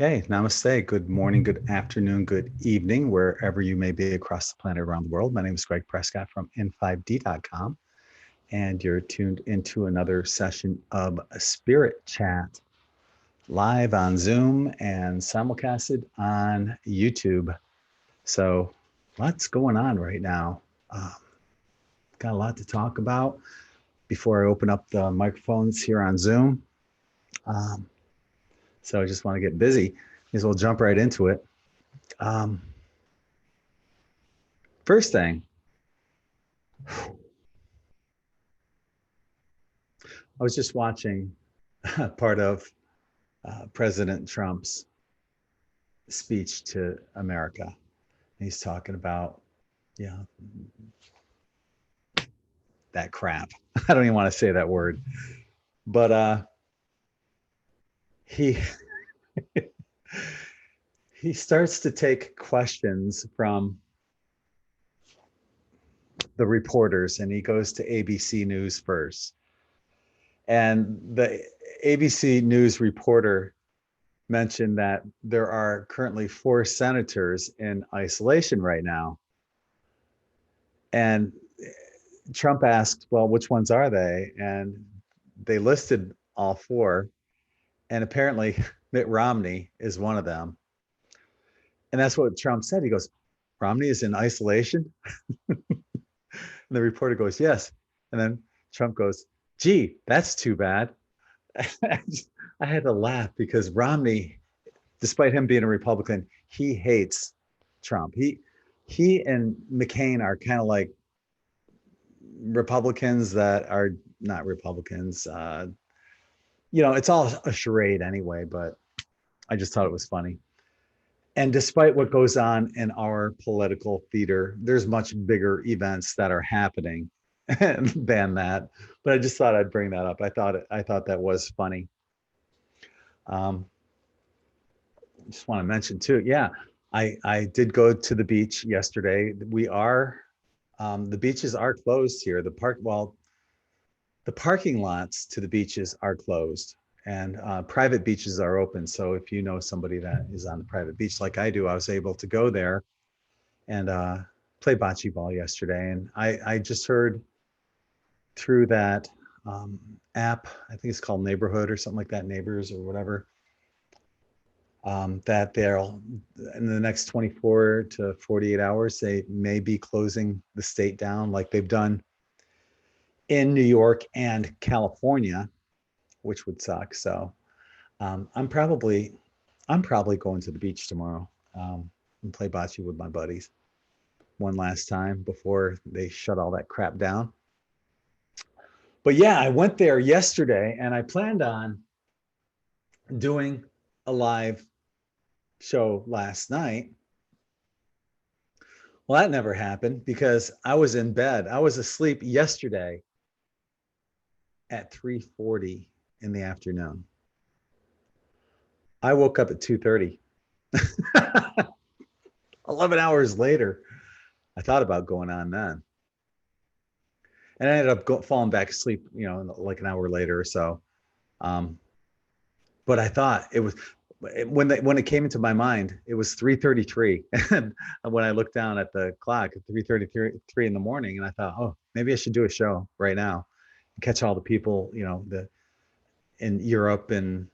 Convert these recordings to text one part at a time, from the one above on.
Okay, namaste. Good morning, good afternoon, good evening, wherever you may be across the planet around the world. My name is Gregg Prescott from In5D.com, and you're tuned into another session of Spirit Chat live on Zoom and simulcasted on YouTube. So, lots going on right now. Got a lot to talk about before I open up the microphones here on Zoom. So I just want to get busy. May as well jump right into it. First thing, I was just watching part of President Trump's speech to America. He's talking about, that crap. I don't even want to say that word, but he he starts to take questions from the reporters, and he goes to ABC News first. And the ABC News reporter mentioned that there are currently 4 senators in isolation right now. And Trump asked, well, which ones are they? And they listed all 4. And apparently Mitt Romney is one of them. And that's what Trump said. He goes, Romney is in isolation? And the reporter goes, yes. And then Trump goes, gee, that's too bad. I had to laugh because Romney, despite him being a Republican, he hates Trump. He and McCain are kind of like Republicans that are not Republicans. It's all a charade anyway, but I just thought it was funny. And despite what goes on in our political theater, there's much bigger events that are happening than that. But I just thought I'd bring that up. I thought that was funny. Just want to mention too. Yeah, I did go to the beach yesterday. The beaches are closed here. The parking lots to the beaches are closed, and private beaches are open. So if you know somebody that is on the private beach like I do, I was able to go there and play bocce ball yesterday. And I just heard through that app, I think it's called Neighborhood or something like that, Neighbors or whatever, that they'll, in the next 24 to 48 hours, they may be closing the state down like they've done in New York and California, which would suck. So I'm probably going to the beach tomorrow and play bocce with my buddies one last time before they shut all that crap down. But yeah, I went there yesterday and I planned on doing a live show last night. Well, that never happened because I was in bed. I was asleep yesterday at 3:40 in the afternoon. I woke up at 2:30. 11 hours later, I thought about going on then. And I ended up falling back asleep, like an hour later or so. But I thought it was, when it came into my mind, it was 3:33. And when I looked down at the clock at 3:33 in the morning, and I thought, oh, maybe I should do a show right now and catch all the people, in Europe and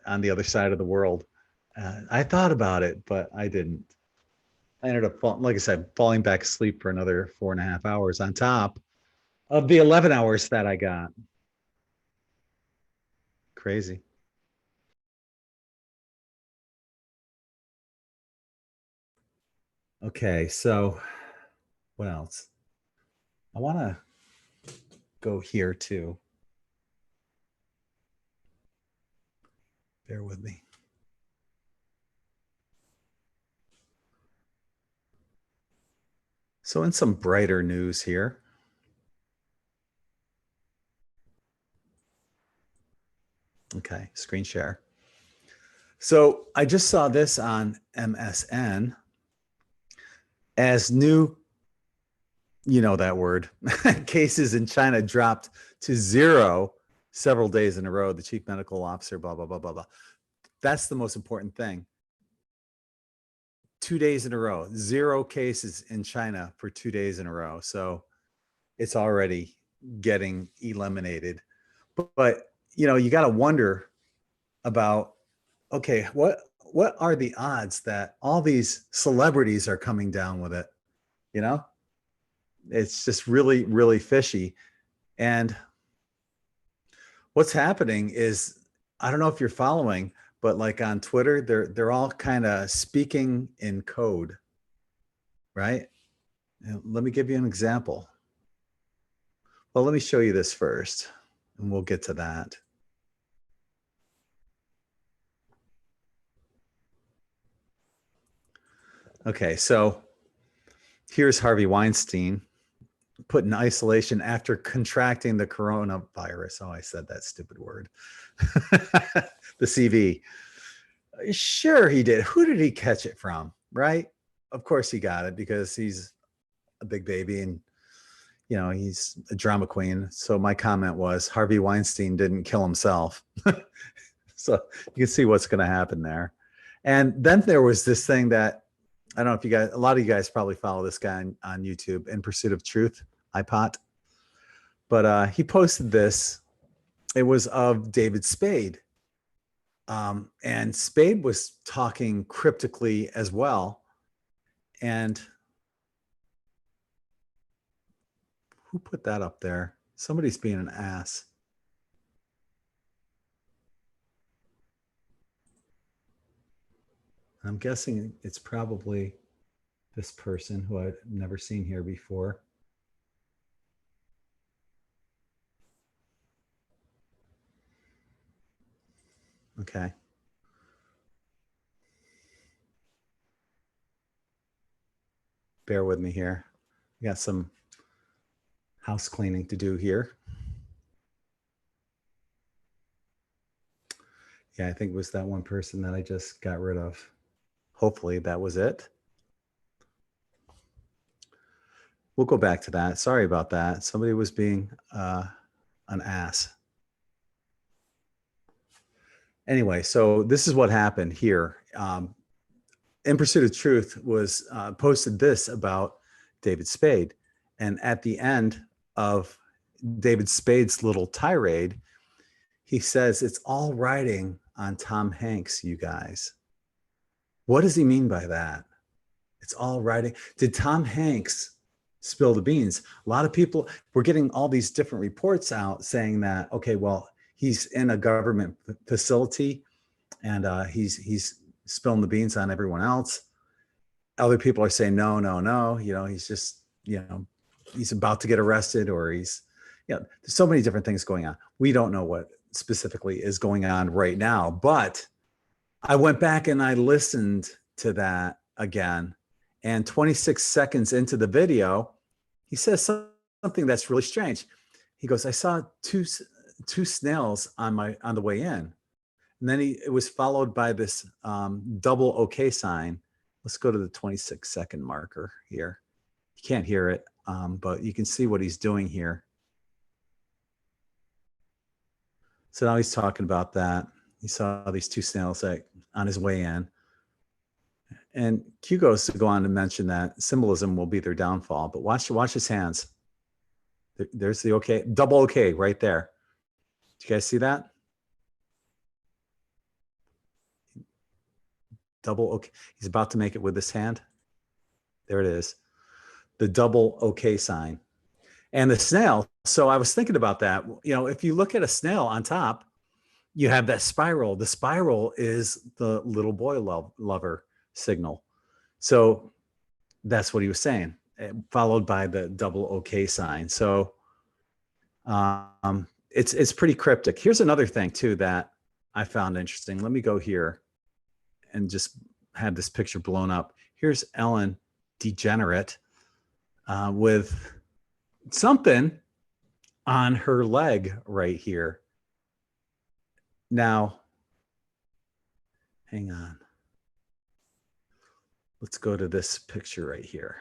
on the other side of the world. I thought about it, but I didn't. I ended up, like I said, falling back asleep for another 4.5 hours on top of the 11 hours that I got. Crazy. Okay, so what else? I want to go here too. Bear with me. So in some brighter news here, okay, screen share. So I just saw this on MSN as new, that word, cases in China dropped to 0 several days in a row. The chief medical officer, blah, blah, blah, blah, blah. That's the most important thing. 2 days in a row, 0 cases in China for 2 days in a row. So it's already getting eliminated. But you know, you got to wonder about, okay, what are the odds that all these celebrities are coming down with it? You know, it's just really, really fishy. And what's happening is, I don't know if you're following, but like on Twitter, they're all kind of speaking in code, right? And let me give you an example. Well, let me show you this first, and we'll get to that. Okay, so here's Harvey Weinstein put in isolation after contracting the coronavirus. Oh, I said that stupid word. The CV. Sure, he did. Who did he catch it from? Right? Of course he got it because he's a big baby and, you know, he's a drama queen. So my comment was Harvey Weinstein didn't kill himself. So you can see what's going to happen there. And then there was this thing that, I don't know if you guys, a lot of you guys probably follow this guy on YouTube, In Pursuit of Truth, iPod. But he posted this. It was of David Spade. And Spade was talking cryptically as well. And who put that up there? Somebody's being an ass. I'm guessing it's probably this person who I've never seen here before. Okay. Bear with me here. We got some house cleaning to do here. Yeah, I think it was that one person that I just got rid of. Hopefully that was it. We'll go back to that. Sorry about that. Somebody was being an ass. Anyway, so this is what happened here. In Pursuit of Truth was posted this about David Spade. And at the end of David Spade's little tirade, he says, it's all riding on Tom Hanks, you guys. What does he mean by that? It's all riding. Did Tom Hanks spill the beans? A lot of people, we're getting all these different reports out saying that, okay, well, he's in a government facility and he's spilling the beans on everyone else. Other people are saying, no, no, no. You know, he's just, you know, he's about to get arrested or he's, you know, there's so many different things going on. We don't know what specifically is going on right now, but I went back and I listened to that again. And 26 seconds into the video, he says something that's really strange. He goes, I saw two snails on the way in. And then it was followed by this double OK sign. Let's go to the 26-second marker here. You can't hear it, but you can see what he's doing here. So now he's talking about that. He saw these two snails on his way in. And Q goes to go on to mention that symbolism will be their downfall. But watch his hands. There's the OK, double OK right there. Do you guys see that? Double OK. He's about to make it with this hand. There it is. The double OK sign. And the snail. So I was thinking about that. You know, if you look at a snail on top, you have that spiral. The spiral is the little boy lover signal. So that's what he was saying, followed by the double OK sign. So it's pretty cryptic. Here's another thing too that I found interesting. Let me go here and just have this picture blown up. Here's Ellen DeGenerate with something on her leg right here. Now, hang on. Let's go to this picture right here.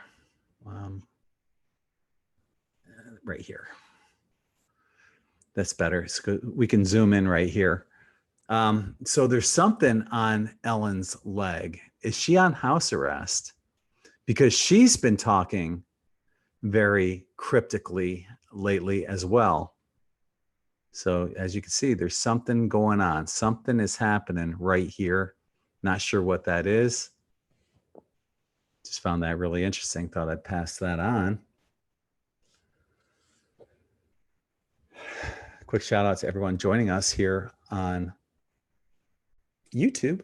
Right here. That's better. We can zoom in right here. So there's something on Ellen's leg. Is she on house arrest? Because she's been talking very cryptically lately as well. So as you can see, there's something going on. Something is happening right here. Not sure what that is. Just found that really interesting. Thought I'd pass that on. Quick shout out to everyone joining us here on YouTube.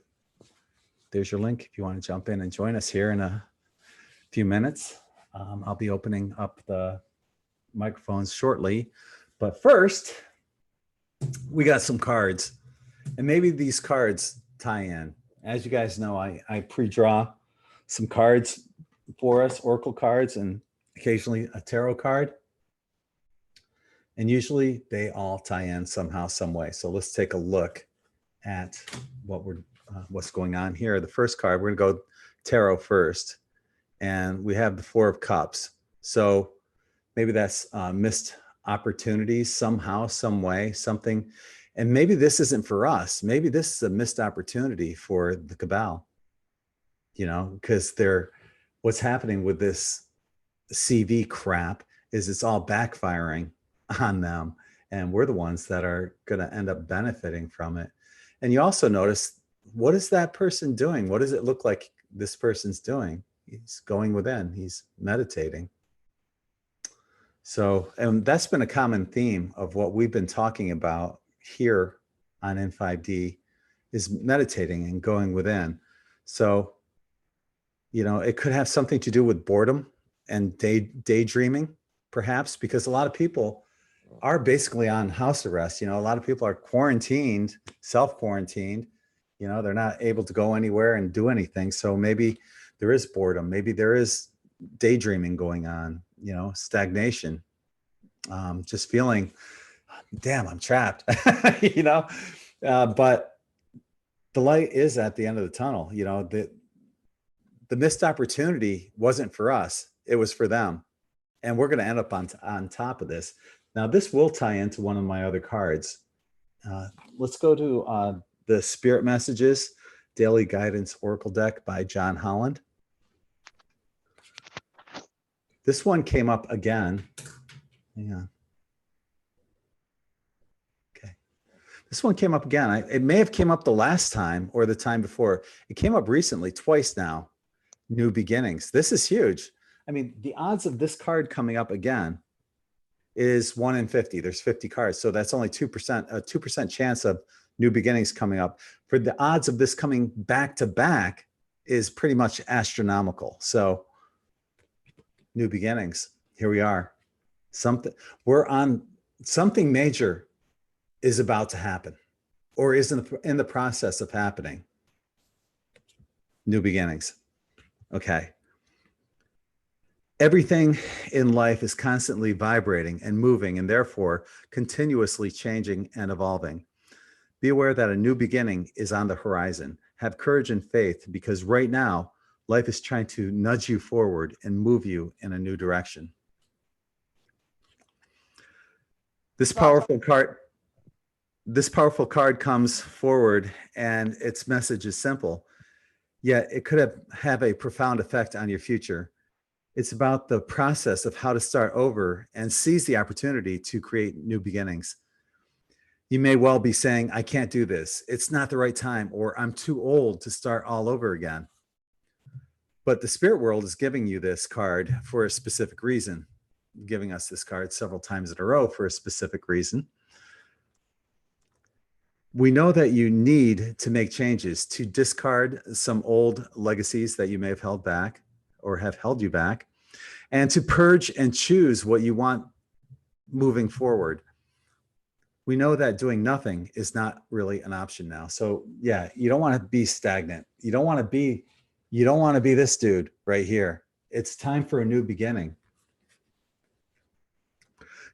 There's your link if you want to jump in and join us here in a few minutes. I'll be opening up the microphones shortly. But first, we got some cards. And maybe these cards tie in. As you guys know, I pre-draw some cards for us, oracle cards, and occasionally a tarot card. And usually they all tie in somehow, some way. So let's take a look at what's going on here. The first card, we're gonna go tarot first. And we have the Four of Cups. So maybe that's missed opportunities somehow, some way, something. And maybe this isn't for us. Maybe this is a missed opportunity for the cabal, because what's happening with this CV crap is it's all backfiring on them. And we're the ones that are going to end up benefiting from it. And you also notice, what is that person doing? What does it look like this person's doing? He's going within, he's meditating. So, and that's been a common theme of what we've been talking about here on In5D is meditating and going within. So, it could have something to do with boredom and daydreaming, perhaps, because a lot of people are basically on house arrest. A lot of people are quarantined, self-quarantined. They're not able to go anywhere and do anything. So maybe there is boredom. Maybe there is daydreaming going on, stagnation, just feeling, damn, I'm trapped, but the light is at the end of the tunnel. The missed opportunity wasn't for us. It was for them. And we're going to end up on top of this. Now, this will tie into one of my other cards. Let's go to the Spirit Messages Daily Guidance Oracle Deck by John Holland. This one came up again. Hang on. Okay. This one came up again. It may have came up the last time or the time before. It came up recently, twice now. New beginnings. This is huge. I mean, the odds of this card coming up again is 1 in 50. There's 50 cards. So that's only 2%, a 2% chance of new beginnings coming up. For the odds of this coming back to back is pretty much astronomical. So new beginnings, here we are. Something major is about to happen or is in the process of happening. New beginnings. Okay. Everything in life is constantly vibrating and moving and therefore continuously changing and evolving. Be aware that a new beginning is on the horizon. Have courage and faith because right now, life is trying to nudge you forward and move you in a new direction. This powerful card comes forward and its message is simple, yet it could have a profound effect on your future. It's about the process of how to start over and seize the opportunity to create new beginnings. You may well be saying, I can't do this. It's not the right time, or I'm too old to start all over again. But the spirit world is giving you this card for a specific reason, giving us this card several times in a row for a specific reason. We know that you need to make changes to discard some old legacies that you may have held back or have held you back, and to purge and choose what you want moving forward. We know that doing nothing is not really an option now. So yeah, you don't want to be stagnant. You don't want to be this dude right here. It's time for a new beginning.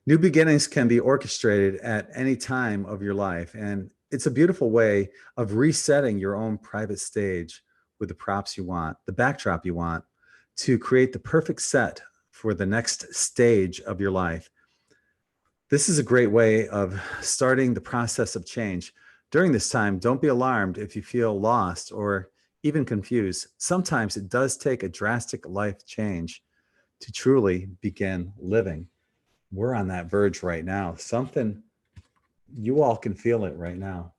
New beginnings can be orchestrated at any time of your life, and it's a beautiful way of resetting your own private stage with the props you want, the backdrop you want, to create the perfect set for the next stage of your life. This is a great way of starting the process of change. During this time, don't be alarmed if you feel lost or even confused. Sometimes it does take a drastic life change to truly begin living. We're on that verge right now. Something, you all can feel it right now.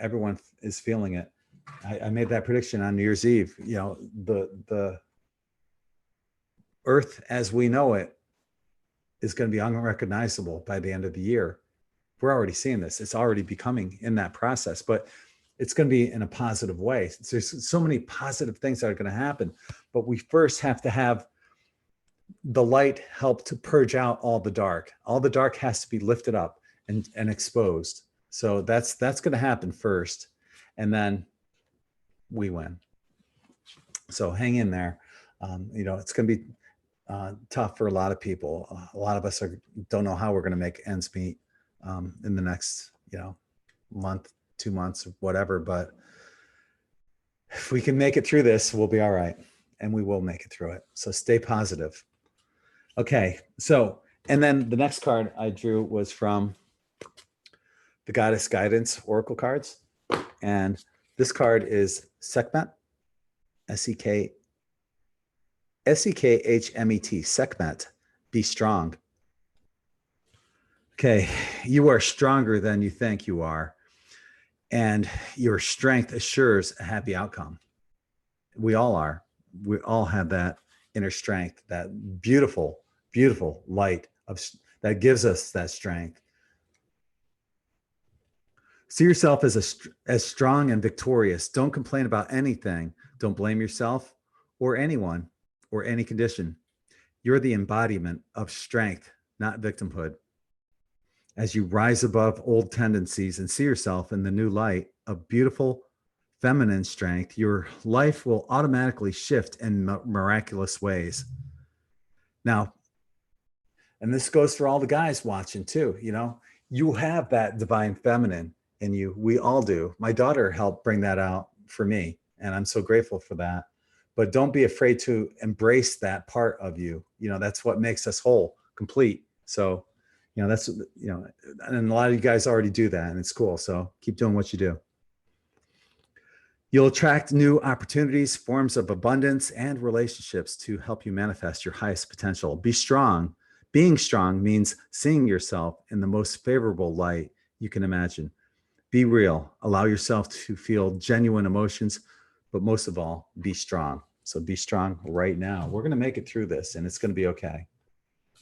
Everyone is feeling it. I made that prediction on New Year's Eve. You know, the Earth as we know it is going to be unrecognizable by the end of the year. We're already seeing this. It's already becoming in that process, but it's going to be in a positive way. There's so many positive things that are going to happen, but we first have to have the light help to purge out all the dark. All the dark has to be lifted up and exposed. So that's going to happen first, and then we win. So hang in there. You know, it's going to be tough for a lot of people. A lot of us don't know how we're going to make ends meet in the next, you know, month, 2 months, whatever. But if we can make it through this, we'll be all right, and we will make it through it. So stay positive. Okay. So, and then the next card I drew was from the Goddess Guidance Oracle cards. And this card is Sekhmet, Sekhmet, Sekhmet, be strong. Okay, you are stronger than you think you are, and your strength assures a happy outcome. We all are. We all have that inner strength, that beautiful, beautiful light that gives us that strength. See yourself as strong and victorious. Don't complain about anything. Don't blame yourself or anyone or any condition. You're the embodiment of strength, not victimhood. As you rise above old tendencies and see yourself in the new light of beautiful feminine strength, your life will automatically shift in miraculous ways. Now, and this goes for all the guys watching too, you know, you have that divine feminine in you. We all do. My daughter helped bring that out for me, and I'm so grateful for that. But don't be afraid to embrace that part of you. You know, that's what makes us whole, complete. So, you know, that's, you know, and a lot of you guys already do that, and it's cool. So keep doing what you do. You'll attract new opportunities, forms of abundance, and relationships to help you manifest your highest potential. Be strong. Being strong means seeing yourself in the most favorable light you can imagine. Be real. Allow yourself to feel genuine emotions, but most of all, be strong. So be strong right now. We're going to make it through this, and it's going to be okay.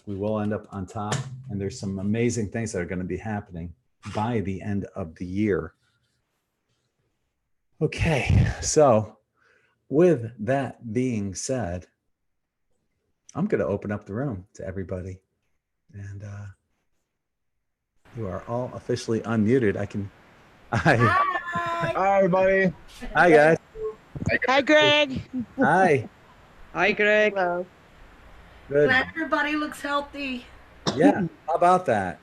We will end up on top, and there's some amazing things that are going to be happening by the end of the year. Okay, so with that being said, I'm going to open up the room to everybody, and you are all officially unmuted. Hi, everybody. Hi, guys. Hi, Greg. Hi. Hi, Greg. Hello. Good. Glad everybody looks healthy. Yeah. How about that?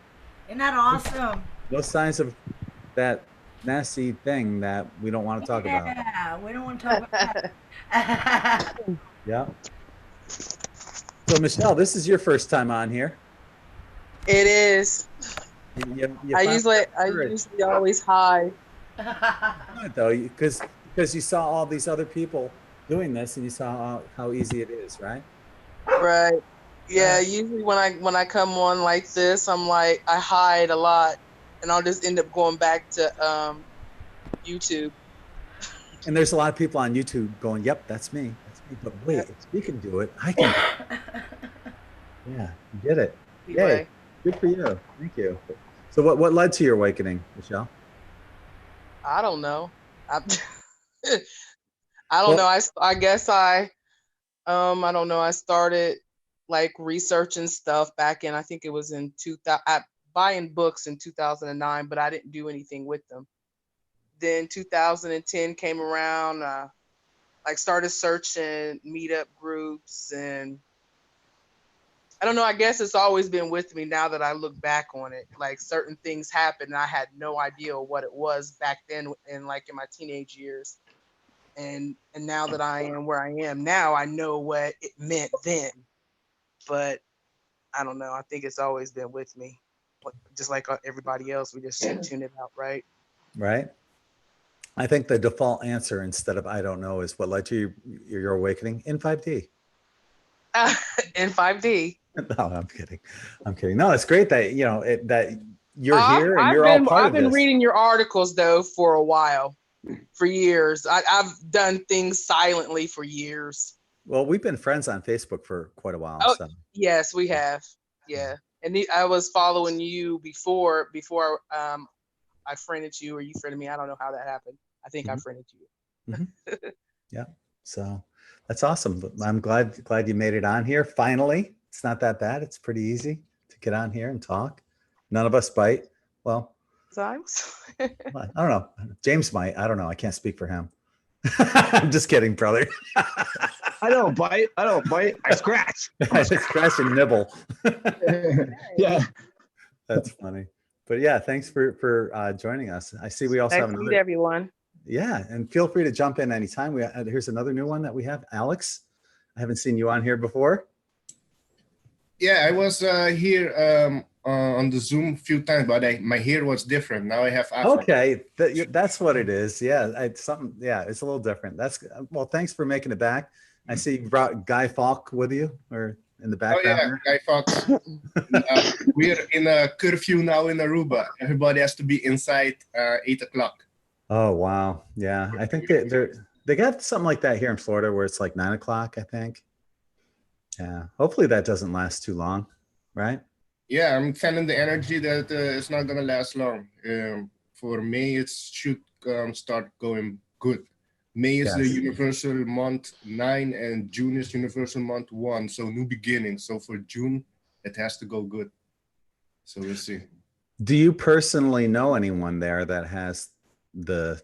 Isn't that awesome? No signs of that nasty thing that we don't want to talk about. Yeah, we don't want to talk about that. Yeah. So Michelle, this is your first time on here. It is. You I usually always hide. though, because you saw all these other people doing this, and you saw how easy it is, right? Right. Yeah. Usually when I come on like this, I'm like I hide a lot, and I'll just end up going back to YouTube. And there's a lot of people on YouTube going, "Yep, that's me. That's me." But wait, if we can do it, I can. Yeah, you did it. Anyway. Yay. Good for you. Thank you. So what led to your awakening, Michelle? I don't know. I don't know. I guess I don't know. I started like researching stuff back in, I think it was in 2000, buying books in 2009, but I didn't do anything with them. Then 2010 came around, like started searching meetup groups, and I don't know, I guess it's always been with me now that I look back on it. Like certain things happened and I had no idea what it was back then in my teenage years. And now that I am where I am now, I know what it meant then. But I don't know. I think it's always been with me. Just like everybody else, we just tune it out, right? right? I think the default answer instead of I don't know is what led to your awakening in 5D. In 5D. No, I'm kidding. I'm kidding. No, it's great that, that you're here and I've you're all been part I've of been this. reading your articles though for a while, for years. I've done things silently for years. Well, we've been friends on Facebook for quite a while. Oh, So yes, we have. Yeah. And I was following you before I friended you or you friended me. I don't know how that happened. I think I friended you. Yeah. So that's awesome. I'm glad you made it on here. Finally, it's not that bad. It's pretty easy to get on here and talk. None of us bite. Well, Times. I don't know. James might. I don't know. I can't speak for him. I'm just kidding, brother. I don't bite. I scratch. I scratch and nibble. Yeah. That's funny. But yeah, thanks for joining us. I see we also have Thanks to another. everyone. Yeah, and feel free to jump in anytime. Here's another new one that we have. Alex, I haven't seen you on here before. Yeah, I was here on the Zoom a few times, but my hair was different. Now I have afro. Okay, that's what it is. Yeah, it's something. Yeah, it's a little different. Well. Thanks for making it back. I see you brought Guy Fawkes with you, or in the background. Oh yeah, Guy Fawkes. We're in a curfew now in Aruba. Everybody has to be inside 8 o'clock. Oh wow, yeah. I think they got something like that here in Florida where it's like 9 o'clock. I think. Yeah. Hopefully that doesn't last too long, right? Yeah, I'm feeling the energy that it's not gonna last long. For May, it should start going good. May is the universal month 9 and June is universal month 1. So new beginning. So for June, it has to go good. So we'll see. Do you personally know anyone there that has the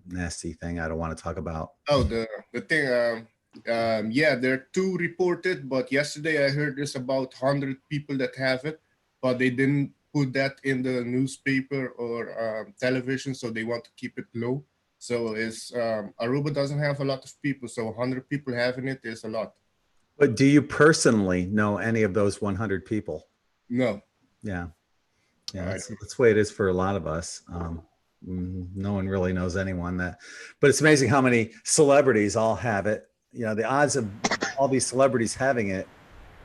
nasty thing I don't want to talk about? Oh, the thing. Yeah, there are 2 reported, but yesterday I heard there's about 100 people that have it, but they didn't put that in the newspaper or television, so they want to keep it low. So it's Aruba doesn't have a lot of people, so 100 people having it is a lot. But do you personally know any of those 100 people? No. Yeah. That's the way it is for a lot of us. No one really knows anyone but it's amazing how many celebrities all have it. The odds of all these celebrities having it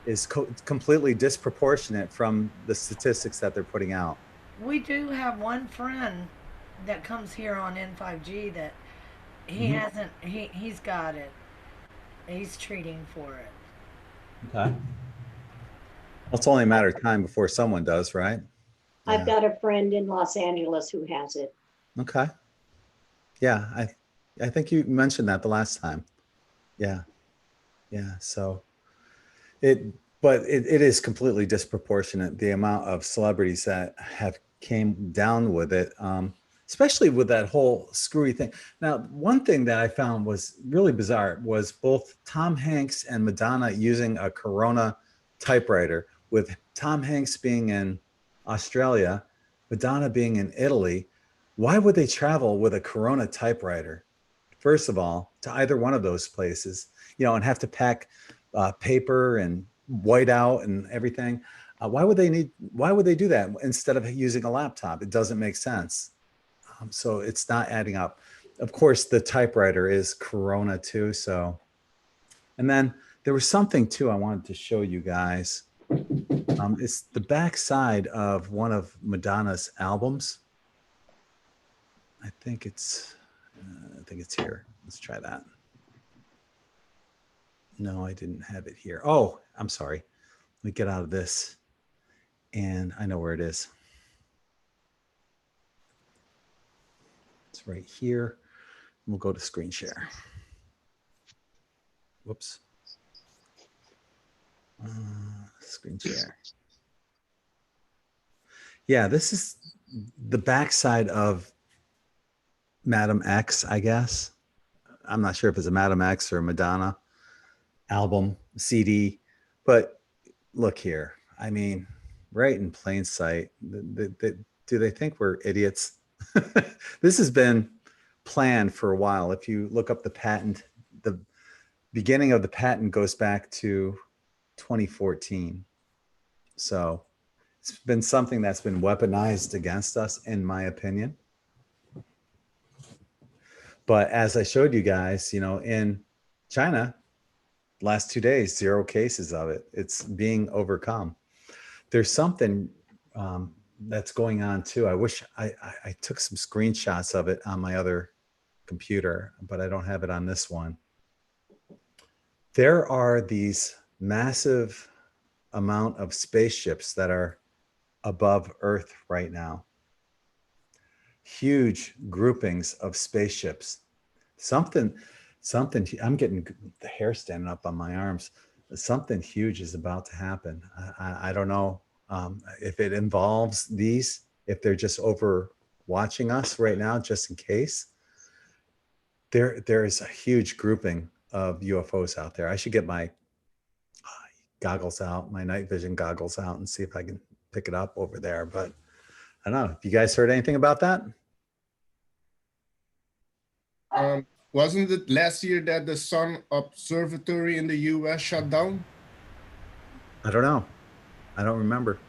is completely disproportionate from the statistics that they're putting out. We do have one friend that comes here on In5D that he's got it. He's treating for it. Okay. Well, it's only a matter of time before someone does, right? I've got a friend in Los Angeles who has it. Okay. Yeah, I think you mentioned that the last time. Yeah. So it is completely disproportionate, the amount of celebrities that have came down with it, especially with that whole screwy thing. Now, one thing that I found was really bizarre was both Tom Hanks and Madonna using a Corona typewriter, with Tom Hanks being in Australia, Madonna being in Italy. Why would they travel with a Corona typewriter, first of all, to either one of those places, and have to pack paper and whiteout and everything? Why would they do that instead of using a laptop? It doesn't make sense. So it's not adding up. Of course, the typewriter is Corona too. So, and then there was something too I wanted to show you guys. It's the back side of one of Madonna's albums. I think it's here. Let's try that. No, I didn't have it here. Oh, I'm sorry. Let me get out of this. And I know where it is. It's right here. We'll go to screen share. Whoops. Screen share. Yeah, this is the backside of Madam X, I guess. I'm not sure if it's a Madam X or a Madonna album, CD, but look here. I mean, right in plain sight. Do they think we're idiots? This has been planned for a while. If you look up the patent, the beginning of the patent goes back to 2014. So it's been something that's been weaponized against us, in my opinion. But as I showed you guys, in China, last 2 days, 0 cases of it. It's being overcome. There's something that's going on too. I wish I took some screenshots of it on my other computer, but I don't have it on this one. There are these massive amount of spaceships that are above Earth right now. Huge groupings of spaceships. Something, I'm getting the hair standing up on my arms. Something huge is about to happen. I don't know if it involves these, if they're just over watching us right now, just in case. There is a huge grouping of UFOs out there. I should get my goggles out, my night vision goggles out, and see if I can pick it up over there. But I don't know. Have you guys heard anything about that? Wasn't it last year that the Sun Observatory in the US shut down? I don't know. I don't remember.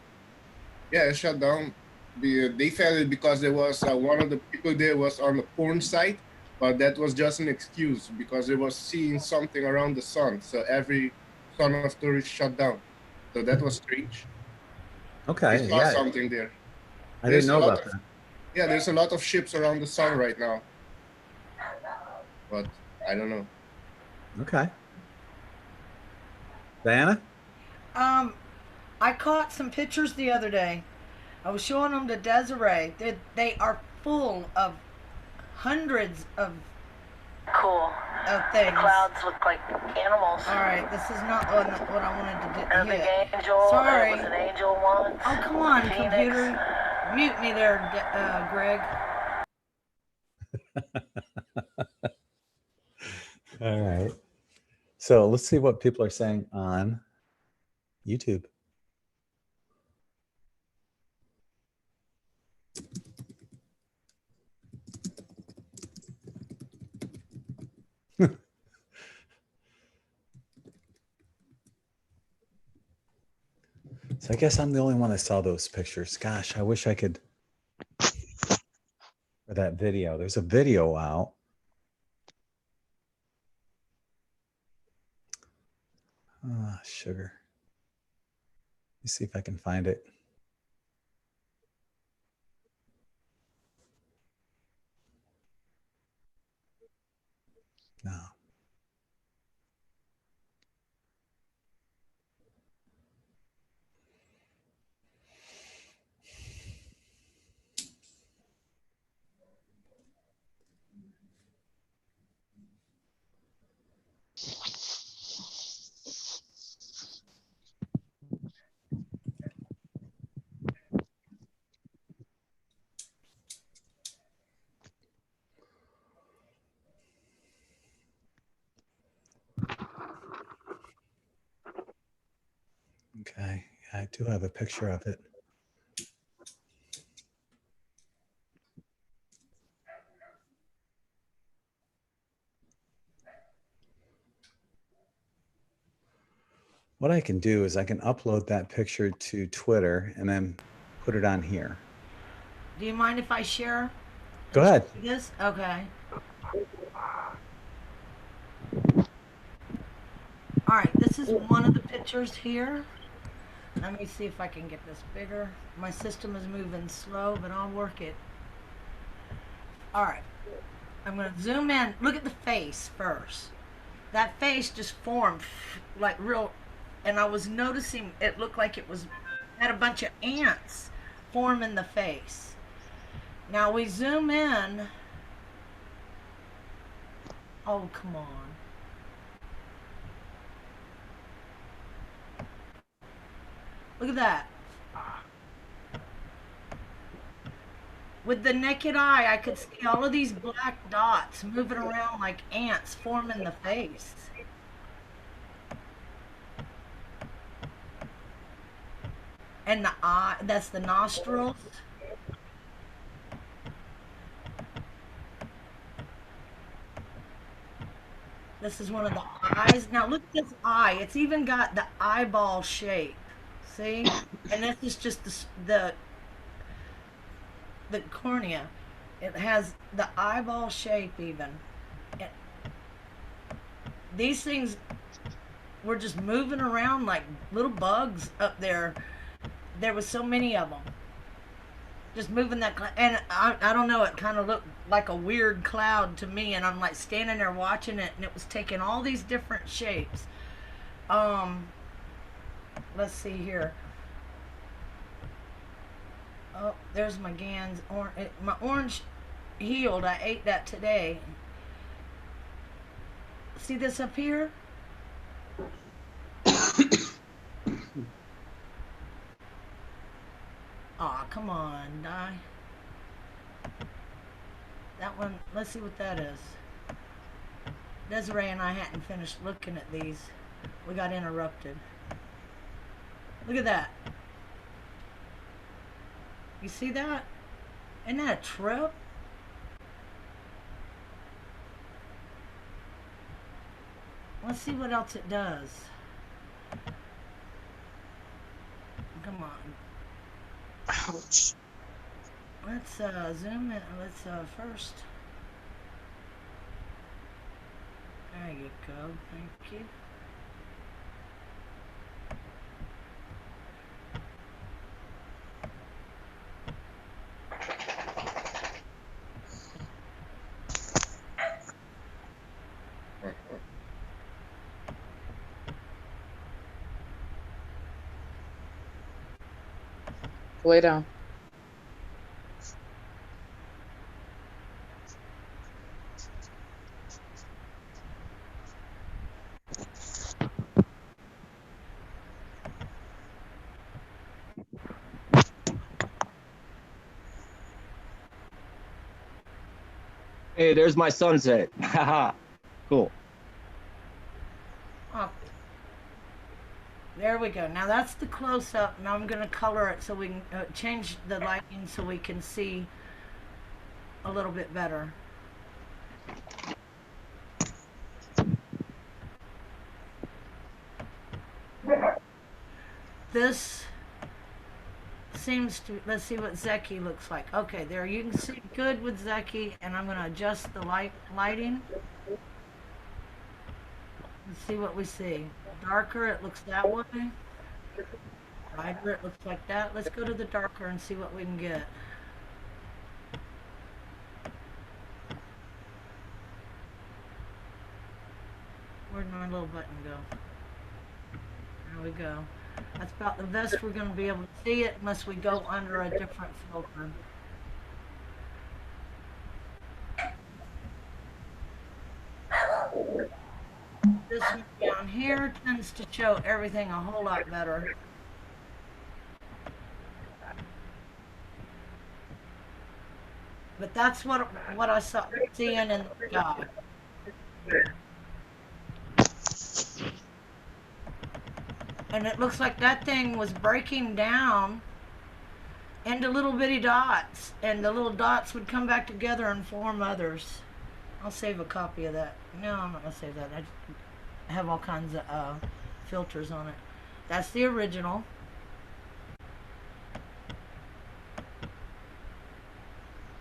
Yeah, it shut down. They found it because there was one of the people there was on a porn site, but that was just an excuse because they was seeing something around the sun. So every Sun Observatory shut down. So that was strange. Okay. They saw Yeah. something there. I didn't know about that. Yeah, there's a lot of ships around the sun right now. But I don't know. Okay. Diana? I caught some pictures the other day. I was showing them to Desiree. They are full of hundreds of Cool. things. The clouds look like animals. All right, this is not what I wanted to do. And the angel. Sorry. There was an angel once. Oh, come on, Phoenix. computer. Mute me there, Greg. All right. So let's see what people are saying on YouTube. So I guess I'm the only one that saw those pictures. Gosh, I wish I could. Or that video. There's a video out. Ah, sugar. Let me see if I can find it. No. Okay, yeah, I do have a picture of it. What I can do is I can upload that picture to Twitter and then put it on here. Do you mind if I share? Go ahead. This? Okay. All right, this is one of the pictures here. Let me see if I can get this bigger. My system is moving slow, but I'll work it. All right, I'm gonna zoom in. Look at the face first. That face just formed like real, and I was noticing it looked like it had a bunch of ants form in the face. Now we zoom in. Oh, come on. Look at that. With the naked eye, I could see all of these black dots moving around like ants forming the face. And the eye, that's the nostrils. This is one of the eyes. Now look at this eye. It's even got the eyeball shape. See? And this is just the cornea. It has the eyeball shape even. these things were just moving around like little bugs up there. There was so many of them. Just moving that and I don't know, it kind of looked like a weird cloud to me, and I'm like standing there watching it, and it was taking all these different shapes. Let's see here. Oh, there's my Gans. My orange healed. I ate that today. See this up here? Aw, come on, die. That one, let's see what that is. Desiree and I hadn't finished looking at these. We got interrupted. Look at that. You see that? Isn't that a trip? Let's see what else it does. Come on. Ouch. Let's zoom in. Let's first. There you go. Thank you. Lay down. Hey, there's my sunset. Haha. Cool. Oh. There we go. Now that's the close-up. Now I'm going to color it so we can change the lighting so we can see a little bit better. This seems to, let's see what Zeki looks like. Okay, there you can see good with Zeki, and I'm going to adjust the lighting. Let's see what we see. Darker, it looks that way. Lighter, it looks like that. Let's go to the darker and see what we can get. Where'd my little button go? There we go. That's about the best we're going to be able to see it unless we go under a different filter. This one down here tends to show everything a whole lot better. But that's what I saw seeing in the sky. And it looks like that thing was breaking down into little bitty dots, and the little dots would come back together and form others. I'll save a copy of that. No, I'm not gonna save that. I have all kinds of filters on it. That's the original.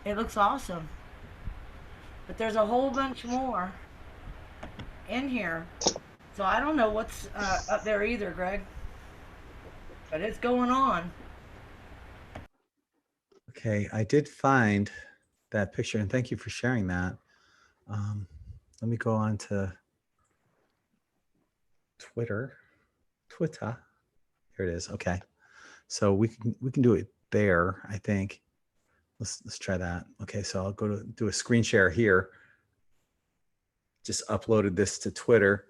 It looks awesome. But there's a whole bunch more in here. So I don't know what's up there either, Greg. But it's going on. Okay, I did find that picture, and thank you for sharing that. Let me go on to Twitter. Here it is. Okay, so we can do it there. I think. Let's try that. Okay, so I'll go to do a screen share here. Just uploaded this to Twitter,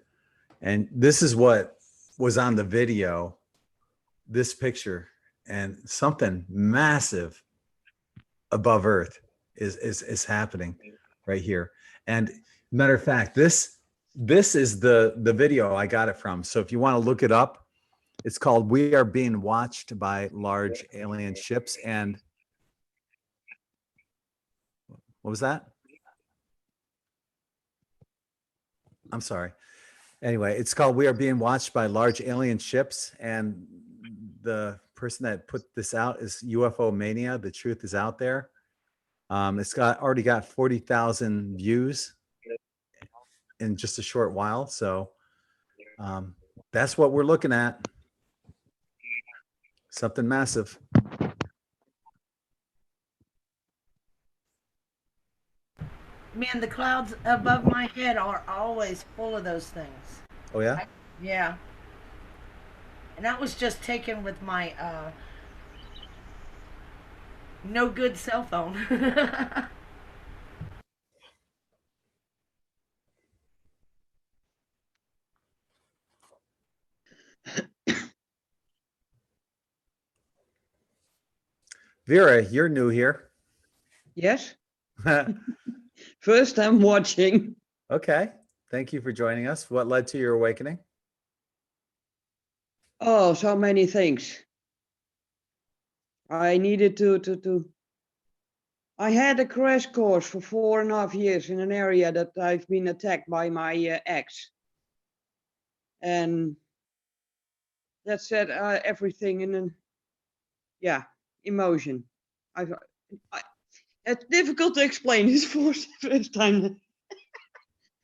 and this is what was on the video. This picture, and something massive above Earth is happening right here. And matter of fact, this is the video I got it from. So if you want to look it up, it's called "We Are Being Watched by Large Alien Ships." And what was that? I'm sorry. Anyway, it's called "We Are Being Watched by Large Alien Ships," and the person that put this out is UFO Mania. The truth is out there. It's already got 40,000 views, in just a short while. So that's what we're looking at. Something massive. Man, the clouds above my head are always full of those things. Oh yeah. Yeah. And that was just taken with my no good cell phone. Vera, you're new here. Yes. First time watching. Okay. Thank you for joining us. What led to your awakening? Oh, so many things. I needed to. I had a crash course for 4.5 years in an area that I've been attacked by my ex. And that said everything in an, emotion. I, it's difficult to explain this for the first time.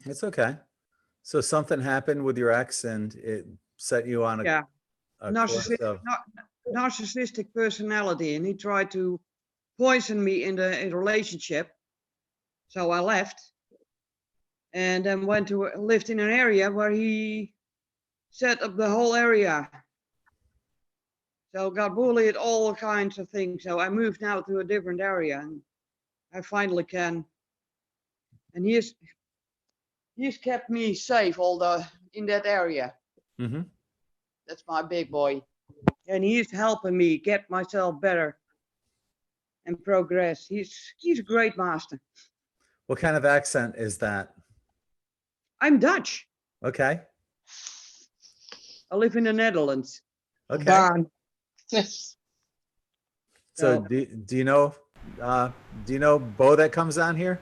It's okay. So something happened with your ex and it set you on a course of... narcissistic personality, and he tried to poison me in the relationship. So I left and then went to lived in an area where he set up the whole area. So got bullied, all kinds of things. So I moved now to a different area, and I finally can. And he's kept me safe in that area. Mm-hmm. That's my big boy. And he's helping me get myself better and progress. He's a great master. What kind of accent is that? I'm Dutch. Okay. I live in the Netherlands. Okay. Baan. So do you know Bo that comes on here?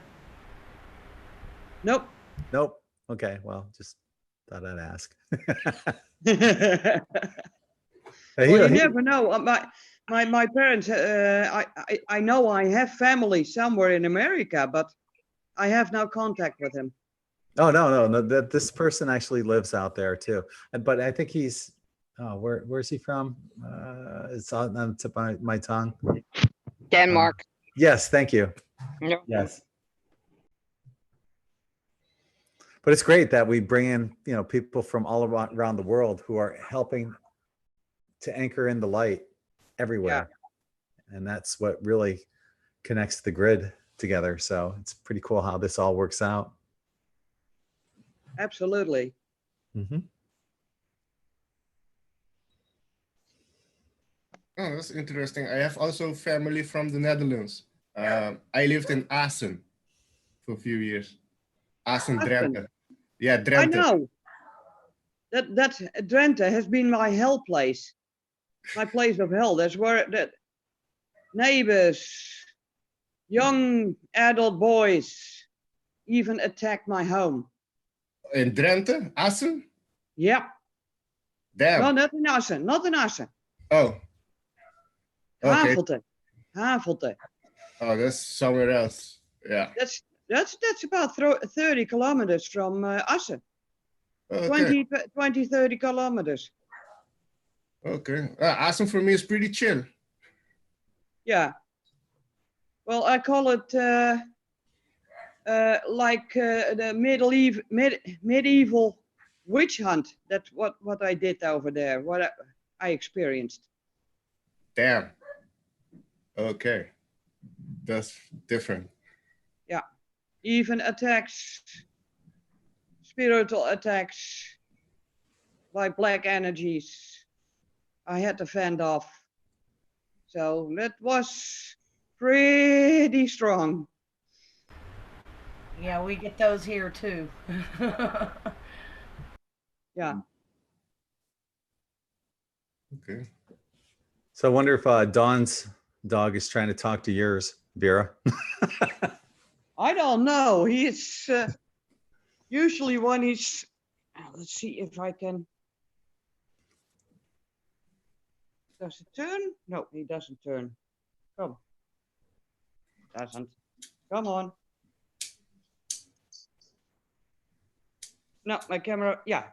Nope. Nope. Okay. Well, just thought I'd ask. Well, you never know. My parents. I know I have family somewhere in America, but I have no contact with him. Oh no. That this person actually lives out there too. But I think he's. Oh, where's he from? It's on the tip of my tongue. Denmark. Yes, thank you. Yep. Yes. But it's great that we bring in, people from all around the world who are helping to anchor in the light everywhere. Yeah. And that's what really connects the grid together. So it's pretty cool how this all works out. Absolutely. Mm-hmm. Oh, that's interesting. I have also family from the Netherlands. I lived in Assen for a few years. Assen, Drenthe. Yeah, Drenthe. I know. That Drenthe has been my hell place. My place of hell. That's where that neighbors, young adult boys, even attacked my home. In Drenthe? Assen? Yeah. Damn. No, not in Assen. Not in Assen. Oh. Okay. Havelte. Oh, that's somewhere else. Yeah. That's about 30 kilometers from Assen. Okay. 30 kilometers. Okay. Assen for me is pretty chill. Yeah. Well, I call it the medieval witch hunt. That's what I did over there. What I experienced. Damn. Okay. That's different. Yeah. Even attacks, spiritual attacks by black energies, I had to fend off. So that was pretty strong. Yeah, we get those here too. Yeah. Okay. So I wonder if Dawn's dog is trying to talk to yours, Vera. I don't know. He's usually when he's. Let's see if I can. Does it turn? No, he doesn't turn. Come. Doesn't. Come on. No, my camera, yeah.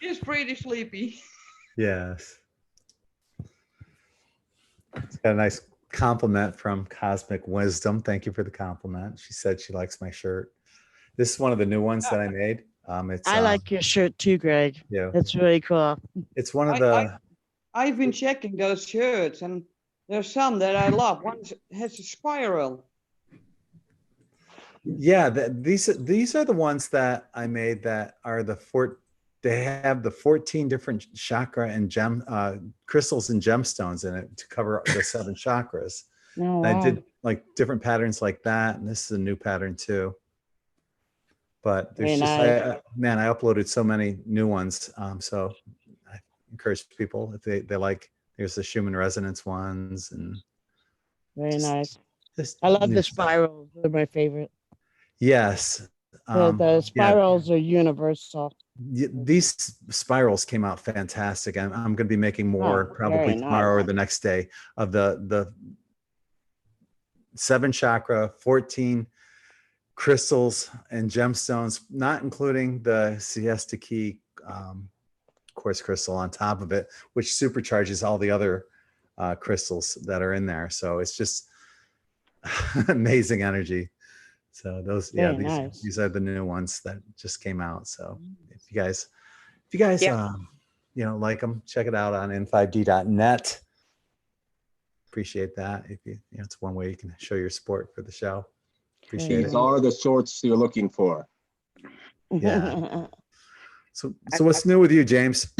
She's pretty sleepy. Yes. It's got a nice compliment from Cosmic Wisdom. Thank you for the compliment. She said she likes my shirt. This is one of the new ones that I made. It's I like your shirt too, Greg. yeah. It's really cool. It's one of the I've been checking those shirts, and there's some that I love. One has a spiral. yeah. These are the ones that I made that are they have the 14 different chakra and gem crystals and gemstones in it to cover the 7 chakras. Oh, And I wow. did like different patterns like that, and this is a new pattern too. But there's Very just nice. man, I uploaded so many new ones. So I encourage people if they like. There's the Schumann resonance ones, and Very nice. just I love new the stuff. spirals. They're my favorite. Yes. The Yeah. spirals are universal. These spirals came out fantastic. I'm going to be making more probably very tomorrow or nice. the next day of the 7 chakra, 14 crystals and gemstones, not including the siesta key quartz crystal on top of it, which supercharges all the other crystals that are in there. So it's just amazing energy. So those, Very nice. these are the new ones that just came out. So if you guys like them, check it out on in5d.net. Appreciate that. If it's one way you can show your support for the show. Appreciate These it. are the shorts you're looking for. Yeah. So what's new with you, James?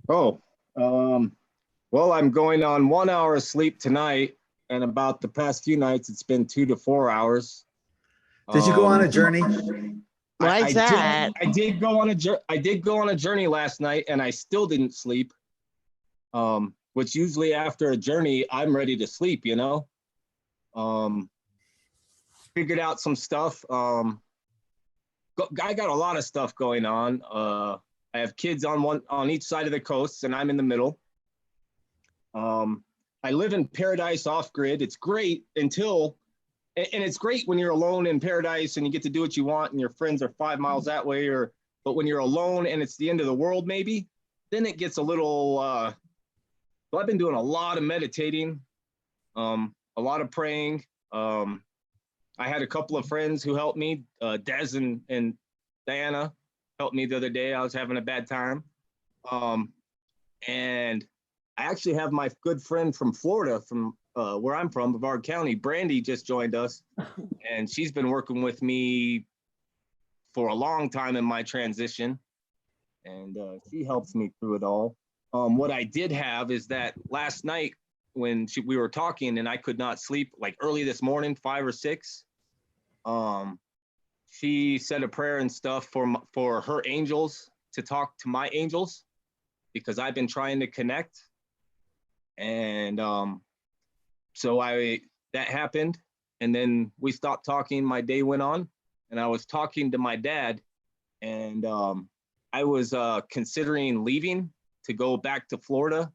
Oh, well, I'm going on 1 hour of sleep tonight, and about the past few nights, it's been 2 to 4 hours. Did you go on a journey? Why is that? I did go on a journey last night, and I still didn't sleep. Which usually after a journey, I'm ready to sleep. Figured out some stuff. I got a lot of stuff going on. I have kids on each side of the coast, and I'm in the middle. I live in paradise off grid. It's great and it's great when you're alone in paradise and you get to do what you want and your friends are 5 miles that way, but when you're alone and it's the end of the world, maybe, then it gets a little, so I've been doing a lot of meditating, a lot of praying. I had a couple of friends who helped me, Des and Diana helped me the other day. I was having a bad time. And I actually have my good friend from Florida, from where I'm from, Brevard County, Brandy, just joined us. And she's been working with me for a long time in my transition. And she helps me through it all. What I did have is that last night when we were talking and I could not sleep, like early this morning, 5 or 6, she said a prayer and stuff for her angels to talk to my angels, because I've been trying to connect. And so that happened. And then we stopped talking. My day went on and I was talking to my dad, and I was considering leaving to go back to Florida,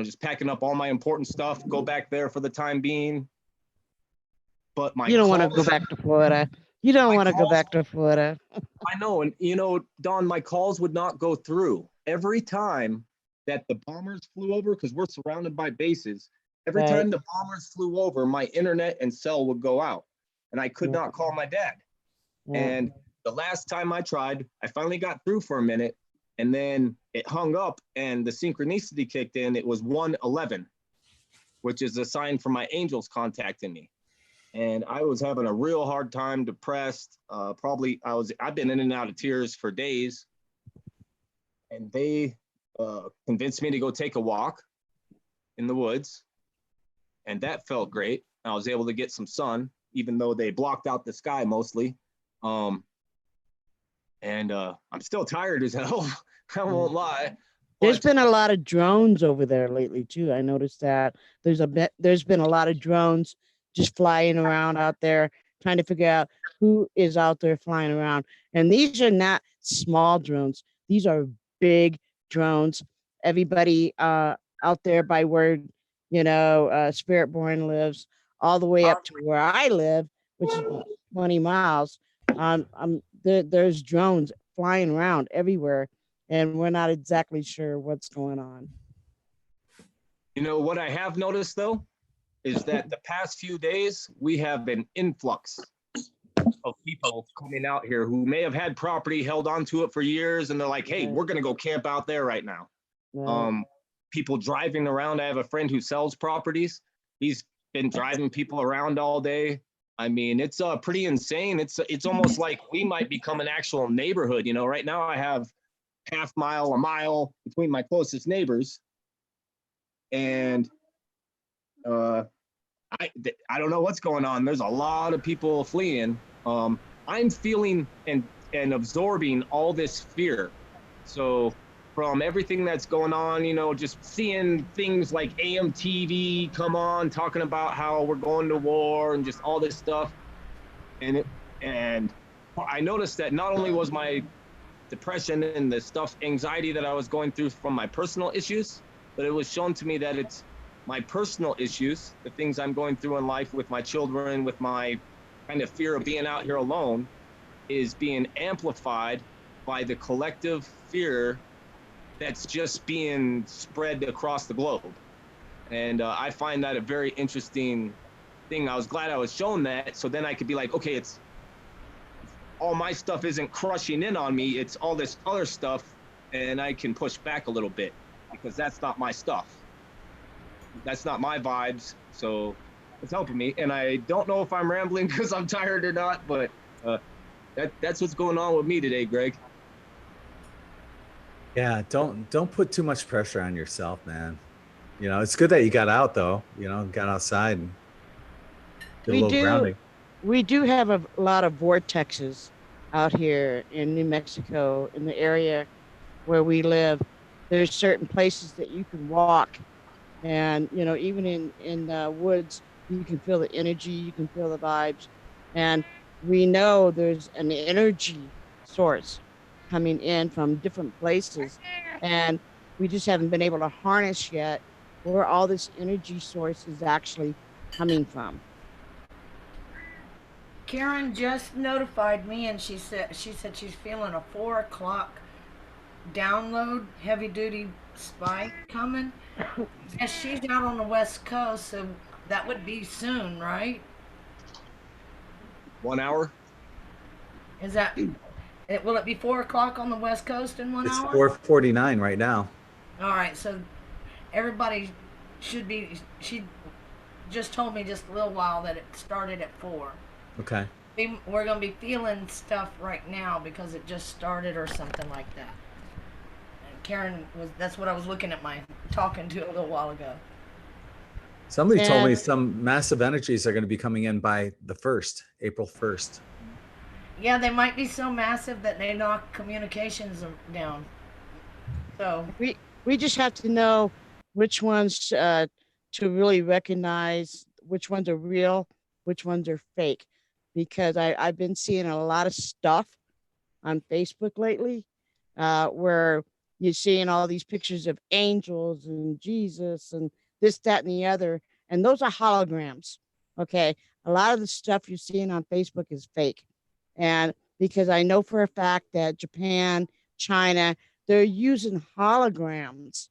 just packing up all my important stuff, go back there for the time being. But you don't want to go back to Florida. You don't want to go back to Florida. I know. And, Don, my calls would not go through. Every time that the bombers flew over, because we're surrounded by bases, every Right. time the bombers flew over, my internet and cell would go out. And I could not call my dad. Yeah. And the last time I tried, I finally got through for a minute. And then it hung up and the synchronicity kicked in. It was 111, which is a sign for my angels contacting me. And I was having a real hard time, depressed. I've been in and out of tears for days. And they convinced me to go take a walk in the woods. And that felt great. I was able to get some sun, even though they blocked out the sky mostly. And I'm still tired as hell. I won't lie. There's been a lot of drones over there lately too. I noticed that there's been a lot of drones just flying around out there, trying to figure out who is out there flying around. And these are not small drones. These are big drones. Everybody out there by where Spirit Born lives, all the way up to where I live, which is 20 miles. There's drones flying around everywhere, and we're not exactly sure what's going on. You know what I have noticed though is that the past few days we have an influx of people coming out here who may have had property, held on to it for years, and they're like, "Hey, we're gonna go camp out there right now." People driving around. I have a friend who sells properties. He's been driving people around all day. I mean, it's pretty insane. It's almost like we might become an actual neighborhood. You know, right now I have half mile, a mile between my closest neighbors, and I don't know what's going on. There's a lot of people fleeing. I'm feeling and absorbing all this fear. So from everything that's going on, you know, just seeing things like AMTV come on, talking about how we're going to war and just all this stuff. And I noticed that not only was my depression and the stuff, anxiety that I was going through from my personal issues, but it was shown to me that it's my personal issues, the things I'm going through in life with my children, with my kind of fear of being out here alone, is being amplified by the collective fear that's just being spread across the globe. And I find that a very interesting thing. I was glad I was shown that, so then I could be like, okay, it's all my stuff isn't crushing in on me, it's all this other stuff, and I can push back a little bit because that's not my stuff. That's not my vibes, so it's helping me. And I don't know if I'm rambling because I'm tired or not, but that's what's going on with me today, Greg. Yeah, don't put too much pressure on yourself, man. You know, it's good that you got out though, you know, got outside and did a little grounding. We do have a lot of vortexes out here in New Mexico, in the area where we live. There's certain places that you can walk, and you know, even in the woods, you can feel the energy, you can feel the vibes, and we know there's an energy source coming in from different places, and we just haven't been able to harness yet where all this energy source is actually coming from. Karen just notified me, and she said she's feeling a 4 o'clock download heavy duty spike coming. And she's out on the West Coast, so that would be soon, right? 1 hour. Is that will it be 4 o'clock on the West Coast in 1 It's hour? 4:49 right now. All right, so everybody should be. She just told me just a little while that it started at 4. Okay. We're gonna be feeling stuff right now because it just started or something like that. And Karen that's what I was looking at talking to a little while ago. Somebody told me some massive energies are going to be coming in by the 1st, April 1st. Yeah, they might be so massive that they knock communications down. So we just have to know which ones to really recognize which ones are real, which ones are fake, because I've been seeing a lot of stuff on Facebook lately where you're seeing all these pictures of angels and Jesus and this, that, and the other, and those are holograms. Okay, a lot of the stuff you're seeing on Facebook is fake, and because I know for a fact that Japan, China, they're using holograms,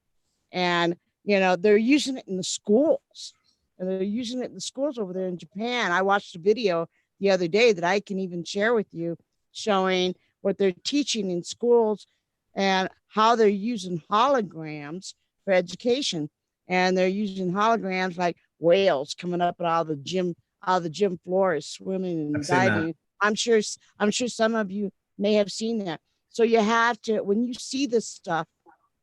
and you know they're using it in the schools, and they're using it in the schools over there in Japan. I watched a video the other day that I can even share with you, showing what they're teaching in schools and how they're using holograms for education. And they're using holograms like whales coming up out of the gym floors, swimming and diving. I'm sure some of you may have seen that. So you have to, when you see this stuff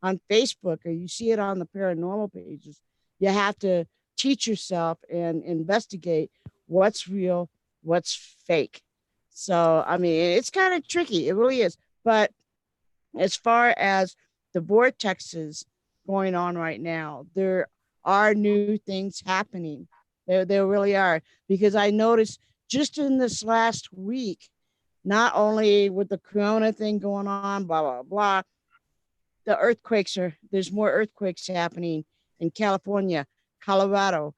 on Facebook or you see it on the paranormal pages, you have to teach yourself and investigate what's real, what's fake. So, I mean, it's kind of tricky. It really is. But as far as the vortexes going on right now, there are new things happening. There really are. Because I noticed just in this last week, not only with the corona thing going on, blah, blah, blah, there's more earthquakes happening in California, Colorado,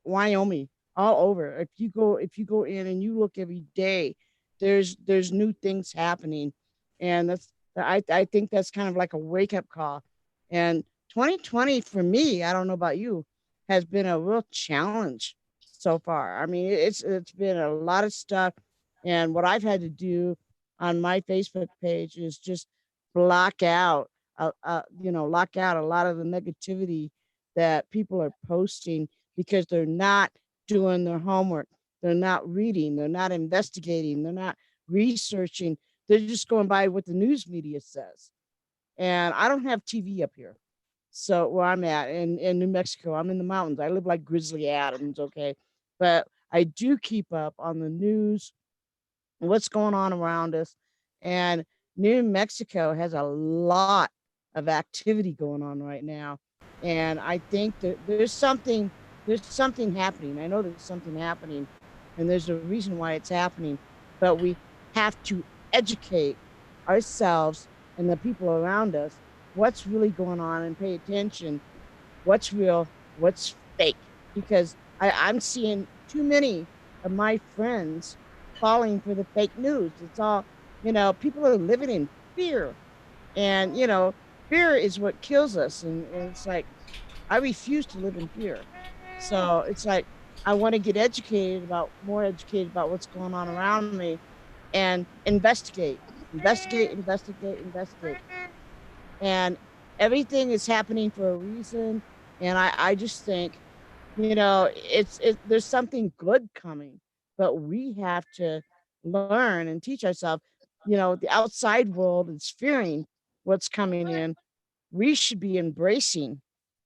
Wyoming, all over. If you go in and you look every day, there's new things happening, and I think that's kind of like a wake up call. And 2020 for me, I don't know about you, has been a real challenge so far. I mean, it's been a lot of stuff, and what I've had to do on my Facebook page is just block out, lock out a lot of the negativity that people are posting because they're not doing their homework. They're not reading, they're not investigating, they're not researching. They're just going by what the news media says. And I don't have TV up here. So where I'm at in New Mexico, I'm in the mountains. I live like Grizzly Adams, okay? But I do keep up on the news, what's going on around us. And New Mexico has a lot of activity going on right now. And I think that there's something happening. I know there's something happening, and there's a reason why it's happening. But we have to educate ourselves and the people around us what's really going on and pay attention what's real, what's fake. Because I'm seeing too many of my friends falling for the fake news. It's all, people are living in fear. And, fear is what kills us. And it's like, I refuse to live in fear. So it's like, I want to get more educated about what's going on around me and investigate, investigate. And everything is happening for a reason. And I just think, there's something good coming, but we have to learn and teach ourselves, the outside world is fearing what's coming in. We should be embracing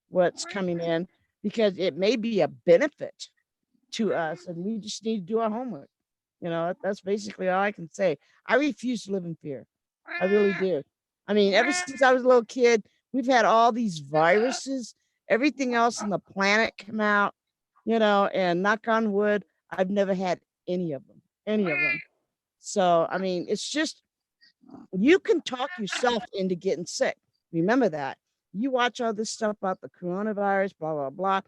what's coming in because it may be a benefit to us and we just need to do our homework. That's basically all I can say. I refuse to live in fear. I really do. I mean, ever since I was a little kid, we've had all these viruses, everything else on the planet come out, and knock on wood, I've never had any of them, any of them. So, I mean, it's just, you can talk yourself into getting sick. Remember that. You watch all this stuff about the coronavirus, blah, blah, blah.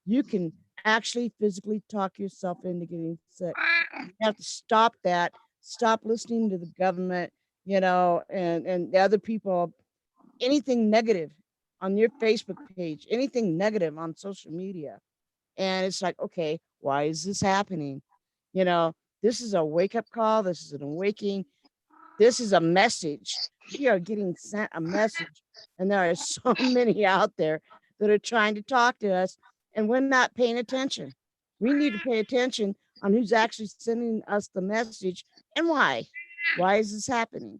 You can actually physically talk yourself into getting sick. You have to stop that. Stop listening to the government, and the other people, anything negative on your Facebook page, anything negative on social media. And it's like, okay, why is this happening? This is a wake up call. This is an awakening. This is a message. We are getting sent a message. And there are so many out there that are trying to talk to us, and we're not paying attention. We need to pay attention on who's actually sending us the message and why. Why is this happening?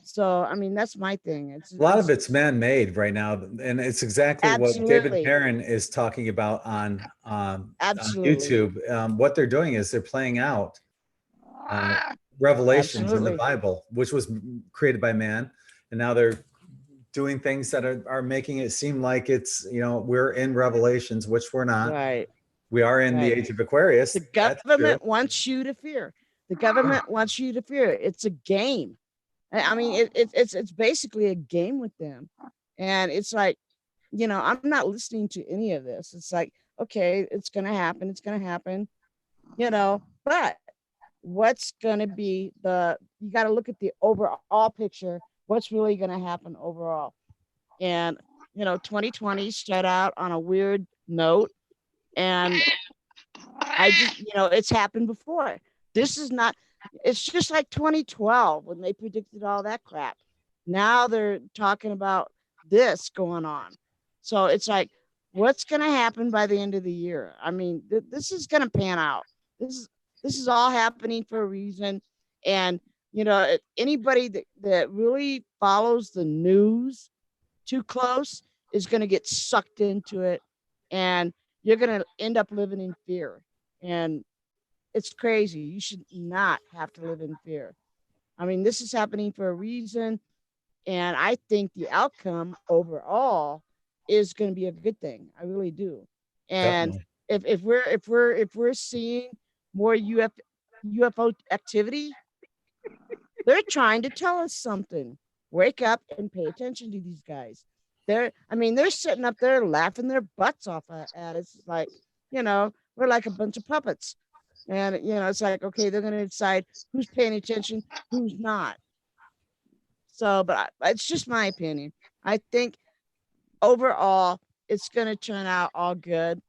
So, I mean, that's my thing. A lot of it's man-made right now, and it's exactly what David Absolutely. Perrin is talking about on Absolutely. YouTube. What they're doing is they're playing out revelations in the Absolutely. Bible, which was created by man, and now they're doing things that are making it seem like it's, we're in Revelations, which we're not. Right. We are in the Right. age of Aquarius. The That's government true. wants you to fear. The government wants you to fear. It's a game. I mean, it's basically a game with them. And it's like, I'm not listening to any of this. It's like, okay, it's going to happen. It's going to happen, but what's going to be you got to look at the overall picture. What's really going to happen overall? And, 2020 started out on a weird note. And I just, it's happened before. This is not, it's just like 2012 when they predicted all that crap. Now they're talking about this going on. So it's like, what's going to happen by the end of the year? I mean, this is going to pan out. This is all happening for a reason. And, anybody that really follows the news too close is going to get sucked into it. And you're going to end up living in fear. And it's crazy. You should not have to live in fear. I mean, this is happening for a reason. And I think the outcome overall is going to be a good thing. I really do. And Definitely. if we're seeing more UFO activity, they're trying to tell us something. Wake up and pay attention to these guys. They're sitting up there laughing their butts off at us. It's like, we're like a bunch of puppets. And it's like, okay, they're gonna decide who's paying attention, who's not. So, but it's just my opinion. I think overall it's gonna turn out all good,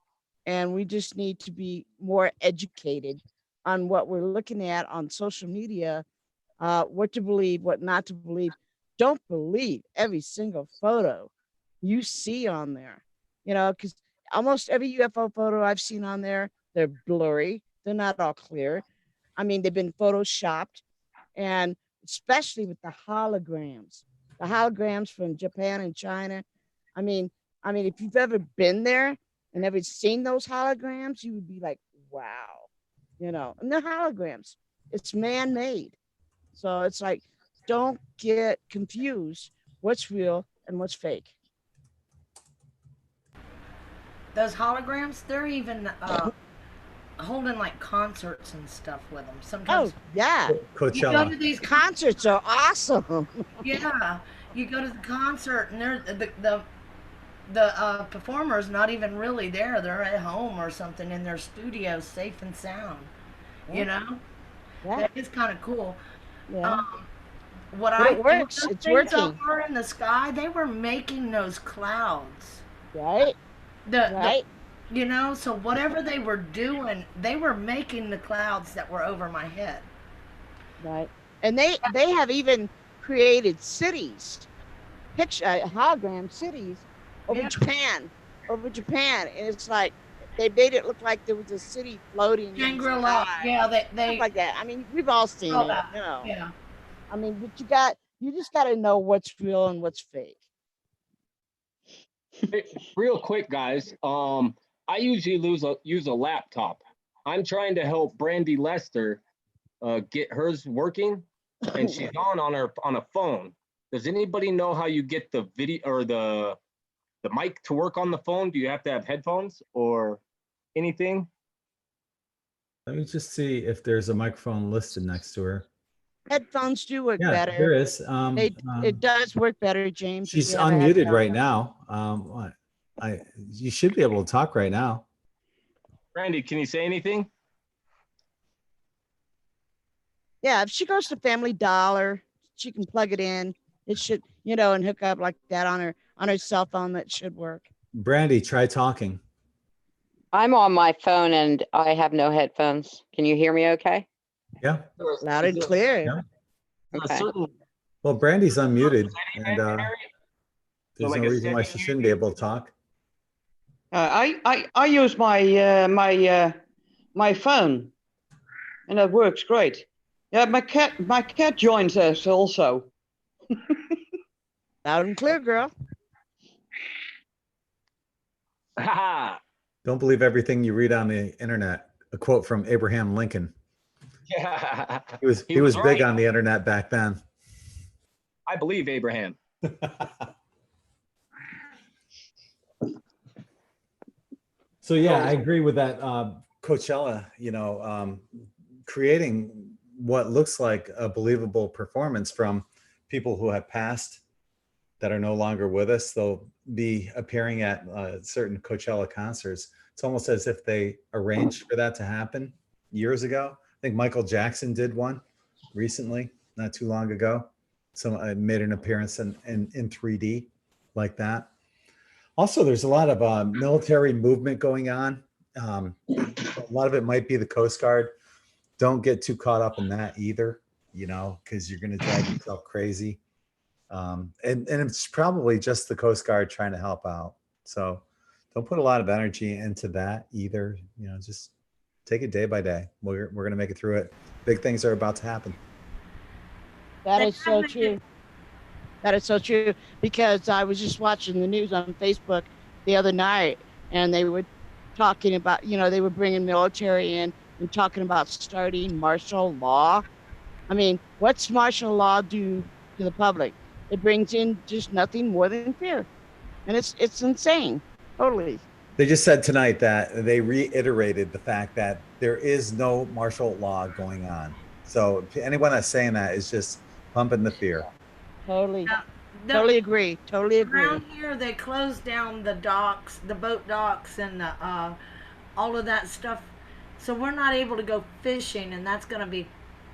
and we just need to be more educated on what we're looking at on social media, what to believe, what not to believe. Don't believe every single photo you see on there, because almost every UFO photo I've seen on there, they're blurry. They're not all clear. I mean, they've been photoshopped, and especially with the holograms from Japan and China. I mean, if you've ever been there and ever seen those holograms, you would be like, wow, and they're holograms. It's man-made. So it's like, don't get confused what's real and what's fake. Those holograms, they're even holding like concerts and stuff with them. Sometimes Oh, yeah. you go to Coachella. these Concerts are awesome. Yeah, you go to the concert and they're the performer's not even really there. They're at home or something in their studio, safe and sound. You know, Yeah. that is kind of cool. Yeah. What But I it works. those It's things working. up there in the sky, they were making those clouds. Right? Right? So whatever they were doing, they were making the clouds that were over my head. Right. And they have even created cities, hologram cities over Yeah. Japan. And it's like they made it look like there was a city floating in the Shangri-La, sky, yeah, stuff they like that. I mean, we've all seen saw it, that. Yeah. I mean, but you just got to know what's real and what's fake. Hey, real quick, guys. I usually use a laptop. I'm trying to help Brandy Lester get hers working, and she's on a phone. Does anybody know how you get the video or the mic to work on the phone? Do you have to have headphones or anything? Let me just see if there's a microphone listed next to her. Headphones do work Yeah, better. there is. It does work better, James. if She's you have a unmuted headphone. right now. You should be able to talk right now. Brandy, can you say anything? Yeah, if she goes to Family Dollar, she can plug it in. It should, and hook up like that on her cell phone. That should work. Brandy, try talking. I'm on my phone and I have no headphones. Can you hear me okay? Yeah. Loud and clear. Yeah. Okay. Well, Brandy's unmuted, and there's like no a reason why she shouldn't be able to talk. I use my phone, and that works great. Yeah, my cat joins us also. Loud and clear, girl. Don't believe everything you read on the internet. A quote from Abraham Lincoln. Yeah. He was big right. on the internet back then. I believe Abraham. So yeah, I agree with that. Coachella, creating what looks like a believable performance from people who have passed that are no longer with us. They'll be appearing at certain Coachella concerts. It's almost as if they arranged for that to happen years ago. I think Michael Jackson did one recently, not too long ago. So I made an appearance in 3D like that. Also, there's a lot of military movement going on. A lot of it might be the Coast Guard. Don't get too caught up in that either, because you're going to drive yourself crazy. And it's probably just the Coast Guard trying to help out. So don't put a lot of energy into that either. Just take it day by day. We're going to make it through it. Big things are about to happen. That is so true. That is so true, because I was just watching the news on Facebook the other night, and they were talking about, they were bringing military in and talking about starting martial law. I mean, what's martial law do to the public? It brings in just nothing more than fear. And it's insane, totally. They just said tonight that they reiterated the fact that there is no martial law going on. So anyone that's saying that is just pumping the fear. Totally. Totally agree. Totally agree. Around here, they closed down the docks, the boat docks, and all of that stuff. So we're not able to go fishing, and that's going to be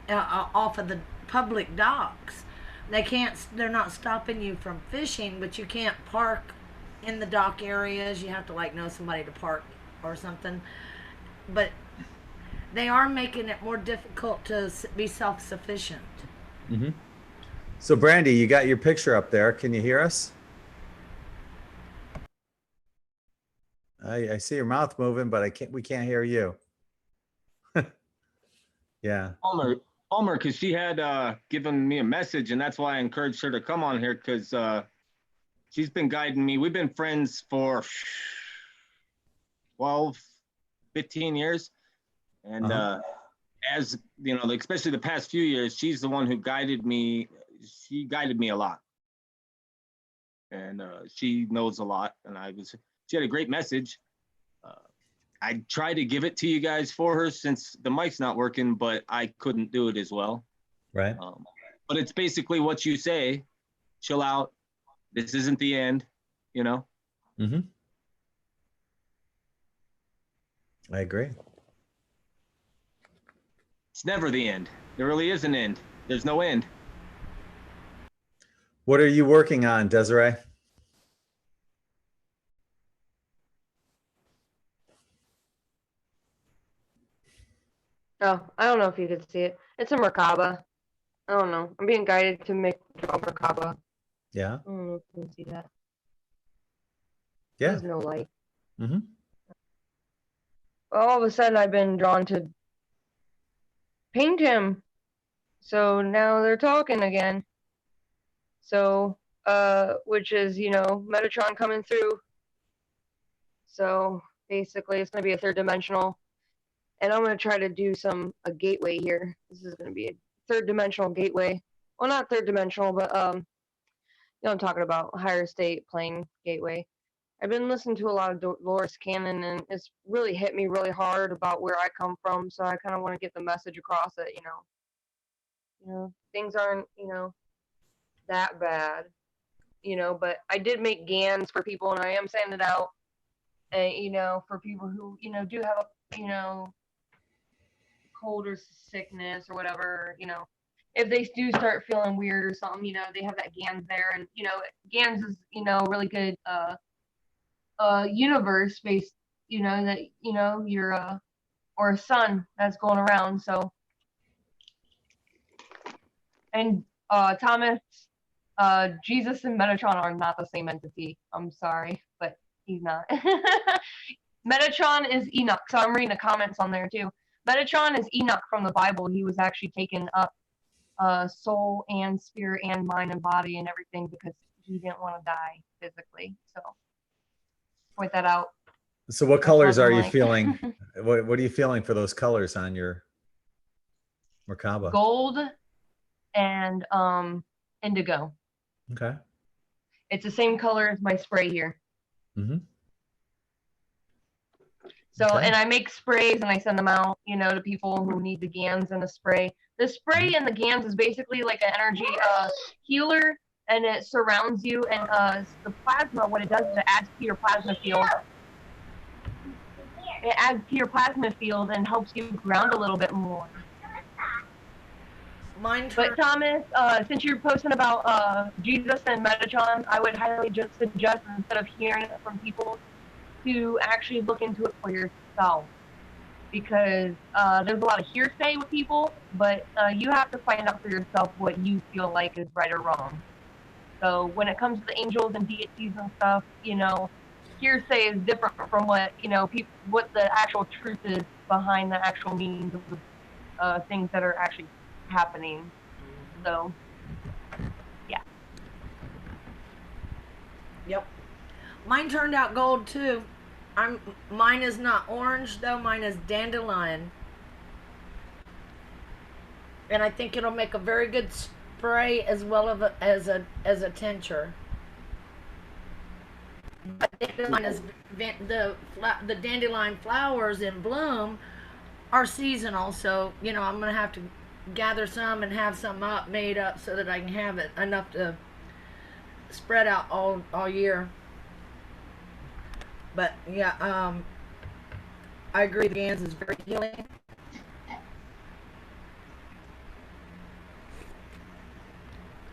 off of the public docks. They're not stopping you from fishing, but you can't park in the dock areas. You have to like know somebody to park or something. But they are making it more difficult to be self-sufficient. Mm-hmm. So Brandy, you got your picture up there. Can you hear us? I see your mouth moving, but we can't hear you. Yeah. Palmer, because she had given me a message, and that's why I encouraged her to come on here, because she's been guiding me. We've been friends for 12, 15 years. And as you know, especially the past few years, she's the one who guided me. She guided me a lot. And she knows a lot. And she had a great message. I tried to give it to you guys for her since the mic's not working, but I couldn't do it as well. Right. But it's basically what you say, chill out. This isn't the end, you know? Mm-hmm. I agree. It's never the end. There really is an end. There's no end. What are you working on, Desiree? Oh, I don't know if you could see it. It's a Merkaba. I don't know. I'm being guided to draw Merkaba. Yeah. I don't know if you can see that. Yeah. There's no light. Mm-hmm. All of a sudden, I've been drawn to paint him. So now they're talking again. So, which is, Metatron coming through. So basically, it's going to be a third dimensional. And I'm going to try to do a gateway here. This is going to be a third dimensional gateway. Well, not third dimensional, but, I'm talking about higher state plane gateway. I've been listening to a lot of Dolores Cannon, and it's really hit me really hard about where I come from. So I kind of want to get the message across that, things aren't, that bad, but I did make GANs for people, and I am sending it out, and, for people who, do have a, cold or sickness or whatever, if they do start feeling weird or something, they have that GANs there, and, GANs is, really good, universe based, that, you're, or a sun that's going around, so. And, Thomas, Jesus and Metatron are not the same entity. I'm sorry, but he's not. Metatron is Enoch, so I'm reading the comments on there too. Metatron is Enoch from the Bible. He was actually taken up soul and spirit and mind and body and everything because he didn't want to die physically. So point that out. So what colors are you feeling? What are you feeling for those colors on your Merkaba? Gold and indigo. Okay. It's the same color as my spray here. Mm-hmm. So, okay. And I make sprays and I send them out, to people who need the GANs and the spray. The spray and the GANs is basically like an energy healer, and it surrounds you. And the plasma, what it does is it adds to your plasma field. It adds to your plasma field and helps you ground a little bit more. But Thomas, since you're posting about Jesus and Metatron, I would highly just suggest, instead of hearing it from people, to actually look into it for yourself, because there's a lot of hearsay with people, but you have to find out for yourself what you feel like is right or wrong. So when it comes to the angels and deities and stuff, hearsay is different from what what the actual truth is behind the actual meanings of the things that are actually happening. So yeah. Yep. Mine turned out gold too. Mine is not orange though. Mine is dandelion, and I think it'll make a very good spray as well as a tincture. But dandelion is the dandelion flowers in bloom are seasonal, so I'm gonna have to gather some and have some made up so that I can have it enough to spread out all year. But yeah, I agree. The hands is very healing.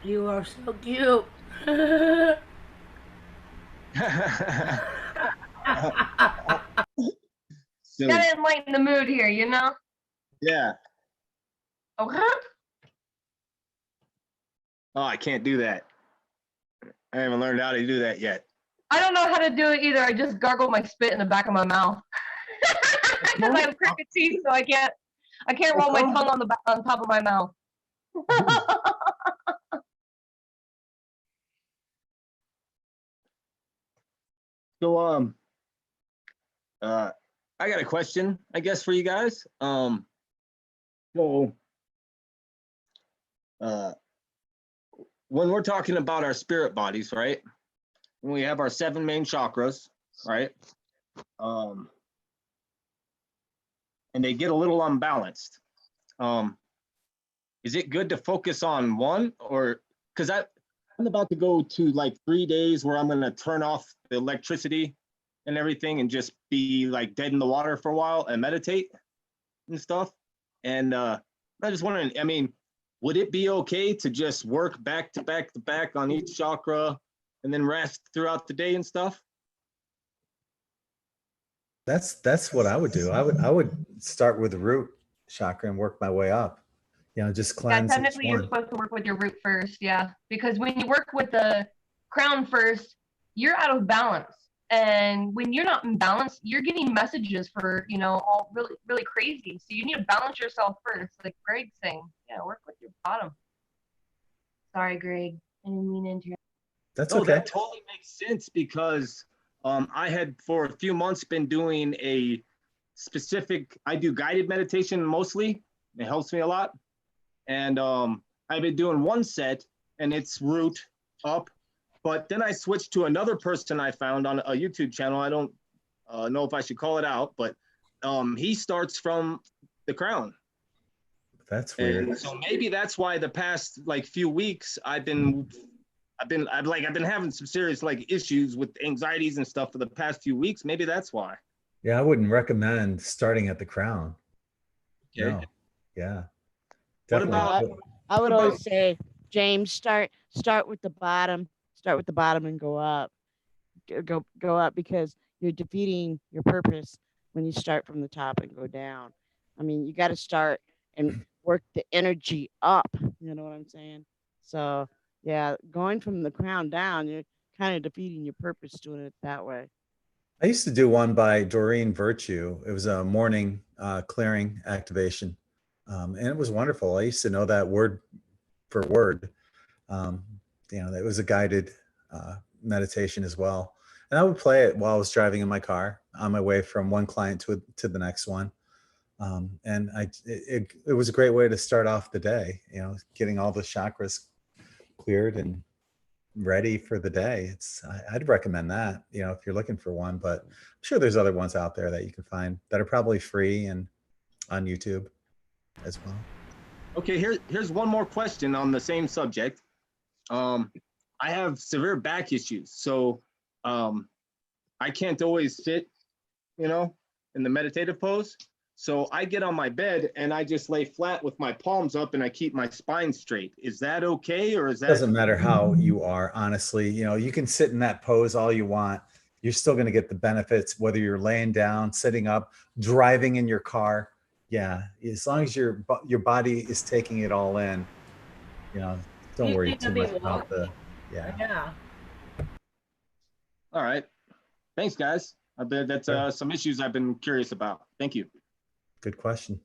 You are so cute. Silly. Gotta enlighten the mood here, you know? Yeah. Okay. Oh, I can't do that. I haven't learned how to do that yet. I don't know how to do it either. I just gargled my spit in the back of my mouth. Because I have crooked teeth, so I can't roll my tongue on top of my mouth. So I got a question, I guess, for you guys. So when we're talking about our spirit bodies, right? When we have our 7 main chakras, right? And they get a little unbalanced. Is it good to focus on one, or because I'm about to go to like 3 days where I'm going to turn off the electricity and everything and just be like dead in the water for a while and meditate and stuff. And I'm just wondering, I mean, would it be okay to just work back to back to back on each chakra and then rest throughout the day and stuff? That's what I would do. I would start with the root chakra and work my way up. You know, just Yeah, cleanse each technically you're one. supposed to work with your root first, yeah. Because when you work with the crown first, you're out of balance. And when you're not in balance, you're getting messages for, you know, all really, really crazy. So you need to balance yourself first, like Greg's saying. Yeah, work with your bottom. Sorry, Greg. I didn't mean to interrupt. That's No, okay. that totally makes sense because I had for a few months been doing a specific, I do guided meditation mostly. It helps me a lot. And I've been doing one set and it's root up, but then I switched to another person I found on a YouTube channel. I don't know if I should call it out, but he starts from the crown. That's weird. And so maybe that's why the past like few weeks I've been having some serious like issues with anxieties and stuff for the past few weeks. Maybe that's why. Yeah, I wouldn't recommend starting at the crown. Okay. No. Yeah. What about I would always say, James, start with the bottom. Start with the bottom and go up. Go up, because you're defeating your purpose when you start from the top and go down. I mean, you got to start and work the energy up. You know what I'm saying? So yeah, going from the crown down, you're kind of defeating your purpose doing it that way. I used to do one by Doreen Virtue. It was a morning clearing activation. And it was wonderful. I used to know that word for word. You know, it was a guided meditation as well. And I would play it while I was driving in my car on my way from one client to the next one. And it was a great way to start off the day, you know, getting all the chakras cleared and ready for the day. I'd recommend that, you know, if you're looking for one, but I'm sure there's other ones out there that you can find that are probably free and on YouTube as well. Okay, here's one more question on the same subject. I have severe back issues, so I can't always sit, you know, in the meditative pose. So I get on my bed and I just lay flat with my palms up and I keep my spine straight. Is that okay, or is that? Doesn't matter how you are, honestly. You know, you can sit in that pose all you want. You're still going to get the benefits, whether you're laying down, sitting up, driving in your car. Yeah, as long as your body is taking it all in, you know, don't worry too much about the, Yeah. All right. Thanks, guys. I bet that's some issues I've been curious about. Thank you. Good question.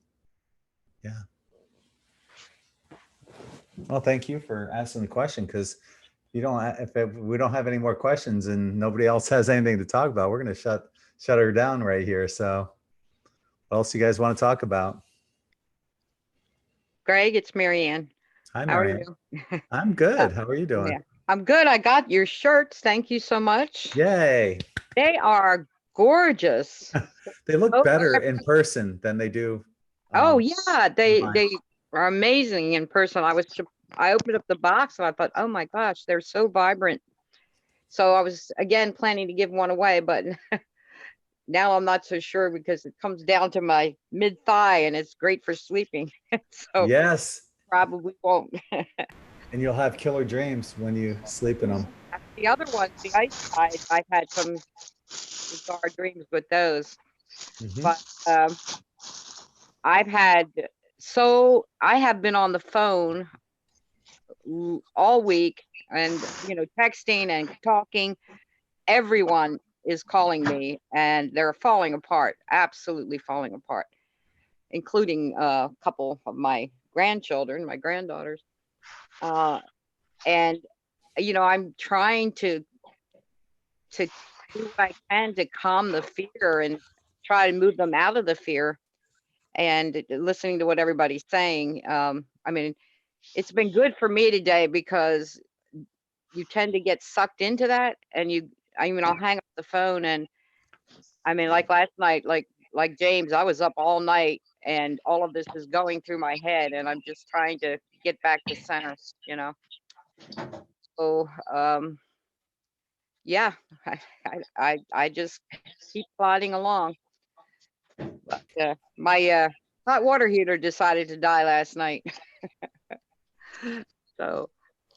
Yeah. Well, thank you for asking the question, because we don't have any more questions and nobody else has anything to talk about, we're going to shut her down right here. So what else you guys want to talk about? Greg, it's Marianne. Hi, How are Marianne. you? I'm good. How are you doing? Yeah, I'm good. I got your shirts. Thank you so much. Yay. They are gorgeous. They look better in person than they do. Oh yeah, they online. are amazing in person. I opened up the box and I thought, oh my gosh, they're so vibrant. So I was again planning to give one away, but now I'm not so sure because it comes down to my mid thigh and it's great for sleeping. So Yes. probably won't. And you'll have killer dreams when you sleep in them. The other ones, the ice side, I've had some bizarre dreams with those. Mhm. But I have been on the phone all week and, texting and talking. Everyone is calling me and they're falling apart, absolutely falling apart, including a couple of my grandchildren, my granddaughters. And, I'm trying to do what I can to calm the fear and try to move them out of the fear and listening to what everybody's saying. I mean, it's been good for me today because you tend to get sucked into that and I'll hang up the phone and I mean, like last night, like James, I was up all night and all of this is going through my head and I'm just trying to get back to center, So, yeah, I just keep plodding along. But, my hot water heater decided to die last night. So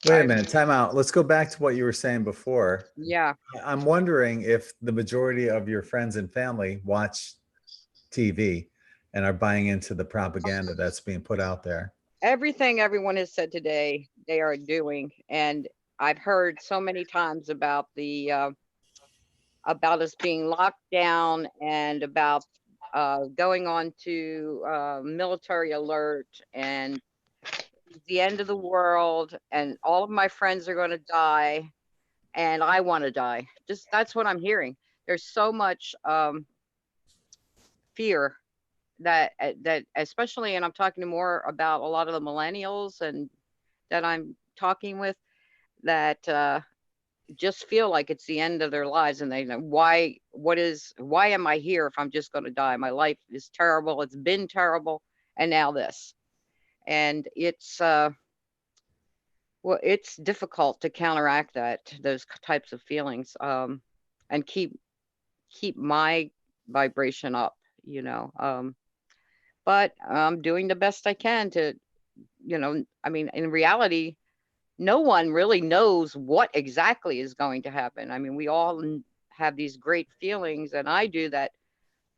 Wait a minute, time out. Let's go back to what you were saying before. yeah, I'm wondering if the majority of your friends and family watch TV and are buying into the propaganda that's being put out there. everything everyone has said today, they are doing. And I've heard so many times about about us being locked down and about going on to military alert and the end of the world and all of my friends are going to die and I want to die. Just that's what I'm hearing. There's so much fear that especially, and I'm talking more about a lot of the millennials and that I'm talking with that just feel like it's the end of their lives and they know why am I here if I'm just going to die? My life is terrible. It's been terrible. And now this. And it's it's difficult to counteract those types of feelings and keep my vibration up, but I'm doing the best I can to, I mean, in reality, no one really knows what exactly is going to happen. I mean, we all have these great feelings, and I do, that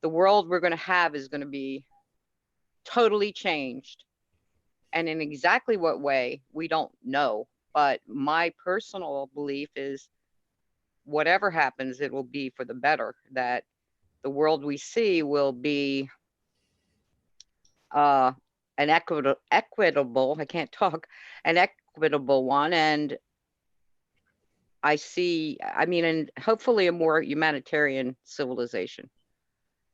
the world we're going to have is going to be totally changed. And in exactly what way, we don't know. But my personal belief is whatever happens, it will be for the better, that the world we see will be an equitable, I can't talk, an equitable one. And and hopefully a more humanitarian civilization.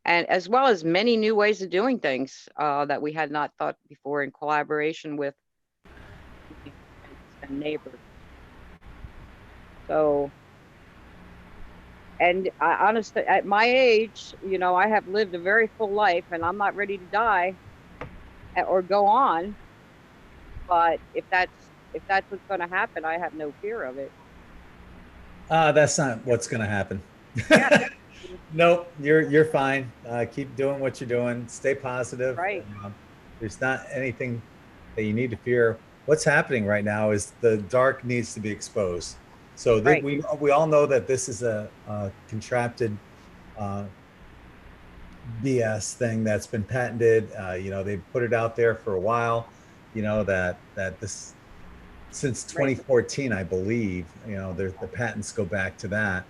And as well as many new ways of doing things that we had not thought before in collaboration with and neighbors. So, and I honestly, at my age, I have lived a very full life and I'm not ready to die or go on. But if that's what's going to happen, I have no fear of it. That's not what's going to happen. Nope, you're fine. Keep doing what you're doing. Stay positive. Right. There's not anything that you need to fear. What's happening right now is the dark needs to be exposed. So Right. we all know that this is a contracted BS thing that's been patented. They put it out there for a while. That this since 2014, I believe. The patents go back to that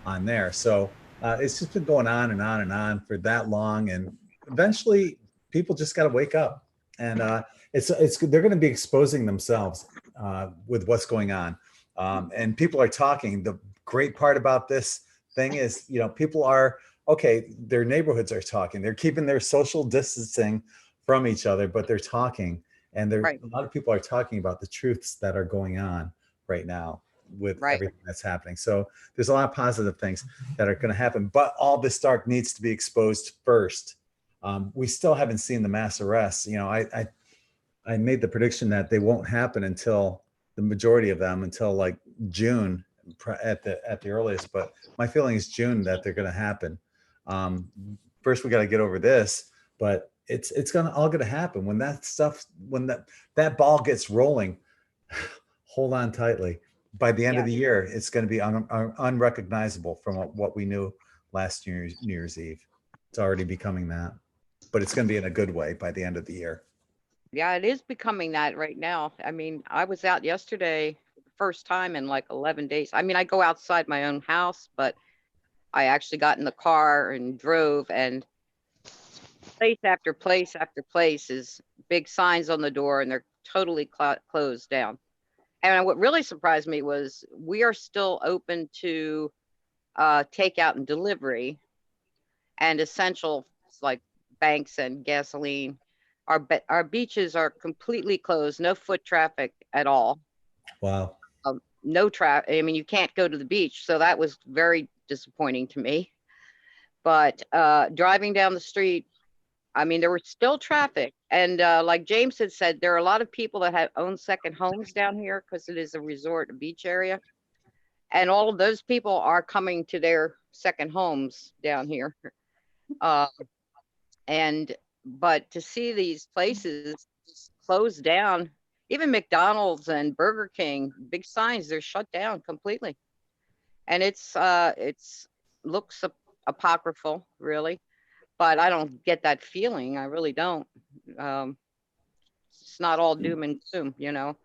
on there. So it's just been going on and on and on for that long, and eventually people just got to wake up. And they're going to be exposing themselves with what's going on. And people are talking. The great part about this thing is, people are, okay, their neighborhoods are talking. They're keeping their social distancing from each other, but they're talking. And a lot of people are talking about the truths that are going on right now with everything that's happening. So there's a lot of positive things that are going to happen, but all this dark needs to be exposed first. We still haven't seen the mass arrests. I made the prediction that they won't happen until the majority of them until like June at the earliest, but my feeling is June that they're going to happen. First we got to get over this, but it's all gonna happen when that ball gets rolling. Hold on tightly. By the end of the year, it's going to be unrecognizable from what we knew last New Year's Eve. It's already becoming that, but it's going to be in a good way by the end of the year. Yeah, it is becoming that right now. I mean, I was out yesterday for the first time in like 11 days. I mean, I go outside my own house, but I actually got in the car and drove, and place after place after place is big signs on the door, and they're totally closed down. And what really surprised me was we are still open to takeout and delivery, and essential like banks and gasoline. Our beaches are completely closed, no foot traffic at all. Wow. No traffic. I mean, you can't go to the beach, so that was very disappointing to me. But driving down the street, I mean, there was still traffic. And like James had said, there are a lot of people that own second homes down here because it is a resort, a beach area. And all of those people are coming to their second homes down here. But to see these places closed down, even McDonald's and Burger King, big signs, they're shut down completely. And it's looks apocryphal, really. But I don't get that feeling. I really don't. It's not all doom and gloom, you know.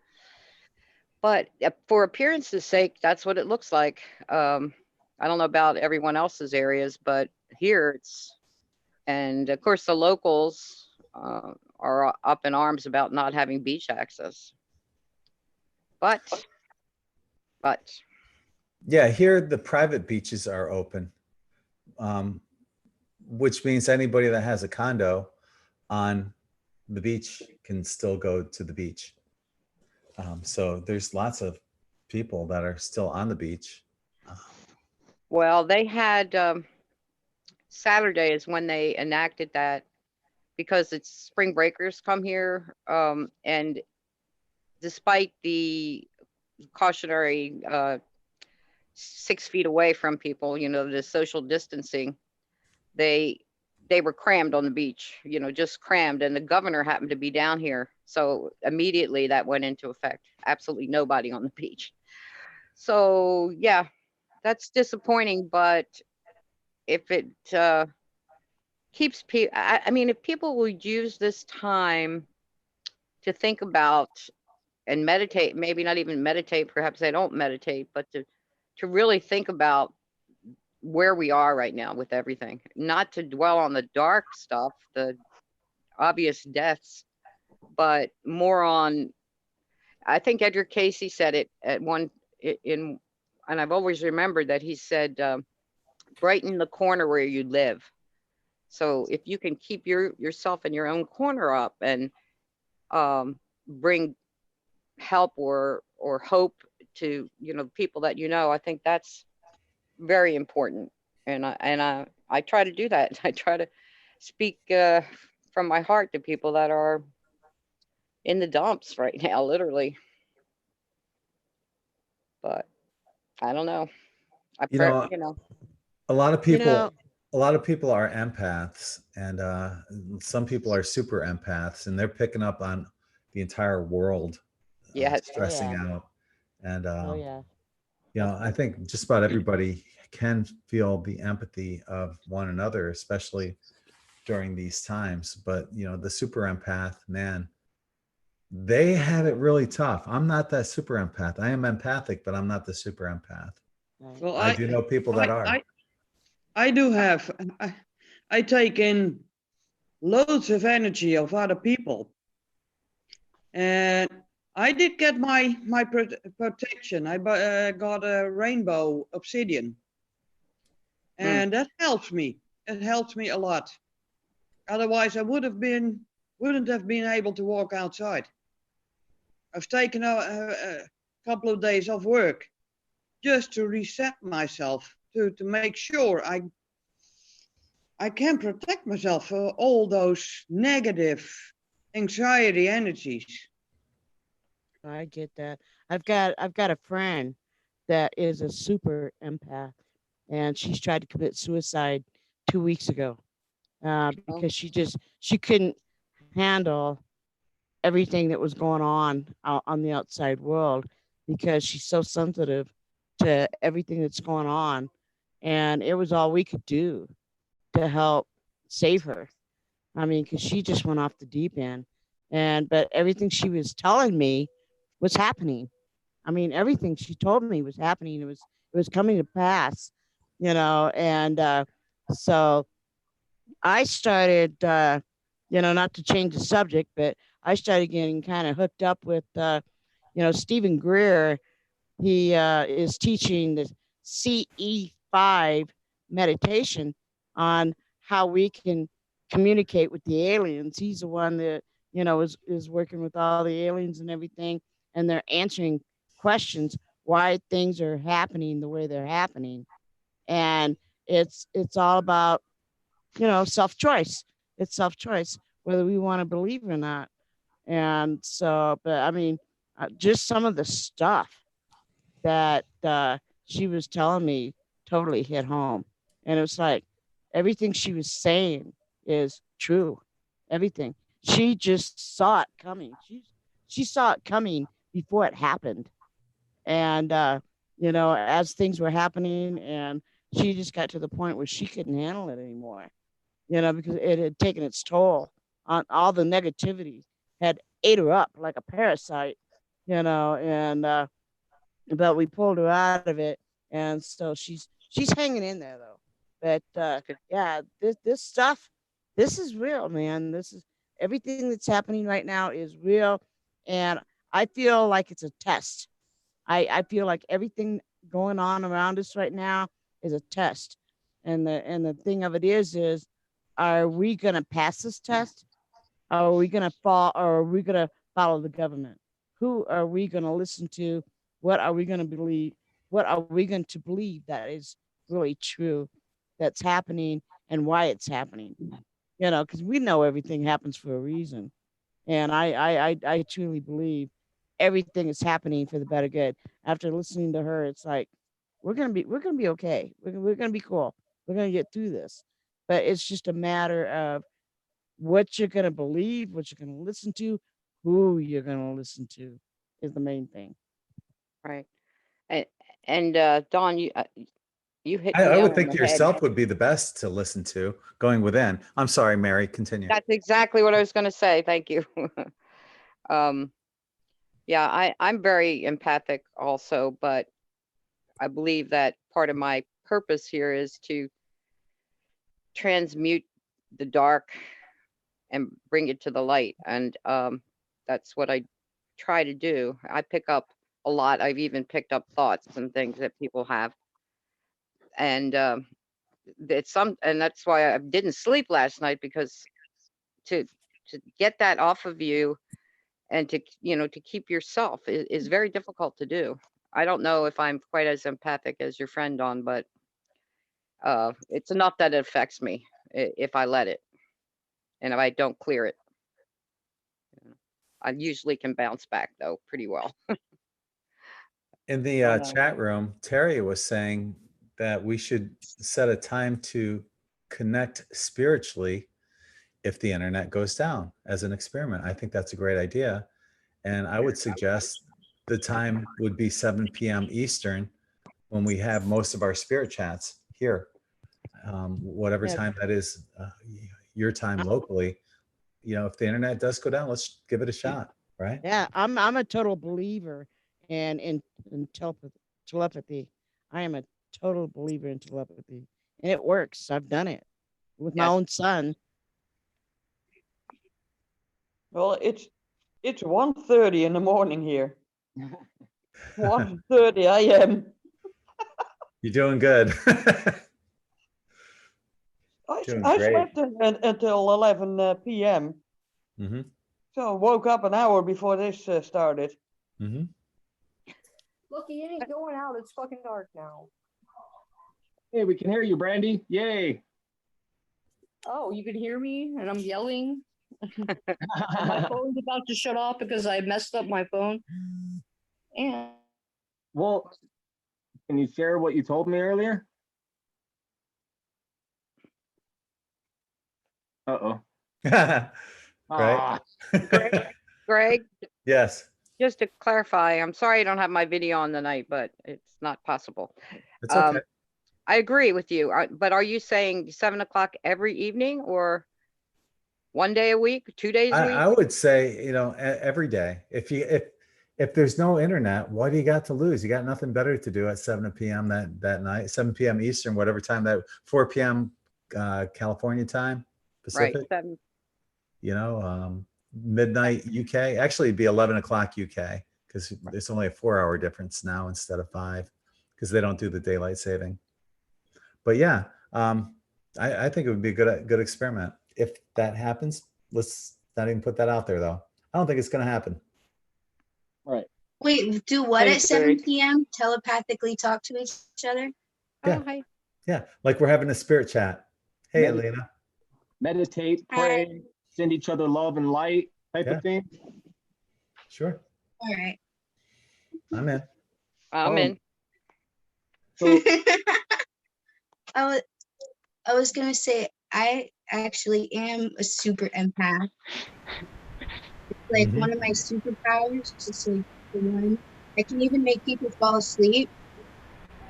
But for appearance's sake, that's what it looks like. I don't know about everyone else's areas, but here it's, and of course the locals are up in arms about not having beach access. But. Yeah, here the private beaches are open. Which means anybody that has a condo on the beach can still go to the beach. So there's lots of people that are still on the beach. Well, they had Saturday is when they enacted that, because it's spring breakers come here, and despite the cautionary 6 feet away from people, you know, the social distancing, they were crammed on the beach, you know, just crammed. And the governor happened to be down here, so immediately that went into effect. Absolutely nobody on the beach. So yeah, that's disappointing. But if it keeps people, I mean, if people would use this time to think about and meditate, maybe not even meditate, perhaps they don't meditate, but to really think about where we are right now with everything, not to dwell on the dark stuff, the obvious deaths, but more on, I think Edgar Casey said it at one in, and I've always remembered that he said, brighten the corner where you live. So if you can keep yourself in your own corner up and bring help or hope to, you know, people that you know, I think that's very important. And I try to do that. I try to speak from my heart to people that are in the dumps right now, literally. But I don't know. You know, a lot of people, You know, a lot of people are empaths, and some people are super empaths, and they're picking up on the entire world, stressing out. And you know, I think just about everybody can feel the empathy of one another, especially during these times. But you know, the super empath, man, they have it really tough. I'm not that super empath. I am empathic, but I'm not the super empath. Well, I do know people that are. I do have. I take in loads of energy of other people, and I did get my protection. I got a rainbow obsidian, and that helps me. It helps me a lot. Otherwise, I wouldn't have been able to walk outside. I've taken a couple of days off work just to reset myself, to make sure I can protect myself for all those negative anxiety energies. I get that. I've got a friend that is a super empath, and she's tried to commit suicide 2 weeks ago, Oh, because she couldn't handle everything that was going on out on the outside world, because she's so sensitive to everything that's going on, and it was all we could do to help save her. I mean, because she just went off the deep end, and but everything she was telling me was happening. I mean, everything she told me was happening. It was coming to pass, and so I started, not to change the subject, but I started getting kind of hooked up with, Stephen Greer. He is teaching the CE5 meditation on how we can communicate with the aliens. He's the one that, is working with all the aliens and everything, and they're answering questions why things are happening the way they're happening. And it's all about, self-choice. It's self-choice, whether we want to believe or not. And so, but I mean, just some of the stuff that she was telling me totally hit home. And it was like everything she was saying is true. Everything. She just saw it coming. She saw it coming before it happened. And as things were happening, and she just got to the point where she couldn't handle it anymore, because it had taken its toll on all the negativity, had ate her up like a parasite, and but we pulled her out of it, and so she's hanging in there though. But yeah, this stuff, this is real, man. This is everything that's happening right now is real, and I feel like it's a test. I feel like everything going on around us right now is a test, and the thing of it is, are we gonna pass this test? Are we gonna fall, or are we gonna follow the government? Who are we gonna listen to? What are we gonna believe? What are we going to believe that is really true, that's happening, and why it's happening? Because we know everything happens for a reason, and I truly believe everything is happening for the better good. After listening to her, it's like we're gonna be okay. We're gonna be cool. We're gonna get through this. But it's just a matter of what you're gonna believe, what you're gonna listen to, who you're gonna listen to is the main thing. right. And, and Dawn, you hit the I nail would on think the head. yourself would be the best to listen to going within. I'm sorry, Mary, continue. That's exactly what I was going to say. Thank you. Yeah, I'm very empathic also, but I believe that part of my purpose here is to transmute the dark and bring it to the light. And that's what I try to do. I pick up a lot. I've even picked up thoughts and things that people have. And and that's why I didn't sleep last night, because to get that off of you and to keep yourself is very difficult to do. I don't know if I'm quite as empathic as your friend Dawn, but it's enough that it affects me if I let it, and if I don't clear it. I usually can bounce back though pretty well. In the chat room, Terry was saying that we should set a time to connect spiritually if the internet goes down as an experiment. I think that's a great idea. And I would suggest the time would be 7 p.m. Eastern, when we have most of our spirit chats here. Whatever Yeah. time that is, your time locally. If the internet does go down, let's give it a shot, right? Yeah, I'm a total believer in telepathy. I am a total believer in telepathy, and it works. I've done it with my Yes. own son. Well, it's 1:30 in the morning here. 1:30 a.m. You're doing good. Doing I great. slept until 11 p.m. Mm-hmm. So I woke up an hour before this started. Mm-hmm. Look, it ain't going out. It's fucking dark now. Hey, we can hear you, Brandy. Yay. Oh, you can hear me and I'm yelling. My phone's about to shut off because I messed up my phone. And Well, can you share what you told me earlier? Uh-oh. Right? Ah, Greg, Yes, just to clarify, I'm sorry I don't have my video on tonight, but it's not possible. it's okay. I agree with you, but are you saying 7 o'clock every evening or one day a week, 2 days a week? I would say, every day. If there's no internet, what do you got to lose? You got nothing better to do at 7 p.m. that night, 7 p.m. Eastern, whatever time that 4 p.m. California time, Right, Pacific. 7. Midnight UK. Actually, it'd be 11 o'clock UK because it's only a 4-hour difference now instead of 5 because they don't do the daylight saving. But yeah, I think it would be a good experiment. If that happens, let's not even put that out there though. I don't think it's going to happen. right. Wait, do what Hey, at 7 Greg. p.m.? Telepathically talk to each other? Yeah. Oh, hi. Yeah, like we're having a spirit chat. Hey, Medi- Elena. Meditate, All right. pray, send each other love and light type Yeah. of thing. Sure, All right. I'm in. I'm in. So I was gonna say I actually am a super empath. Like Mhm. one of my superpowers, just like the one I can even make people fall asleep.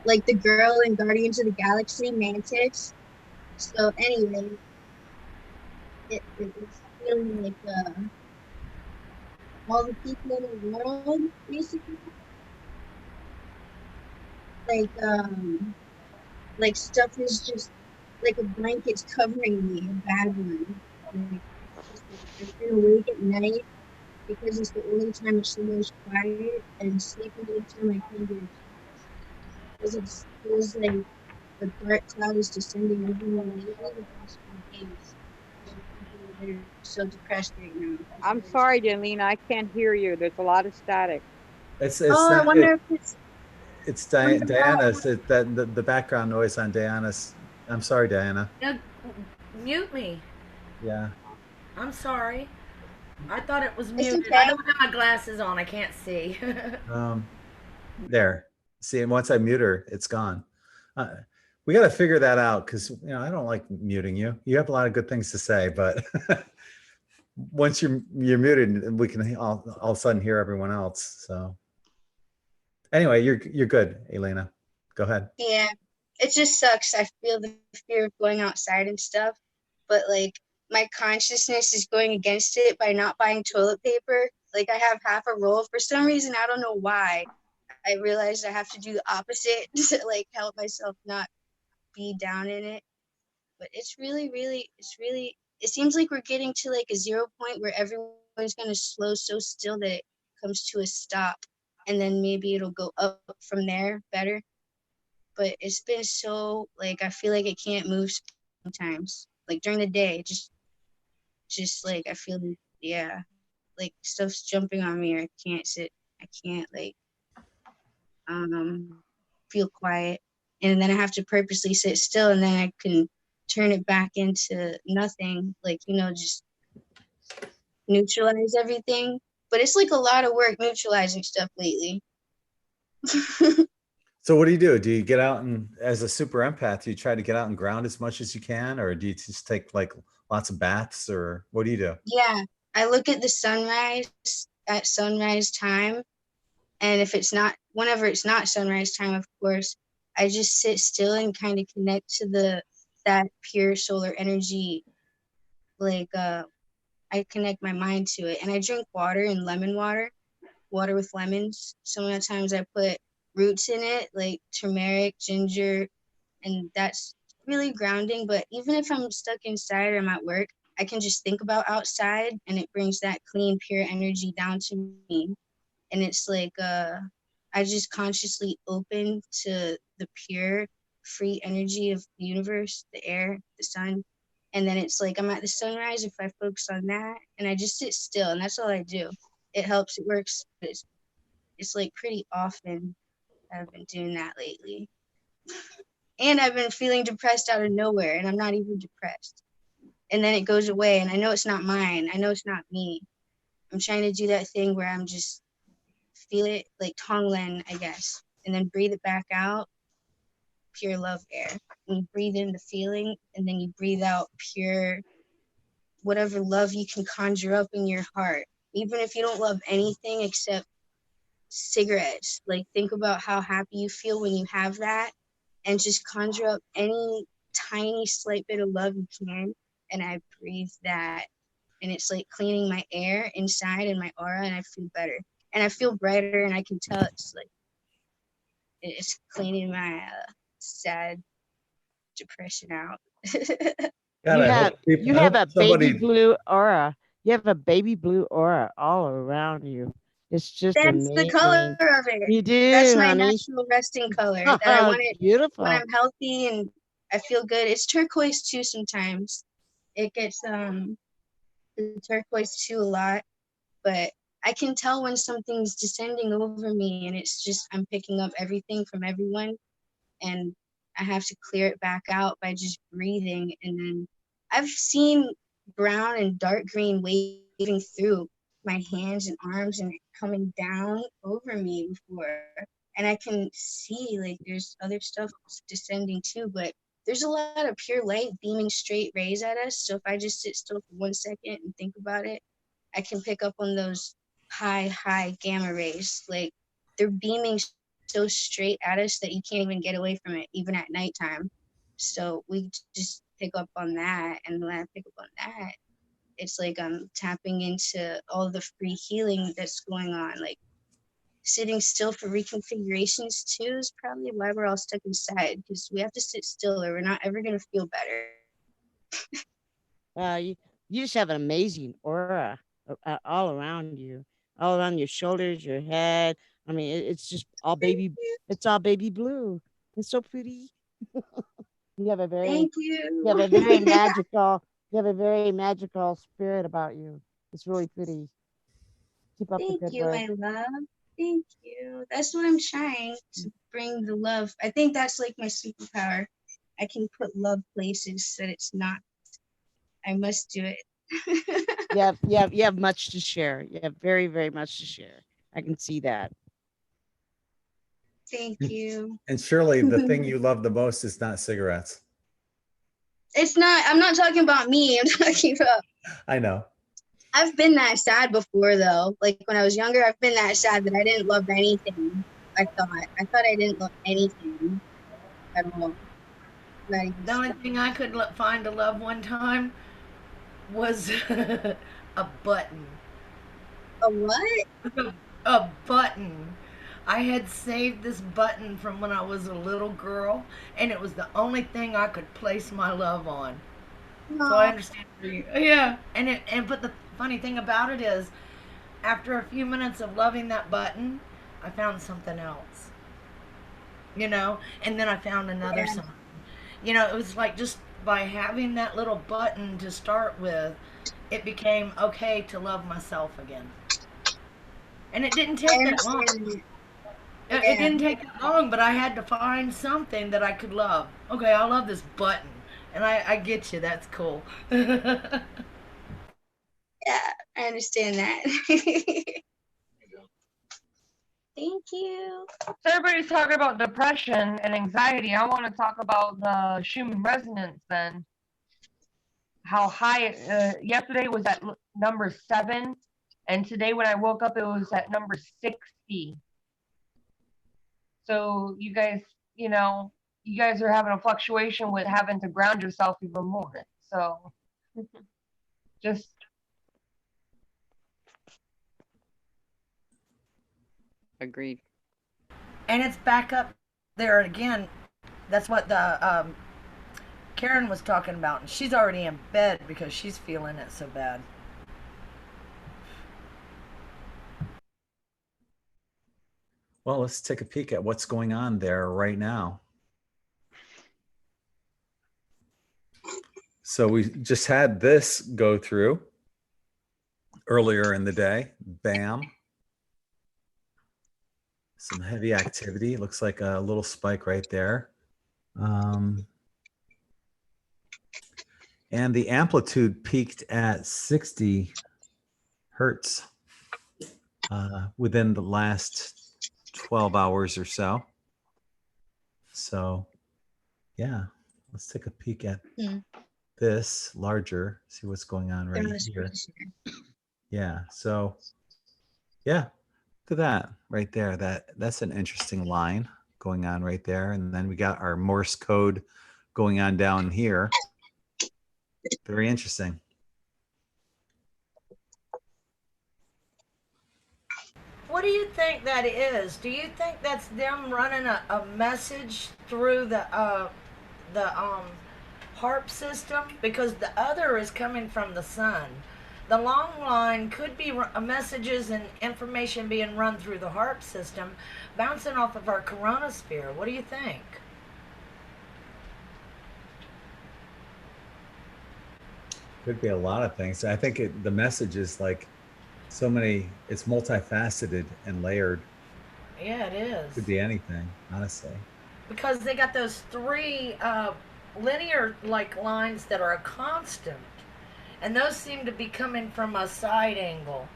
Like the girl in Guardians of the Galaxy, Mantis. So anyway, it was feeling like all the people in the world basically like stuff is just like a blanket's covering me, a bad one. Like, just, like, I've been awake at night because it's the only time it's the most quiet, and sleeping anytime I can get a chance. Because it feels like the dark cloud is descending over me lately the past few days. And people that are so depressed right now. I'm sorry, Delina, I can't hear you. There's a lot of static. It's Oh, I not wonder if it's what about Diana's. The background noise on Diana's. I'm sorry, Diana. No, mute me. Yeah. I'm sorry. I thought it was it's muted. I okay. don't have my glasses on. I can't see. There. See, and once I mute her, it's gone. We got to figure that out because I don't like muting you. You have a lot of good things to say, but once you're muted, we can all of a sudden hear everyone else. So anyway, you're good, Elena. Go ahead. Yeah, it just sucks. I feel the fear of going outside and stuff, but like my consciousness is going against it by not buying toilet paper. Like I have half a roll for some reason. I don't know why. I realized I have to do the opposite to like help myself not be down in it. But it's really, really, it seems like we're getting to like a 0 point where everyone's gonna slow so still that it comes to a stop, and then maybe it'll go up from there better. But it's been so like I feel like it can't move sometimes. Like during the day, just like I feel like stuff's jumping on me or I can't sit. I can't like feel quiet. And then I have to purposely sit still and then I can turn it back into nothing. Like, just neutralize everything. But it's like a lot of work neutralizing stuff lately. So what do you do? Do you get out and, as a super empath, do you try to get out and ground as much as you can, or do you just take like lots of baths, or what do you do? Yeah, I look at the sunrise at sunrise time, and if it's not, whenever it's not sunrise time, of course, I just sit still and kind of connect to that pure solar energy. Like I connect my mind to it, and I drink water and lemon water with lemons. Sometimes I put roots in it, like turmeric, ginger, and that's really grounding. But even if I'm stuck inside or I'm at work, I can just think about outside and it brings that clean, pure energy down to me. And it's like I just consciously open to the pure, free energy of the universe, the air, the sun. And then it's like I'm at the sunrise if I focus on that and I just sit still and that's all I do. It helps, it works. It's like pretty often I've been doing that lately. And I've been feeling depressed out of nowhere and I'm not even depressed. And then it goes away and I know it's not mine. I know it's not me. I'm trying to do that thing where I'm just feel it like Tonglen, I guess, and then breathe it back out, pure love air. And you breathe in the feeling and then you breathe out pure whatever love you can conjure up in your heart, even if you don't love anything except cigarettes. Like, think about how happy you feel when you have that, and just conjure up any tiny slight bit of love you can. And I breathe that, and it's like cleaning my air inside and my aura, and I feel better, and I feel brighter, and I can tell it's like it's cleaning my sad depression out. God, You I have hope people, you I have hope a baby somebody. blue aura. You have a baby blue aura all around you. It's just That's the color amazing. of it. You That's do, my honey. natural resting color that I want it when Beautiful. I'm healthy and I feel good. It's turquoise too sometimes. It gets the turquoise too a lot, but I can tell when something's descending over me, and it's just I'm picking up everything from everyone, and I have to clear it back out by just breathing. And then I've seen brown and dark green waving through my hands and arms and coming down over me before. And I can see like there's other stuff descending too, but there's a lot of pure light beaming straight rays at us. So if I just sit still for 1 second and think about it, I can pick up on those high gamma rays. Like, they're beaming so straight at us that you can't even get away from it, even at nighttime. So we just pick up on that, and when I pick up on that, it's like I'm tapping into all the free healing that's going on. Like, sitting still for reconfigurations too is probably why we're all stuck inside, because we have to sit still or we're not ever going to feel better. You just have an amazing aura all around you, all around your shoulders, your head. I mean, it's just all baby. It's all baby blue. It's so pretty. You have a very, Thank you have you. a very magical, you have a very magical spirit about you. It's really pretty. Keep up the Thank good you, work. my love. Thank you. That's what I'm trying to bring, the love. I think that's like my superpower. I can put love places that it's not. I must do it. You have much to share. You have very, very much to share. I can see that. Thank you. And surely the thing you love the most is not cigarettes. It's not, I'm not talking about me. I'm talking about, I know. I've been that sad before though. Like when I was younger, I've been that sad that I didn't love anything. I thought I didn't love anything at all. Not even The only thing I could find to love one time was a button. a what? A button. I had saved this button from when I was a little girl, and it was the only thing I could place my love on. So I No. understand where you, yeah. But the funny thing about it is, after a few minutes of loving that button, I found something else. And then I found another Yeah. something. It was like just by having that little button to start with, it became okay to love myself again. And it didn't I take that long. understand that. It Yeah. didn't take that long, but I had to find something that I could love. Okay, I love this button. And I get you. That's cool. Yeah, I understand that. Thank you. So everybody's talking about depression and anxiety. I want to talk about the Schumann resonance then. How high yesterday was at number 7, and today when I woke up it was at number 60. So you guys are having a fluctuation with having to ground yourself even more. So just Agreed. And it's back up there again. That's what the Karen was talking about. And she's already in bed because she's feeling it so bad. Well, let's take a peek at what's going on there right now. So we just had this go through earlier in the day. Bam. Some heavy activity. Looks like a little spike right there. And the amplitude peaked at 60 hertz within the last 12 hours or so. So, yeah, let's take a peek at this larger, see what's going on right They're on the here. screen share. Yeah, so yeah, look at that right there. That's an interesting line going on right there. And then we got our Morse code going on down here. Very interesting. What do you think that is? Do you think that's them running a message through the harp system? Because the other is coming from the sun. The long line could be messages and information being run through the harp system, bouncing off of our coronosphere. What do you think? Could be a lot of things. I think the message is like so many, it's multifaceted and layered. Yeah, it is. Could be anything, honestly. Because they got those three linear like lines that are a constant, and those seem to be coming from a side angle.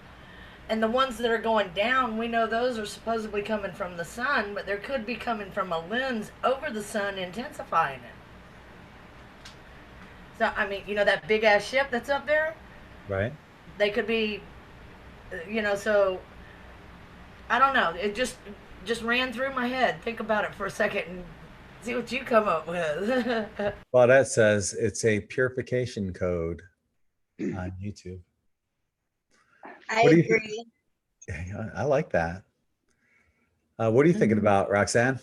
And the ones that are going down, we know those are supposedly coming from the sun, but there could be coming from a lens over the sun, intensifying it. So, I mean, you know that big ass ship that's up there? Right. They could be, so I don't know. It just ran through my head. Think about it for a second and see what you come up with. Well, that says it's a purification code on YouTube. I What do you agree. I like that. What are you thinking about, Roxanne?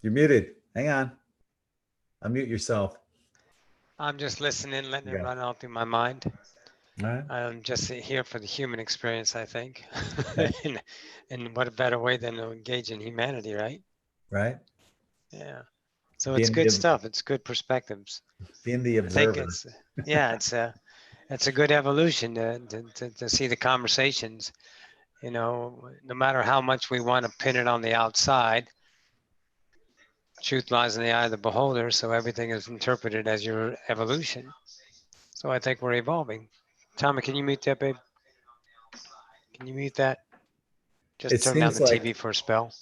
You're muted. Hang on. Unmute yourself. I'm just listening, letting it Yeah. run out through my mind. All right. I'm just here for the human experience, I think. and what a better way than to engage in humanity, right? Right. Yeah. So it's good stuff. It's good perspectives. Being the observer. It's a good evolution to see the conversations. You know, no matter how much we want to pin it on the outside, truth lies in the eye of the beholder, so everything is interpreted as your evolution. So I think we're evolving. Tommy, can you mute that, babe? Can you mute that? Just turn down the TV for a spell.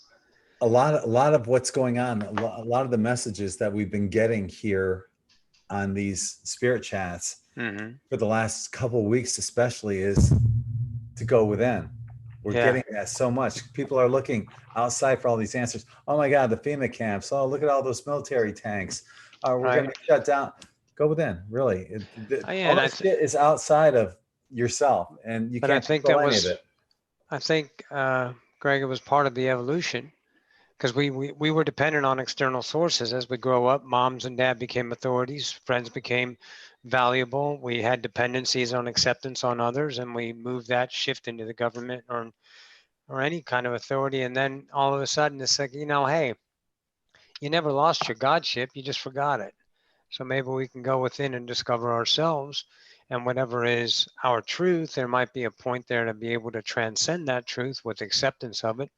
A lot of what's going on, a lot of the messages that we've been getting here on these spirit chats for the last couple of weeks especially is to go within. We're getting that so much. People are looking outside for all these answers. Oh my God, the FEMA camps. Oh, look at all those military tanks. We're going to shut down. Go within, really. All that shit is outside of yourself, and you can't control any of it. I think, Greg, it was part of the evolution, because we were dependent on external sources. As we grow up, moms and dad became authorities, friends became valuable. We had dependencies on acceptance on others, and we moved that shift into the government or any kind of authority. And then all of a sudden it's like, hey, you never lost your godship, you just forgot it. So maybe we can go within and discover ourselves, and whatever is our truth, there might be a point there to be able to transcend that truth with acceptance of it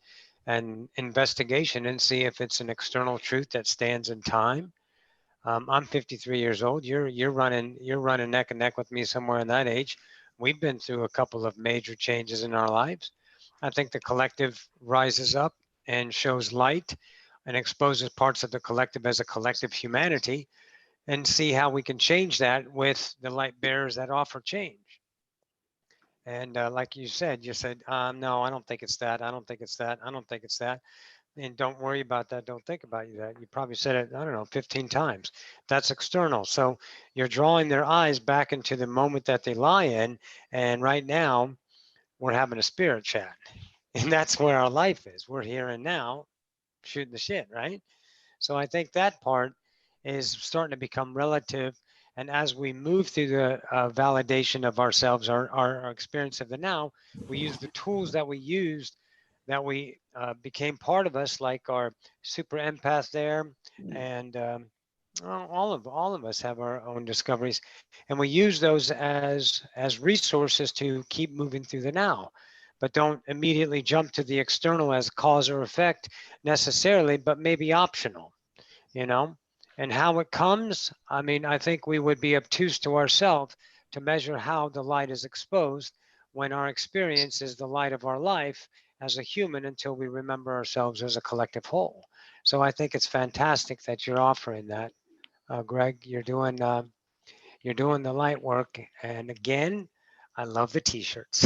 and investigation, and see if it's an external truth that stands in time. I'm 53 years old. You're running neck and neck with me somewhere in that age. We've been through a couple of major changes in our lives. I think the collective rises up and shows light and exposes parts of the collective as a collective humanity, and see how we can change that with the light bearers that offer change. And like you said, no, I don't think it's that. I don't think it's that. I don't think it's that. And don't worry about that. Don't think about that. You probably said it, I don't know, 15 times. That's external. So you're drawing their eyes back into the moment that they lie in. And right now we're having a spirit chat, and that's where our life is. We're here and now shooting the shit, right? So I think that part is starting to become relative. And as we move through the validation of ourselves, our experience of the now, we use the tools that we used, that we became part of us, like our super empath there, and all of us have our own discoveries, and we use those as resources to keep moving through the now. But don't immediately jump to the external as cause or effect necessarily, but maybe optional, and how it comes. I mean, I think we would be obtuse to ourselves to measure how the light is exposed when our experience is the light of our life as a human, until we remember ourselves as a collective whole. So I think it's fantastic that you're offering that, Gregg. You're doing the light work, and again, I love the t-shirts.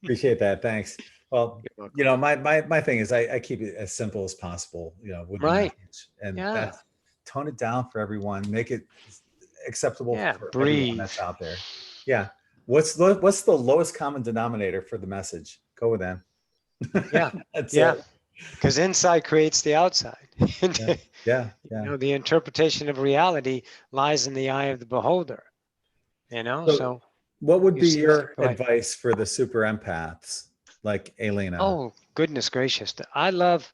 Appreciate that. Thanks. Well, You're welcome. you know, my thing is I keep it as simple as possible, you know, with the Right. message. And Yeah. that's tone it down for everyone, make it acceptable Yeah, for everyone breathe. that's out there. Yeah. What's the lowest common denominator for the message? Go with that. Yeah. That's Yeah. it. Because inside creates the outside. Yeah. You know, the interpretation of reality lies in the eye of the beholder. You know, So what would you be see- your go ahead. advice for the super empaths like Elena? Oh, goodness gracious. I love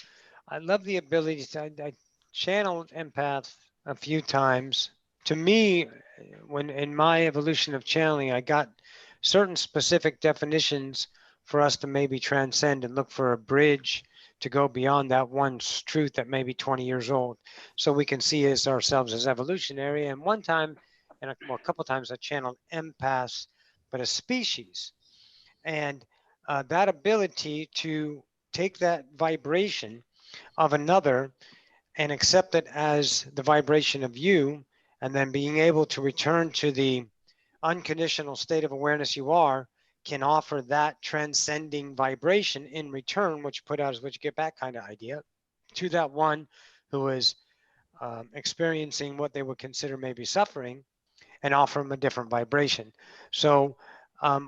the ability to, I channeled empath a few times. To me, when in my evolution of channeling, I got certain specific definitions for us to maybe transcend and look for a bridge to go beyond that one truth that may be 20 years old. So we can see ourselves as evolutionary. And one time, and a couple times I channeled empaths, but a species. And that ability to take that vibration of another and accept it as the vibration of you, and then being able to return to the unconditional state of awareness you are, can offer that transcending vibration in return, which you put out is what you get back kind of idea, to that one who is experiencing what they would consider maybe suffering, and offer them a different vibration. So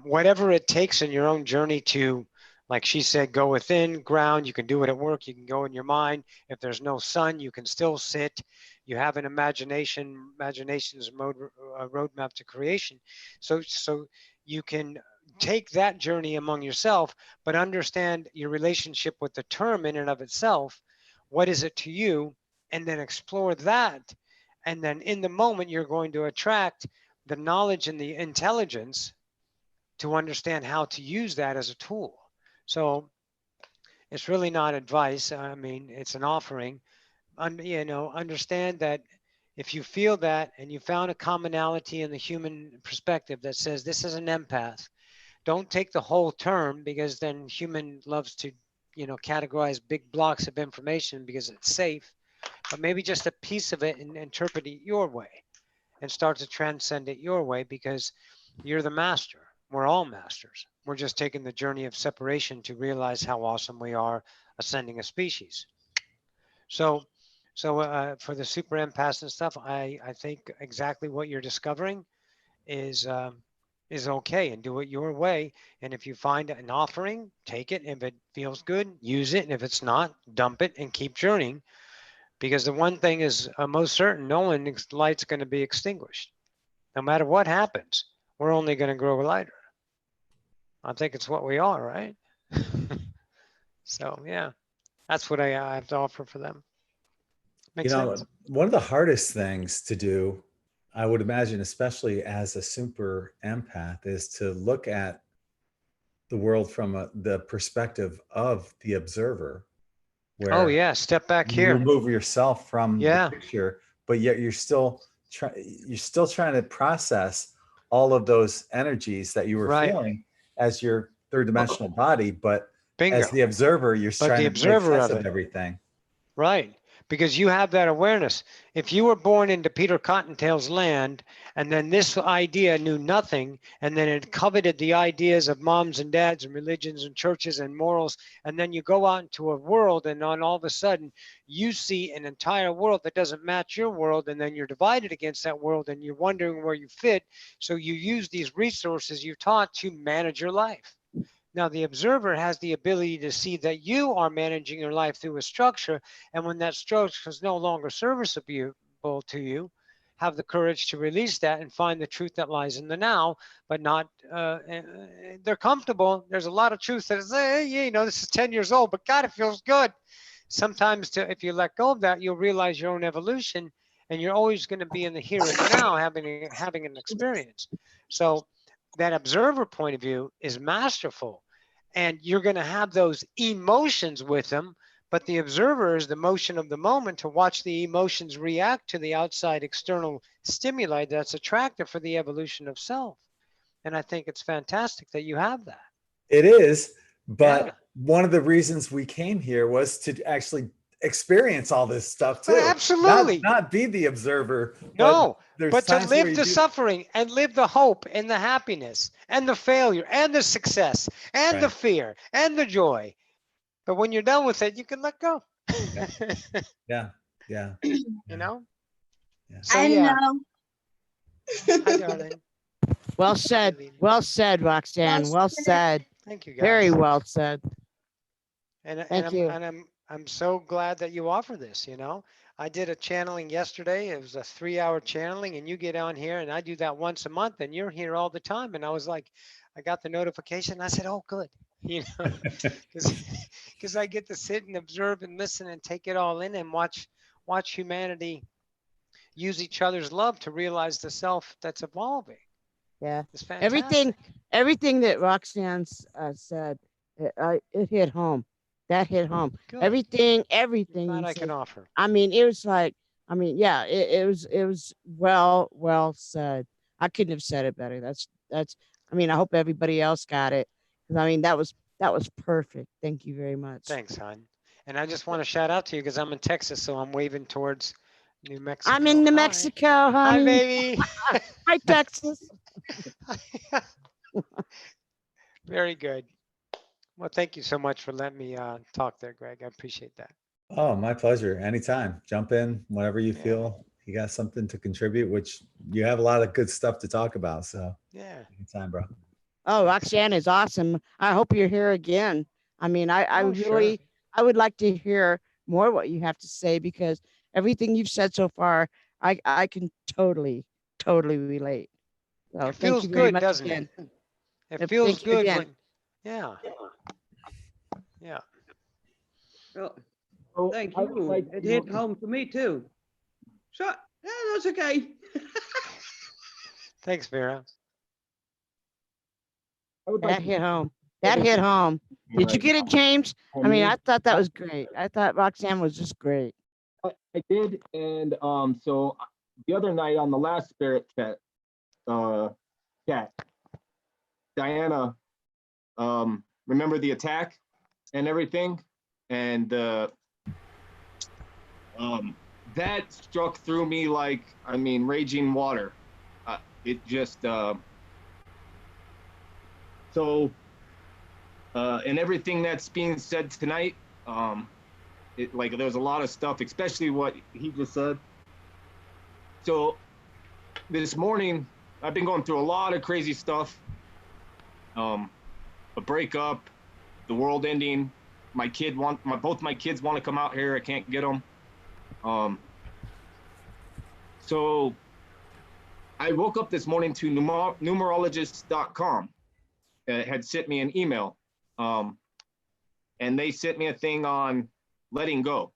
whatever it takes in your own journey to, like she said, go within, ground. You can do it at work. You can go in your mind. If there's no sun, you can still sit. You have an imagination's roadmap to creation. So you can take that journey among yourself, but understand your relationship with the term in and of itself. What is it to you? And then explore that. And then in the moment, you're going to attract the knowledge and the intelligence to understand how to use that as a tool. So it's really not advice. I mean, it's an offering. You know, understand that if you feel that and you found a commonality in the human perspective that says this is an empath, don't take the whole term, because then human loves to, you know, categorize big blocks of information because it's safe, but maybe just a piece of it and interpret it your way and start to transcend it your way, because you're the master. We're all masters. We're just taking the journey of separation to realize how awesome we are ascending a species. So for the super empaths and stuff, I think exactly what you're discovering is okay, and do it your way. And if you find an offering, take it. If it feels good, use it. And if it's not, dump it and keep journeying. Because the one thing is most certain, no one's light's going to be extinguished. No matter what happens, we're only going to grow lighter. I think it's what we are, right? So yeah, that's what I have to offer for them. Makes sense. One of the hardest things to do, I would imagine, especially as a super empath, is to look at the world from the perspective of the observer. Where oh yeah, step back you here. remove yourself from Yeah. the picture, but yet you're still trying to process all of those energies that you were Right. feeling as your third dimensional body. But Bingo. as the observer, you're But trying the to make observer sense of of it. everything. Right. Because you have that awareness. If you were born into Peter Cottontail's land, and then this idea knew nothing, and then it coveted the ideas of moms and dads and religions and churches and morals, and then you go out into a world, and on all of a sudden you see an entire world that doesn't match your world, and then you're divided against that world, and you're wondering where you fit. So you use these resources you taught to manage your life. Now, the observer has the ability to see that you are managing your life through a structure, and when that structure is no longer serviceable to you, have the courage to release that and find the truth that lies in the now, but not, they're comfortable. There's a lot of truth that is, hey, you know, this is 10 years old, but God, it feels good. Sometimes if you let go of that, you'll realize your own evolution, and you're always going to be in the here and now having an experience. So that observer point of view is masterful, and you're going to have those emotions with them, but the observer is the motion of the moment to watch the emotions react to the outside external stimuli that's attractive for the evolution of self. And I think it's fantastic that you have that. It is, but one of the reasons we came here was to actually experience all this stuff too. Absolutely. Not be the observer. No, there's but to times where live you the do- suffering and live the hope and the happiness and the failure and the success and the Right. fear and the joy. But when you're done with it, you can let go. Yeah. Yeah. You know? Yeah. So I yeah. know. Hi, darling. Well said. Well said, Roxanne. Well said. Thank you, guys. Very well said. And I'm so glad that you offer this, you know. I did a channeling yesterday. It was a 3-hour channeling, and you get on here, and I do that once a month, and you're here all the time. And I was like, I got the notification. I said, oh, good, you know, because I get to sit and observe and listen and take it all in and watch humanity use each other's love to realize the self that's evolving. Yeah. It's fantastic. Everything that Roxanne said, it hit home. That hit home. Good. Everything Glad you I can said. offer. I mean, it was like, yeah, it was well said. I couldn't have said it better. That's I mean, I hope everybody else got it. Because I mean, that was perfect. Thank you very much. Thanks, hon. And I just want to shout out to you because I'm in Texas, so I'm waving towards New Mexico. I'm in New Mexico, honey. Hi, baby. Hi, Texas. Very good. Well, thank you so much for letting me talk there, Greg. I appreciate that. Oh, my pleasure. Anytime. Jump in whenever you feel you got something to contribute, which you have a lot of good stuff to talk about. So yeah, anytime, bro. Oh, Roxanne is awesome. I hope you're here again. I mean, I really, sure. I would like to hear more what you have to say because everything you've said so far, I can totally relate. So It thank feels you very good, much doesn't again. it? It feels Thank you good again. when, yeah. Well, thank you. It hit home to me too. So, yeah, that's okay. Thanks, Vera. That hit home. That hit home. Did you get it, James? I mean, I thought that was great. I thought Roxanne was just great. I did, and so the other night on the last spirit chat, Diana, remember the attack and everything, and that struck through me like, I mean, raging water. It just and everything that's being said tonight, it like there's a lot of stuff, especially what he just said. So this morning I've been going through a lot of crazy stuff. A breakup, the world ending. Both my kids want to come out here. I can't get them. So I woke up this morning to numerologist.com. It had sent me an email. And they sent me a thing on letting go.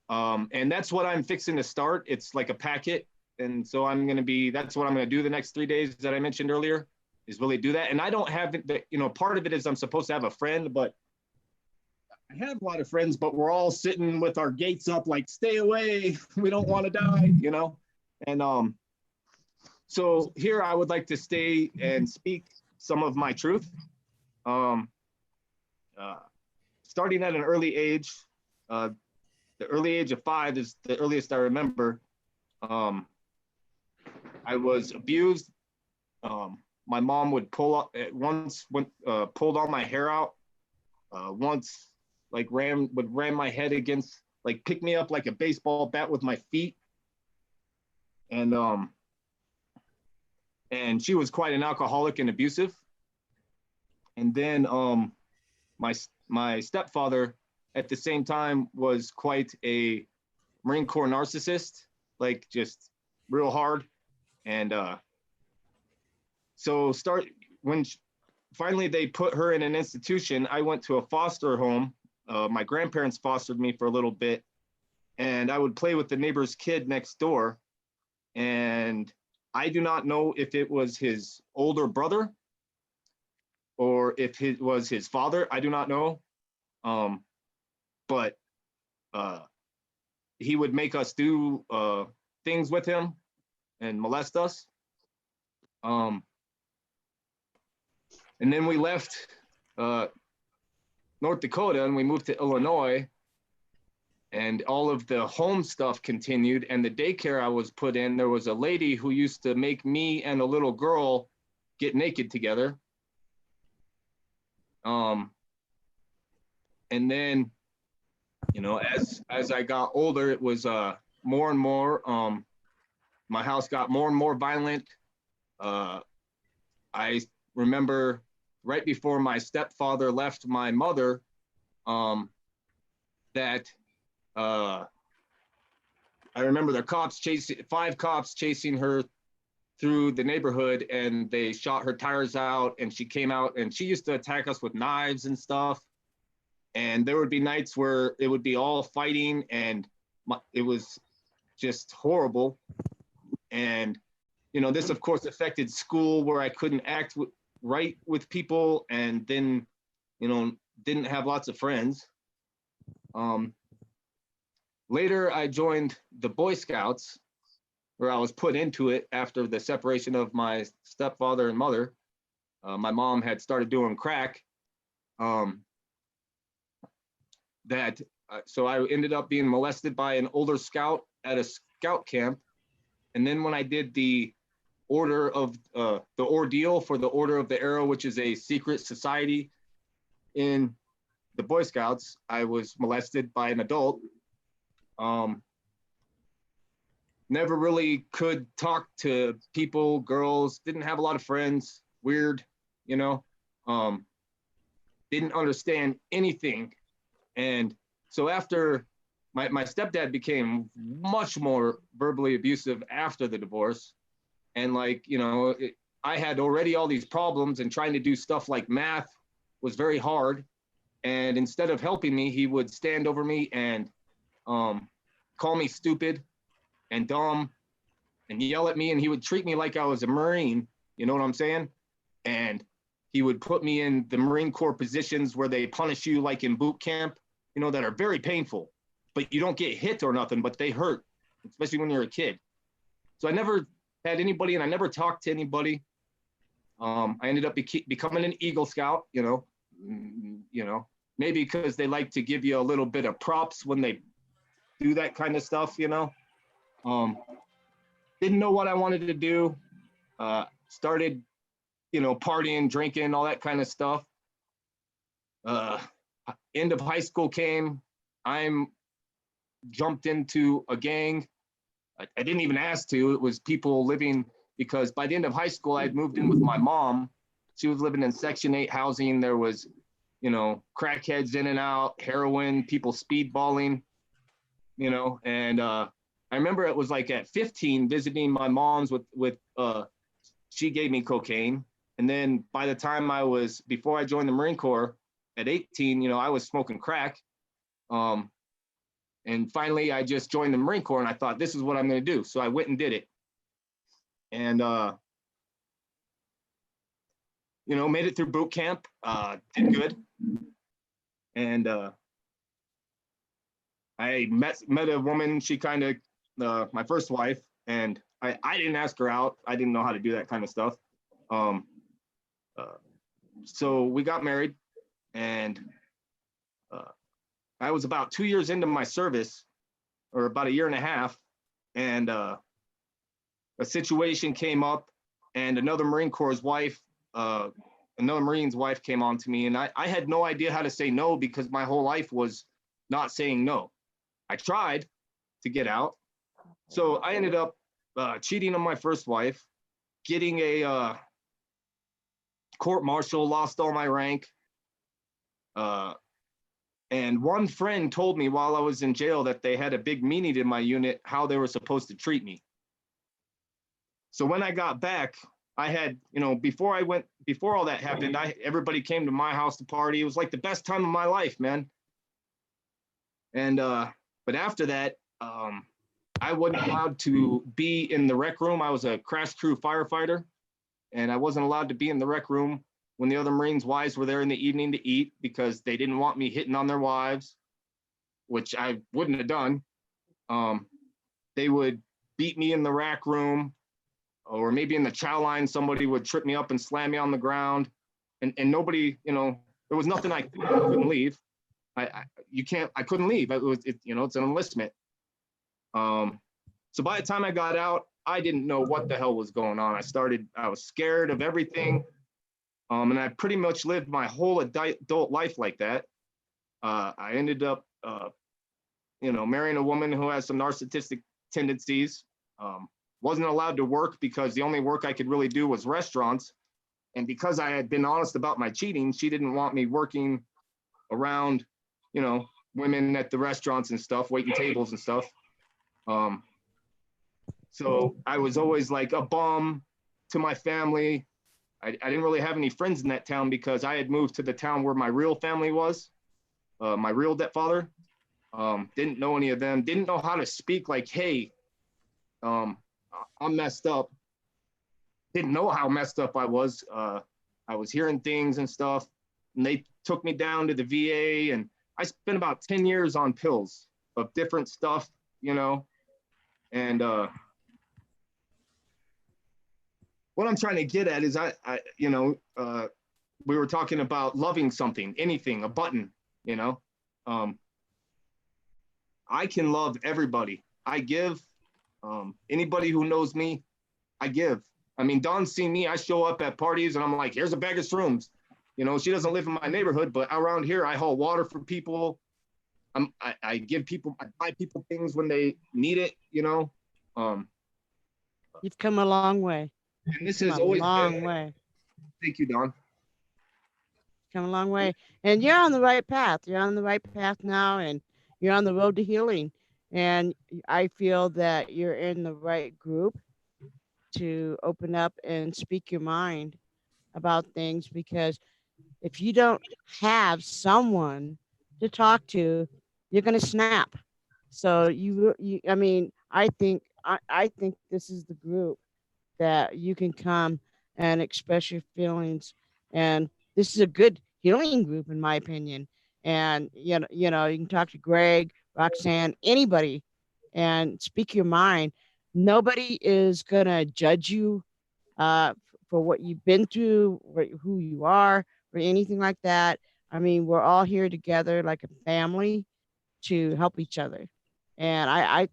And that's what I'm fixing to start. It's like a packet. And so that's what I'm going to do the next 3 days that I mentioned earlier, is really do that. And I don't have it, part of it is I'm supposed to have a friend, but I have a lot of friends, but we're all sitting with our gates up, like, stay away. We don't want to die, And so here I would like to stay and speak some of my truth. Starting at an early age, the early age of 5 is the earliest I remember. I was abused. My mom would pulled all my hair out. Once, like, ran my head against, like, pick me up like a baseball bat with my feet. And she was quite an alcoholic and abusive. And then my stepfather at the same time was quite a Marine Corps narcissist, like, just real hard. And so when finally they put her in an institution, I went to a foster home. My grandparents fostered me for a little bit, and I would play with the neighbor's kid next door. And I do not know if it was his older brother or if it was his father. I do not know. But he would make us do things with him and molest us. And then we left North Dakota and we moved to Illinois, and all of the home stuff continued, and the daycare I was put in, there was a lady who used to make me and a little girl get naked together. And then, you know, as I got older, it was more and more, my house got more and more violent. I remember right before my stepfather left my mother, that I remember the cops five cops chasing her through the neighborhood, and they shot her tires out, and she came out, and she used to attack us with knives and stuff. And there would be nights where it would be all fighting, and it was just horrible. And, you know, this of course affected school, where I couldn't act right with people, and then, you know, didn't have lots of friends. Later, I joined the Boy Scouts, where I was put into it after the separation of my stepfather and mother. My mom had started doing crack. So I ended up being molested by an older scout at a scout camp. And then when I did the ordeal for the Order of the Arrow, which is a secret society in the Boy Scouts, I was molested by an adult. Never really could talk to people, girls, didn't have a lot of friends, weird, you know, didn't understand anything. And so after my stepdad became much more verbally abusive after the divorce. And like, you know, I had already all these problems, and trying to do stuff like math was very hard. And instead of helping me, he would stand over me and call me stupid and dumb and yell at me, and he would treat me like I was a Marine, you know what I'm saying? And he would put me in the Marine Corps positions where they punish you like in boot camp, you know, that are very painful, but you don't get hit or nothing, but they hurt, especially when you're a kid. So I never had anybody, and I never talked to anybody. I ended up becoming an Eagle Scout, you know, maybe because they like to give you a little bit of props when they do that kind of stuff, you know. Didn't know what I wanted to do. Started, you know, partying, drinking, all that kind of stuff. End of high school came. I'm jumped into a gang. I didn't even ask to. It was people living, because by the end of high school, I had moved in with my mom. She was living in Section 8 housing. There was, you know, crackheads in and out, heroin, people speedballing, you know. And I remember it was like at 15 visiting my mom's with she gave me cocaine. And then by the time before I joined the Marine Corps at 18, you know, I was smoking crack. And finally I just joined the Marine Corps, and I thought, this is what I'm going to do. So I went and did it. And, you know, made it through boot camp, did good. And I met a woman, she kind of, my first wife, and I didn't ask her out. I didn't know how to do that kind of stuff. So we got married, and I was about 2 years into my service, or about a year and a half, and a situation came up, and another Marine Corps' wife, another Marine's wife came on to me, and I had no idea how to say no, because my whole life was not saying no. I tried to get out. So I ended up cheating on my first wife, getting a court-martial, lost all my rank. And one friend told me while I was in jail that they had a big meeting in my unit, how they were supposed to treat me. So when I got back, I had, you know, before all that happened, everybody came to my house to party. It was like the best time of my life, man. And, but after that, I wasn't allowed to be in the rec room. I was a crash crew firefighter, and I wasn't allowed to be in the rec room when the other Marines' wives were there in the evening to eat, because they didn't want me hitting on their wives, which I wouldn't have done. They would beat me in the rack room, or maybe in the chow line, somebody would trip me up and slam me on the ground. And nobody, you know, there was nothing I couldn't leave. I couldn't leave. It's an enlistment. So by the time I got out, I didn't know what the hell was going on. I was scared of everything. And I pretty much lived my whole adult life like that. I ended up, marrying a woman who has some narcissistic tendencies. Wasn't allowed to work because the only work I could really do was restaurants. And because I had been honest about my cheating, she didn't want me working around, women at the restaurants and stuff, waiting tables and stuff. So I was always like a bum to my family. I didn't really have any friends in that town because I had moved to the town where my real family was, my real father. Didn't know any of them, didn't know how to speak like, hey, I'm messed up. Didn't know how messed up I was. I was hearing things and stuff, and they took me down to the VA, and I spent about 10 years on pills of different stuff, and what I'm trying to get at is we were talking about loving something, anything, a button, I can love everybody. I give. Anybody who knows me, I give. I mean, Dawn's seen me. I show up at parties and I'm like, here's a bag of shrooms. She doesn't live in my neighborhood, but around here, I haul water for people. I give people, I buy people things when they need it, You've come a long way. And this has always long been, way. Thank you, Dawn. Come a long way. And you're on the right path. You're on the right path now, and you're on the road to healing. And I feel that you're in the right group to open up and speak your mind about things, because if you don't have someone to talk to, you're going to snap. So I think this is the group that you can come and express your feelings. And this is a good healing group, in my opinion. And, you can talk to Gregg, Roxanne, anybody, and speak your mind. Nobody is going to judge you for what you've been through, who you are, or anything like that. I mean, we're all here together like a family to help each other. And I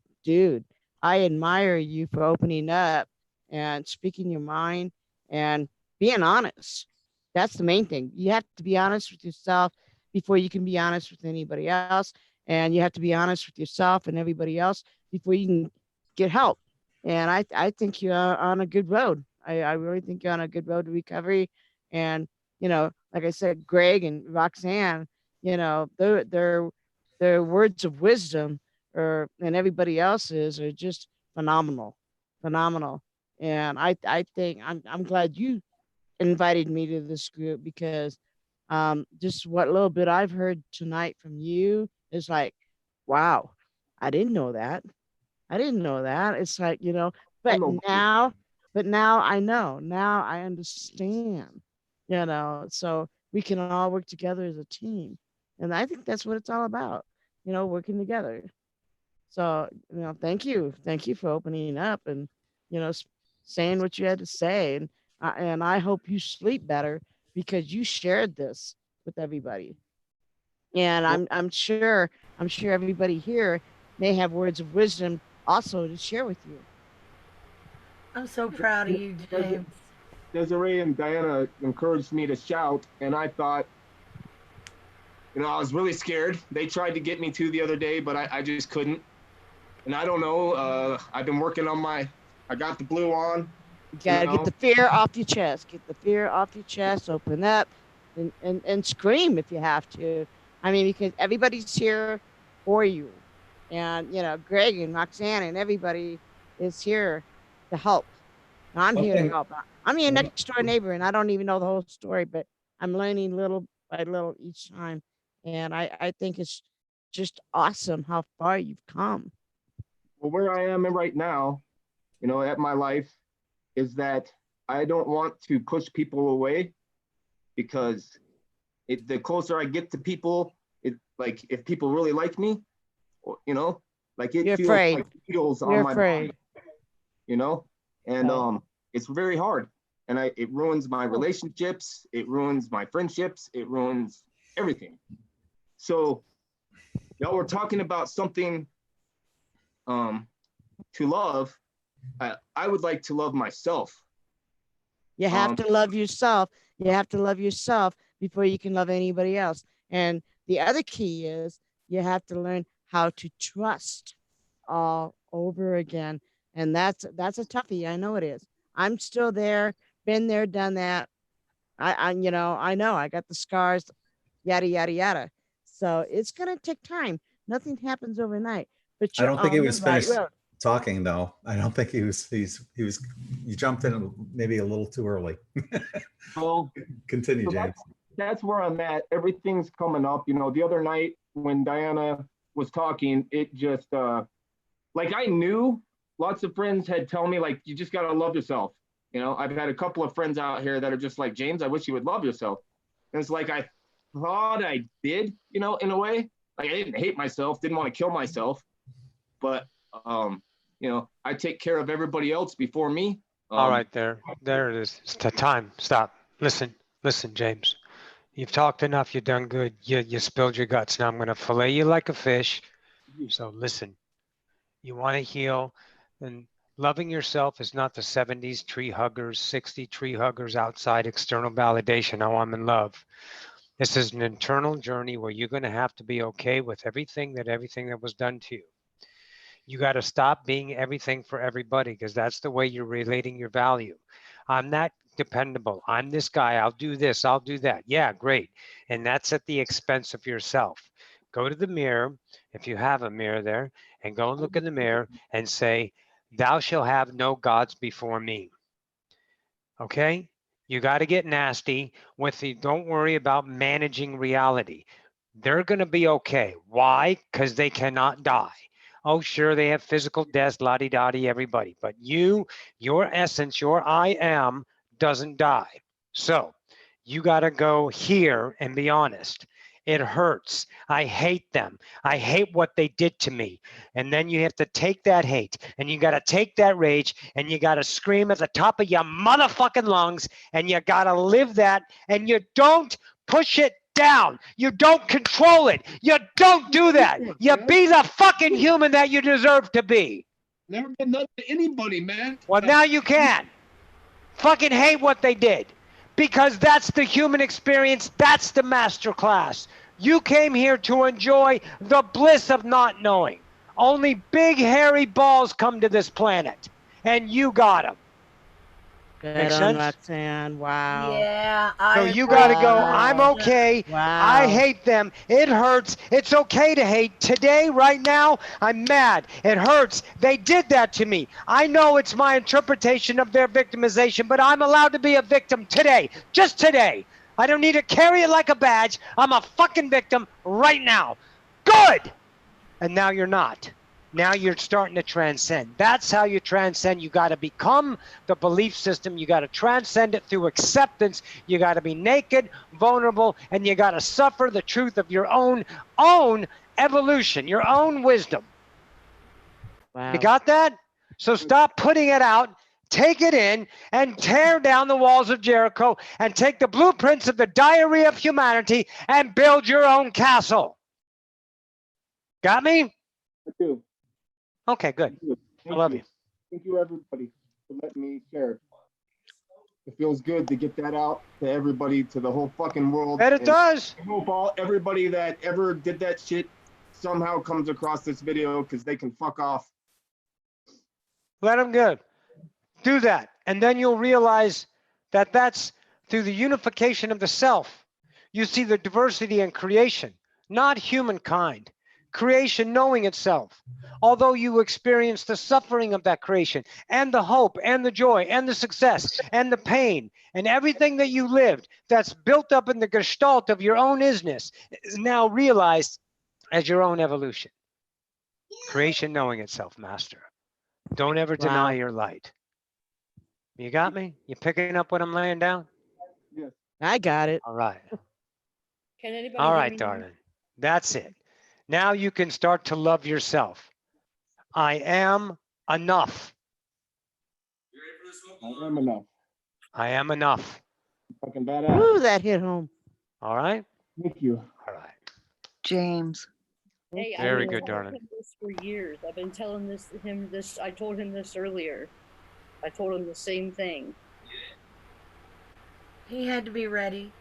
admire you for opening up and speaking your mind and being honest. That's the main thing. You have to be honest with yourself before you can be honest with anybody else. And you have to be honest with yourself and everybody else before you can get help. And I think you're on a good road. I really think you're on a good road to recovery. And, like I said, Gregg and Roxanne, their words of wisdom and everybody else's are just phenomenal. And I think I'm glad you invited me to this group, because just what little bit I've heard tonight from you is like, wow, I didn't know that. It's like, but now I know, now I understand, so we can all work together as a team. And I think that's what it's all about, working together. So, thank you for opening up and, saying what you had to say. And I hope you sleep better because you shared this with everybody. And I'm sure everybody here may have words of wisdom also to share with you. I'm so proud of you, James. Desiree and Diana encouraged me to shout, and I thought, I was really scared. They tried to get me to the other day, but I just couldn't. And I don't know. I've been working on I got the blue on. You gotta get the fear off your chest. Get the fear off your chest. Open up and scream if you have to. I mean, because everybody's here for you. And, Gregg and Roxanne and everybody is here to help. And I'm here to help. I'm your next door neighbor, and I don't even know the whole story, but I'm learning little by little each time. And I think it's just awesome how far you've come. Well, where I am right now, at my life, is that I don't want to push people away, because the closer I get to people, like if people really like me, like it You're feels afraid. like needles You're on my afraid. body, and it's very hard, and it ruins my relationships, it ruins my friendships, it ruins everything. So y'all were talking about something to love. I would like to love myself. You have to love yourself. You have to love yourself before you can love anybody else. And the other key is you have to learn how to trust all over again. And that's a toughie. I know it is. I'm still there, been there, done that. I know I got the scars, yada, yada, yada. So it's going to take time. Nothing happens overnight, but I don't think he was finished road. talking though. I don't think he was, you jumped in maybe a little too early. Well, continue, so James. That's where I'm at. Everything's coming up. You know, the other night when Diana was talking, it just, like I knew lots of friends had told me like, you just got to love yourself. You know, I've had a couple of friends out here that are just like, James, I wish you would love yourself. And it's like, I thought I did, you know, in a way. Like I didn't hate myself, didn't want to kill myself, but you know, I take care of everybody else before me. All right, there it is. It's the time. Stop. Listen, James. You've talked enough. You've done good. You spilled your guts. Now I'm going to fillet you like a fish. So listen, you want to heal, and loving yourself is not the 70s tree huggers, 60 tree huggers outside external validation. Oh, I'm in love. This is an internal journey where you're going to have to be okay with everything that was done to you. You got to stop being everything for everybody, because that's the way you're relating your value. I'm not dependable. I'm this guy. I'll do this. I'll do that. Yeah, great. And that's at the expense of yourself. Go to the mirror, if you have a mirror there, and go and look in the mirror and say, thou shalt have no gods before me. Okay? You got to get nasty with the, don't worry about managing reality. They're going to be okay. Why? Because they cannot die. Oh, sure, they have physical deaths, la-di-da-di, everybody. But you, your essence, your I am, doesn't die. So you got to go here and be honest. It hurts. I hate them. I hate what they did to me. And then you have to take that hate, and you got to take that rage, and you got to scream at the top of your motherfucking lungs, and you got to live that, and you don't push it down. You don't control it. You don't do that. You be the fucking human that you deserve to be. Never been nothing to anybody, man. Well, now you can. Fucking hate what they did, because that's the human experience. That's the master class. You came here to enjoy the bliss of not knowing. Only big hairy balls come to this planet, and you got them. Make sense? Roxanne. Wow. Yeah. So you got to go, I'm okay. Wow. I hate them. It hurts. It's okay to hate. Today, right now, I'm mad. It hurts. They did that to me. I know it's my interpretation of their victimization, but I'm allowed to be a victim today. Just today. I don't need to carry it like a badge. I'm a fucking victim right now. Good. And now you're not. Now you're starting to transcend. That's how you transcend. You got to become the belief system. You got to transcend it through acceptance. You got to be naked, vulnerable, and you got to suffer the truth of your own evolution, your own wisdom. Wow. You got that? So stop putting it out. Take it in and tear down the walls of Jericho and take the blueprints of the diary of humanity and build your own castle. Got me? I do. Okay, good. I love you. Thank you, everybody, for letting me share. It feels good to get that out to everybody, to the whole fucking world. And it does. I hope everybody that ever did that shit somehow comes across this video, because they can fuck off. Let them go. Do that. And then you'll realize that that's through the unification of the self. You see the diversity in creation, not humankind. Creation knowing itself. Although you experience the suffering of that creation and the hope and the joy and the success and the pain and everything that you lived that's built up in the gestalt of your own isness is now realized as your own evolution. Creation knowing itself, master. Don't ever deny your light. You got me? You picking up what I'm laying down? Yes. I got it. All right. Can anybody All hear right, me now? darling. That's it. Now you can start to love yourself. I am enough. I am enough. I am enough. Fucking badass. Ooh, that hit home. All right. Thank you. All right. James. Hey, I've Very been good, telling darling. him this for years. I've been telling him this. I told him this earlier. I told him the same thing. He had to be ready,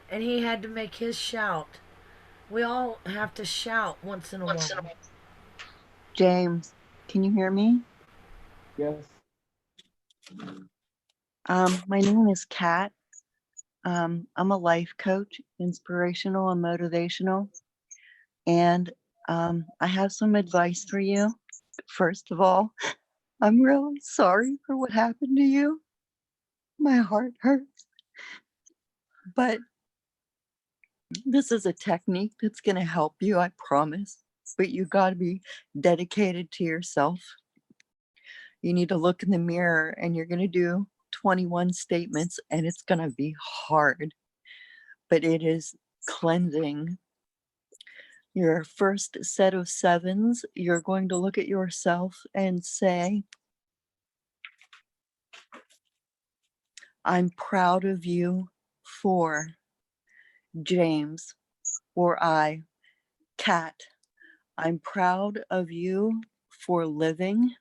and he had to make his shout. We all have to shout once in a while. James, can you hear me? Yes. My name is Kat. I'm a life coach, inspirational and motivational. And I have some advice for you. First of all, I'm really sorry for what happened to you. My heart hurts. But this is a technique that's going to help you, I promise. But you got to be dedicated to yourself. You need to look in the mirror and you're going to do 21 statements, and it's going to be hard, but it is cleansing. Your first set of sevens, you're going to look at yourself and say, I'm proud of you for James, or I, Kat. I'm proud of you for living.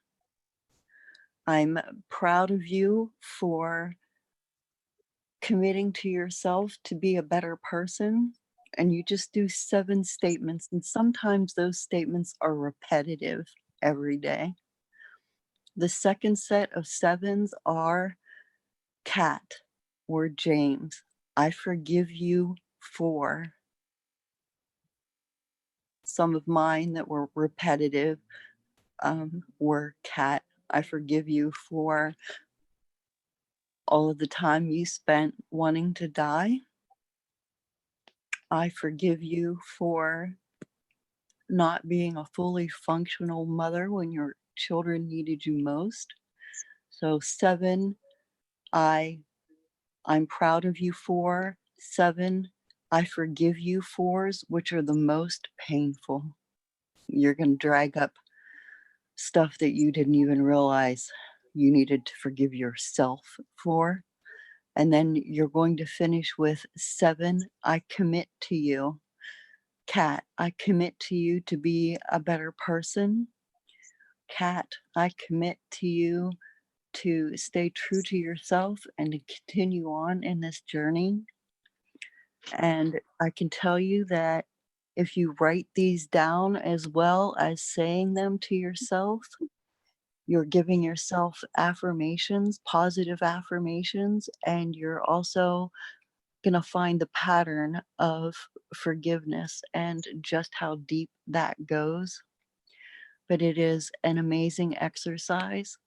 I'm proud of you for committing to yourself to be a better person. And you just do 7 statements. And sometimes those statements are repetitive every day. The second set of 7s are Kat or James. I forgive you for. Some of mine that were repetitive were Kat. I forgive you for all of the time you spent wanting to die. I forgive you for not being a fully functional mother when your children needed you most. So 7, I'm proud of you for. 7, I forgive you fors, which are the most painful. You're going to drag up stuff that you didn't even realize you needed to forgive yourself for. And then you're going to finish with 7, I commit to you. Kat, I commit to you to be a better person. Kat, I commit to you to stay true to yourself and to continue on in this journey. And I can tell you that if you write these down as well as saying them to yourself, you're giving yourself affirmations, positive affirmations, and you're also going to find the pattern of forgiveness and just how deep that goes. But it is an amazing exercise.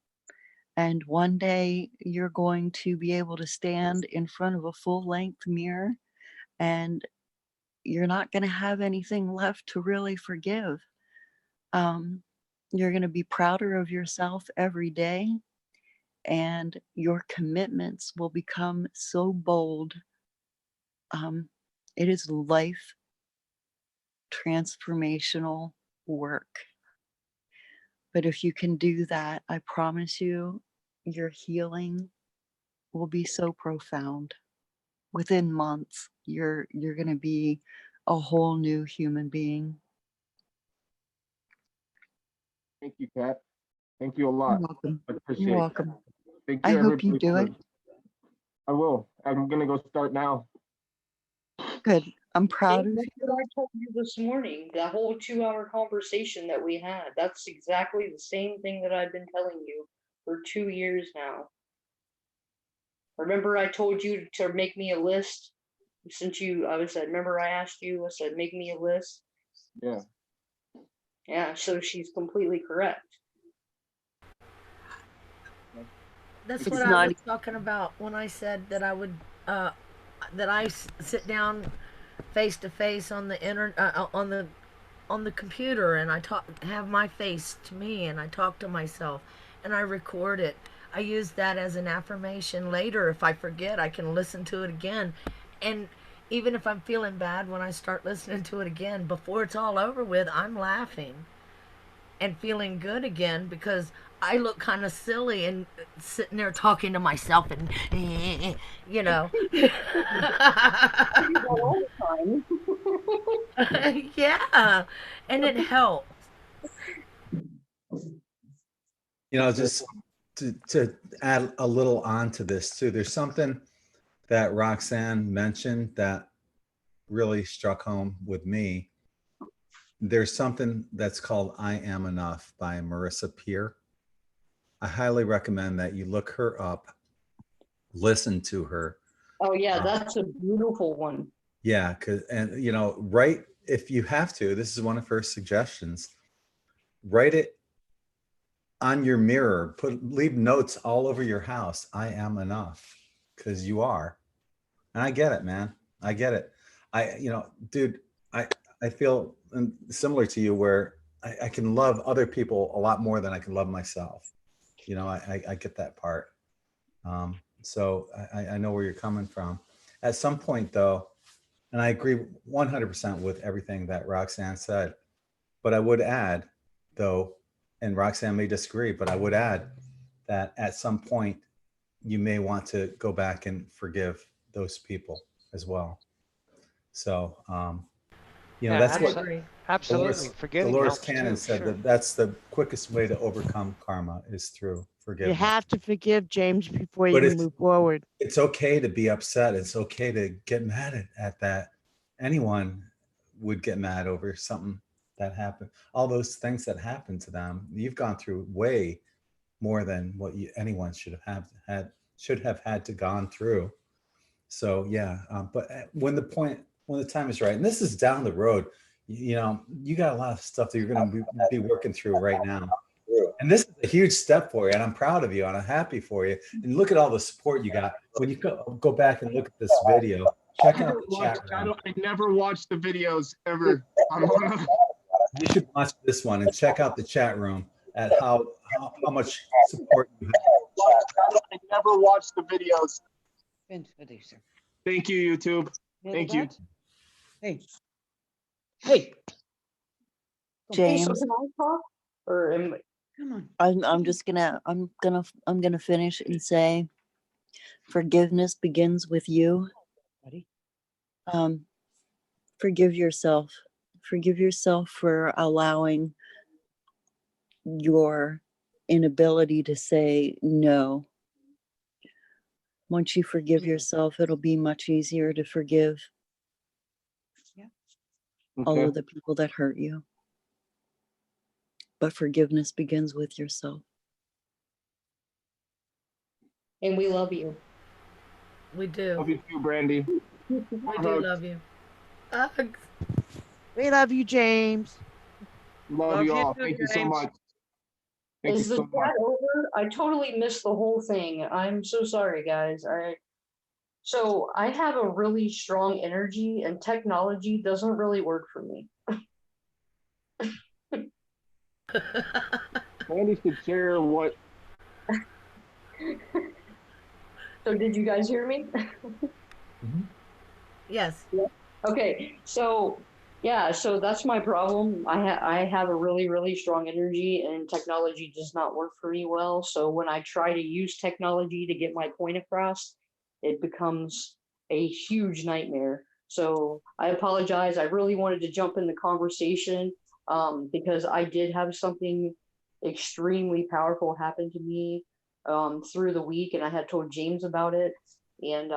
And one day you're going to be able to stand in front of a full length mirror and you're not going to have anything left to really forgive. You're going to be prouder of yourself every day, and your commitments will become so bold. It is life transformational work. But if you can do that, I promise you, your healing will be so profound. Within months, you're going to be a whole new human being. Thank you, Kat. Thank you a lot. You're welcome. I appreciate You're it. welcome. Thank I you, hope you everybody. do it. I will. I'm gonna go start now. Good. I'm proud of That's you. what I told you this morning. That whole 2-hour conversation that we had. That's exactly the same thing that I've been telling you for 2 years now. Remember I told you to make me a list? Remember I asked you, I said, make me a list? Yeah. Yeah, so she's completely correct. That's It's what I not was talking about when I said that I would sit down face to face on the on the computer, and I have my face to me, and I talk to myself, and I record it. I use that as an affirmation later. If I forget, I can listen to it again, and even if I'm feeling bad when I start listening to it again, before it's all over with, I'm laughing and feeling good again because I look kind of silly and sitting there talking to myself and, you know. time. Yeah, and it helps. You know, just to add a little on to this too, there's something that Roxanne mentioned that really struck home with me. There's something that's called I Am Enough by Marissa Peer. I highly recommend that you look her up, listen to her. Oh yeah, that's a beautiful one. Yeah, and you know, write, if you have to, this is one of her suggestions, write it on your mirror, leave notes all over your house. I am enough, because you are. And I get it, man. I get it. You know, dude, I feel similar to you where I can love other people a lot more than I can love myself. You know, I get that part. So I know where you're coming from. At some point though, and I agree 100% with everything that Roxanne said, but I would add though, and Roxanne may disagree, but I would add that at some point you may want to go back and forgive those people as well. So, you know, Yeah, that's what absolutely. Forgetting Dolores helps Cannon too, said, sure. that that's the quickest way to overcome karma is through You forgiveness. have to forgive, James, before you But can move forward. it's okay to be upset. It's okay to get mad at that. Anyone would get mad over something that happened. All those things that happened to them, you've gone through way more than what anyone should have had to gone through. So yeah, but when the time is right, and this is down the road, you know, you got a lot of stuff that you're going to be working through right now. And this is a huge step for you, and I'm proud of you, and I'm happy for you. And look at all the support you got. When you go back and look at this video, check out the chat room. I never watched the videos ever. You should watch this one and check out the chat room at how much support you have. I never watched the videos. Thank you, YouTube. Thank you. Hey. Hey. James. Okay, so can I talk? Or am Come on. I'm gonna finish and say forgiveness begins with you. Forgive yourself. Forgive yourself for allowing your inability to say no. Once you forgive yourself, it'll be much easier to forgive all of the people that hurt you. But forgiveness begins with yourself. And we love you. We do. Love you too, Brandy. We do love you. Hugs. We love you, James. Love you all. Thank you so much. Thank you Is the so much. chat over? I totally missed the whole thing. I'm so sorry, guys. So I have a really strong energy, and technology doesn't really work for me. Brandy should share what. So did you guys hear me? Yes. Okay, so yeah, so that's my problem. I have a really, really strong energy, and technology does not work for me well. So when I try to use technology to get my point across, it becomes a huge nightmare. So I apologize. I really wanted to jump in the conversation because I did have something extremely powerful happen to me through the week, and I had told James about it. And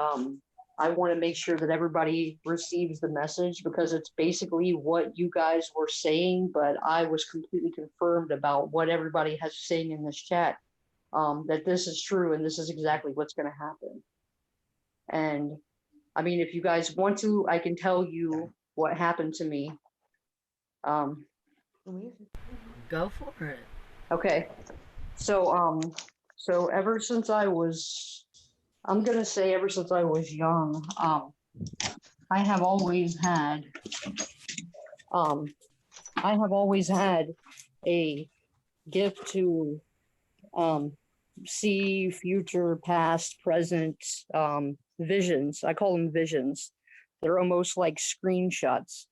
I want to make sure that everybody receives the message because it's basically what you guys were saying, but I was completely confirmed about what everybody has saying in this chat, that this is true and this is exactly what's going to happen. And I mean, if you guys want to, I can tell you what happened to me. Go for it. Okay. So ever since I was, I'm going to say ever since I was young, I have always had a gift to see future, past, present visions. I call them visions. They're almost like screenshots.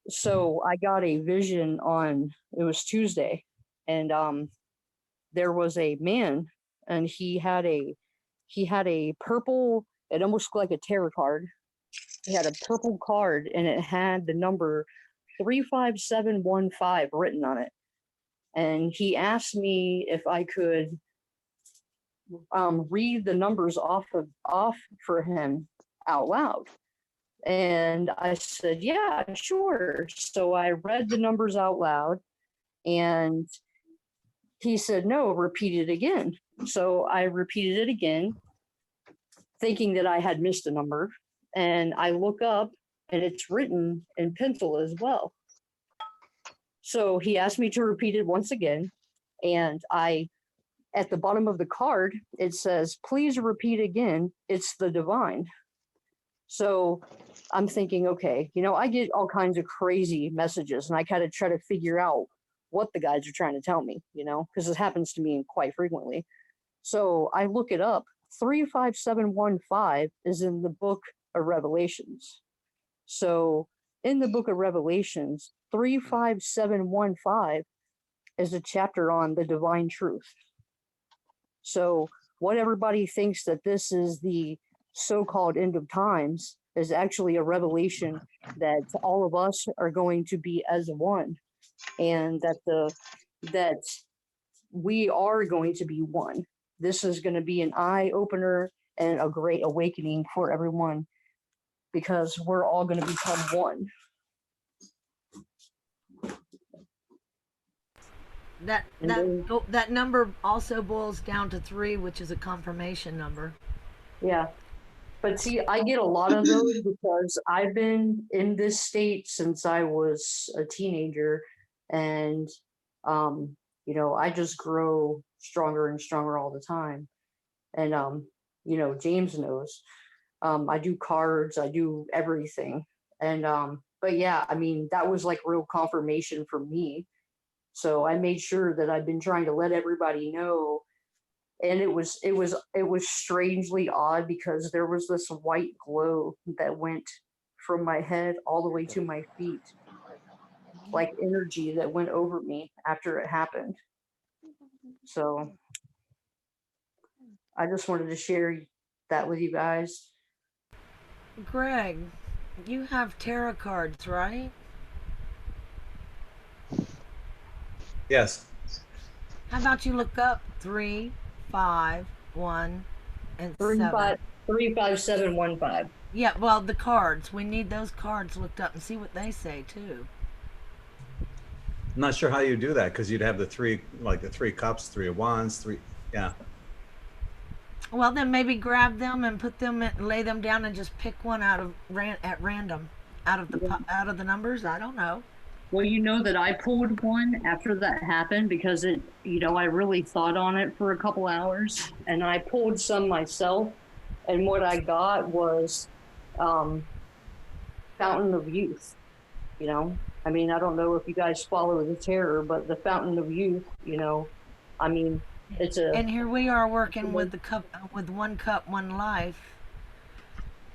So I got a vision it was Tuesday, and there was a man, and he had a purple It almost looked like a tarot card. He had a purple card and it had the number 35715 written on it. And he asked me if I could read the numbers off for him out loud. And I said, yeah, sure. So I read the numbers out loud and he said, no, repeat it again. So I repeated it again, thinking that I had missed a number. And I look up and it's written in pencil as well. So he asked me to repeat it once again. And at the bottom of the card, it says, please repeat again. It's the divine. So I'm thinking, okay, I get all kinds of crazy messages and I kind of try to figure out what the guides are trying to tell me, because this happens to me quite frequently. So I look it up. 35715 is in the book of Revelations. So in the book of Revelations, 35715 is a chapter on the divine truth. So what everybody thinks that this is the so-called end of times is actually a revelation that all of us are going to be as one, and that we are going to be one. This is going to be an eye opener and a great awakening for everyone, because we're all going to become one. That number also boils down to 3, which is a confirmation number. Yeah. But see, I get a lot of those because I've been in this state since I was a teenager, and I just grow stronger and stronger all the time. And James knows. I do cards, I do everything. And but yeah, I mean, that was like real confirmation for me. So I made sure that I've been trying to let everybody know. And it was strangely odd because there was this white glow that went from my head all the way to my feet, like energy that went over me after it happened. So I just wanted to share that with you guys. Gregg, you have tarot cards, right? Yes. How about you look up 3, 5, 1, and 7? 35715. Yeah, well, the cards. We need those cards looked up and see what they say too. I'm not sure how you do that because you'd have the 3 cups, 3 of wands, 3. Yeah. Well, then maybe grab them and put them in, lay them down and just pick one out of at random out of the numbers. I don't know. Well, that I pulled one after that happened because I really thought on it for a couple hours, and I pulled some myself, and what I got was Fountain of Youth. I mean, I don't know if you guys follow the tarot, but the Fountain of Youth, I mean, it's a. And here we are working with the cup, with 1 cup, 1 life,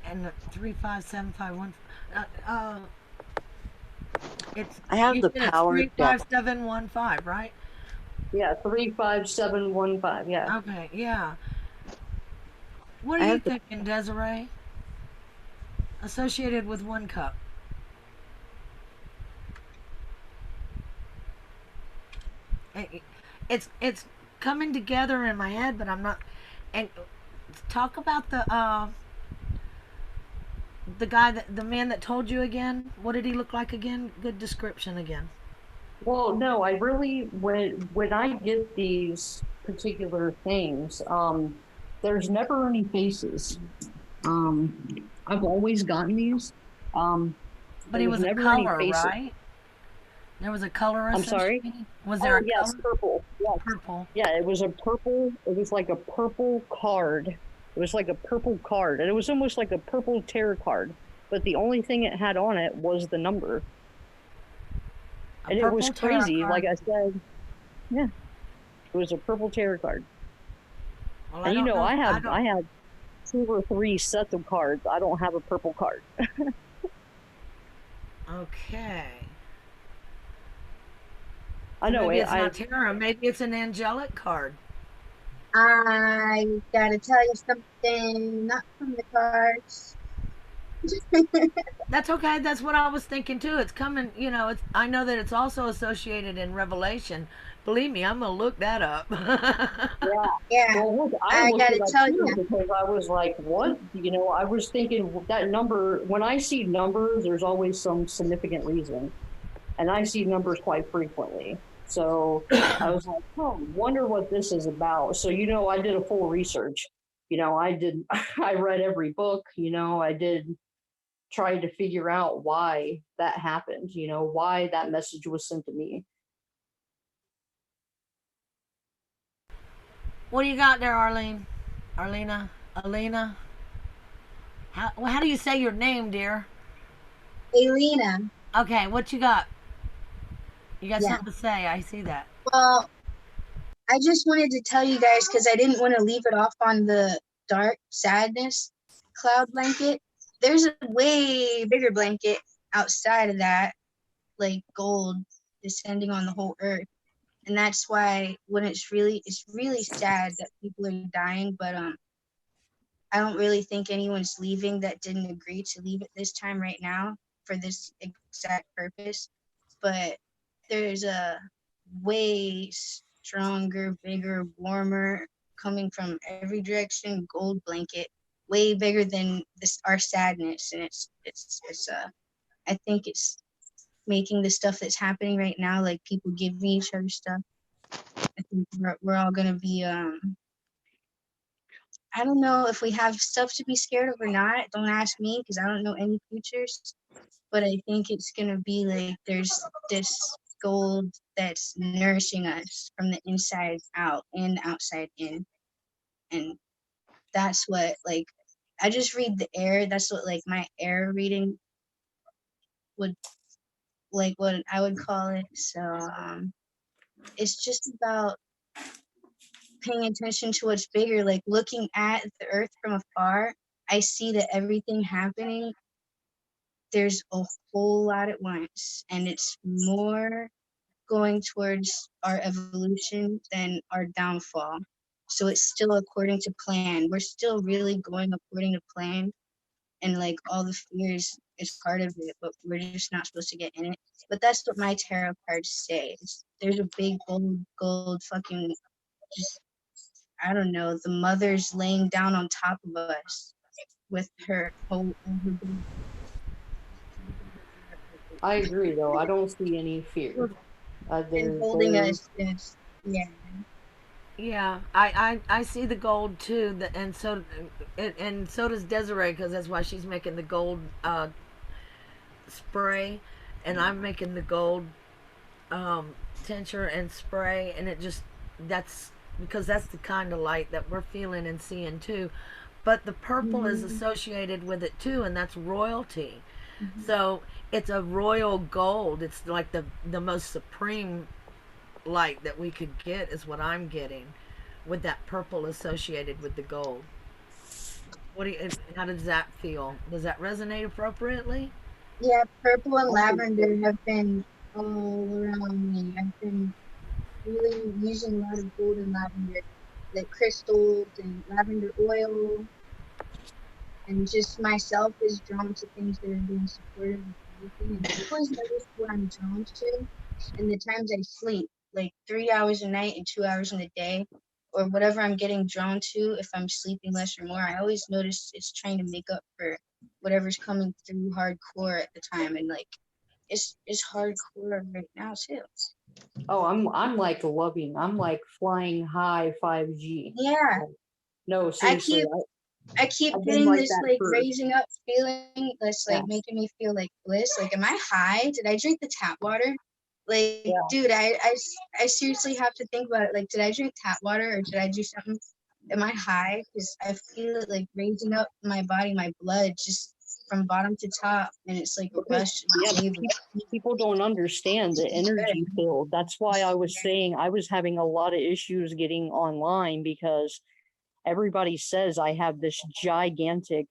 and 35751. I have the power. 35715, right? Yeah, 35715. Yeah. Okay. Yeah. What are you thinking, Desiree? Associated with 1 cup. It's coming together in my head, but I'm not. And talk about the guy the man that told you again. What did he look like again? Good description again. Well, no, I really when I get these particular things, there's never any faces. I've always gotten these. But he was a color, right? There was a color. I'm sorry. Was there a yes, color? purple. Yes. Purple. Yeah, it was a purple. It was like a purple card. It was like a purple card, and it was almost like a purple tarot card. But the only thing it had on it was the number. And it was crazy, like I said. Yeah, it was a purple tarot card. Well, and I have 2 or 3 sets of cards. I don't have a purple card. Okay. I know maybe it. It's not tarot. Maybe it's an angelic card. I gotta tell you something, not from the cards. That's okay. That's what I was thinking too. It's coming, you know, it's I know that it's also associated in Revelation. Believe me, I'm gonna look that up. Yeah. Yeah, Well, look, I I looked gotta it up tell too you. because I was like, what? You know, I was thinking that number, when I see numbers, there's always some significant reason. And I see numbers quite frequently. So I was like, oh, wonder what this is about. So, you know, I did a full research. You know, I did, I read every book, you know, I did try to figure out why that happened, you know, why that message was sent to me. What do you got there, Arlene? Arlena? Alina? How do you say your name, dear? Elena. Okay, what you got? You got Yeah. something to say? I see that. Well, I just wanted to tell you guys because I didn't want to leave it off on the dark sadness cloud blanket. There's a way bigger blanket outside of that, like gold descending on the whole earth. And that's why when it's really sad that people are dying, but I don't really think anyone's leaving that didn't agree to leave it this time right now for this exact purpose. But there's a way stronger, bigger, warmer, coming from every direction gold blanket, way bigger than this our sadness. And it's I think it's making the stuff that's happening right now, like people giving each other stuff. I think we're all gonna be I don't know if we have stuff to be scared of or not. Don't ask me because I don't know any futures. But I think it's gonna be like there's this gold that's nourishing us from the inside out and outside in. And that's what like I just read the air. That's what like my air reading would like what I would call it. So it's just about paying attention to what's bigger, like looking at the earth from afar. I see that everything happening, there's a whole lot at once, and it's more going towards our evolution than our downfall. So it's still according to plan. We're still really going according to plan, and like all the fears is part of it, but we're just not supposed to get in it. But that's what my tarot cards say. There's a big gold fucking just I don't know. The mother's laying down on top of us with her whole. I agree, though. I don't see any fear. And holding us. Yeah. Yeah, I see the gold too, and so does Desiree because that's why she's making the gold spray, and I'm making the gold tincture and spray, and it just that's because that's the kind of light that we're feeling and seeing too. But the purple is associated with it too, and that's royalty. So it's a royal gold. It's like the most supreme light that we could get is what I'm getting with that purple associated with the gold. What do you, how does that feel? Does that resonate appropriately? Yeah, purple and lavender have been all around me. I've been really using a lot of gold and lavender, like crystals and lavender oil. And just myself is drawn to things that are being supportive of everything. And I've always noticed what I'm drawn to and the times I sleep, like 3 hours a night and 2 hours in a day, or whatever I'm getting drawn to if I'm sleeping less or more. I always notice it's trying to make up for whatever's coming through hardcore at the time. And like it's hardcore right now too. Oh, I'm like loving. I'm like flying high 5G. Yeah. No, seriously. I keep I've been getting like this that like for- raising up feeling that's like making me feel like bliss. Like, am I high? Did I drink the tap water? Like, dude, I seriously have to think about it. Like, did I drink tap water or did I do something? Am I high? Because I feel it like raising up my body, my blood, just from bottom to top, and it's like a rush. Yeah, people don't understand the energy field. That's why I was saying I was having a lot of issues getting online because everybody says I have this gigantic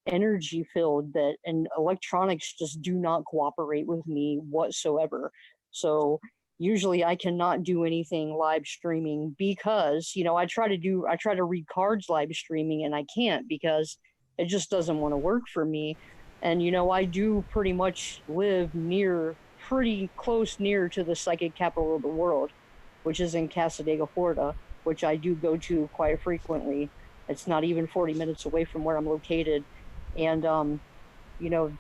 energy field that, and electronics just do not cooperate with me whatsoever. So usually I cannot do anything live streaming because, you know, I try to read cards live streaming and I can't because it just doesn't want to work for me. And, you know, I do pretty much live pretty close near to the psychic capital of the world, which is in Casadega, Florida, which I do go to quite frequently. It's not even 40 minutes away from where I'm located. And, you know,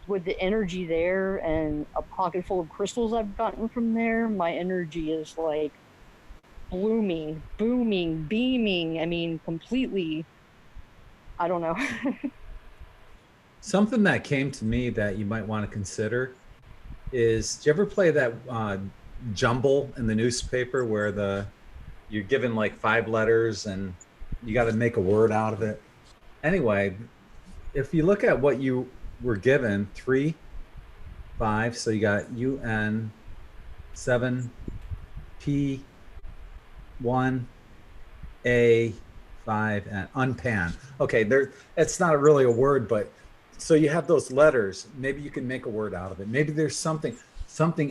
with the energy there and a pocket full of crystals I've gotten from there, my energy is like blooming, booming, beaming. I mean, completely, I don't know. Something that came to me that you might want to consider is, do you ever play that jumble in the newspaper where you're given like 5 letters and you got to make a word out of it? Anyway, if you look at what you were given, 3, 5, so you got UN, 7, P, 1, A, 5, and unpan. Okay, it's not really a word, but so you have those letters. Maybe you can make a word out of it. Maybe there's something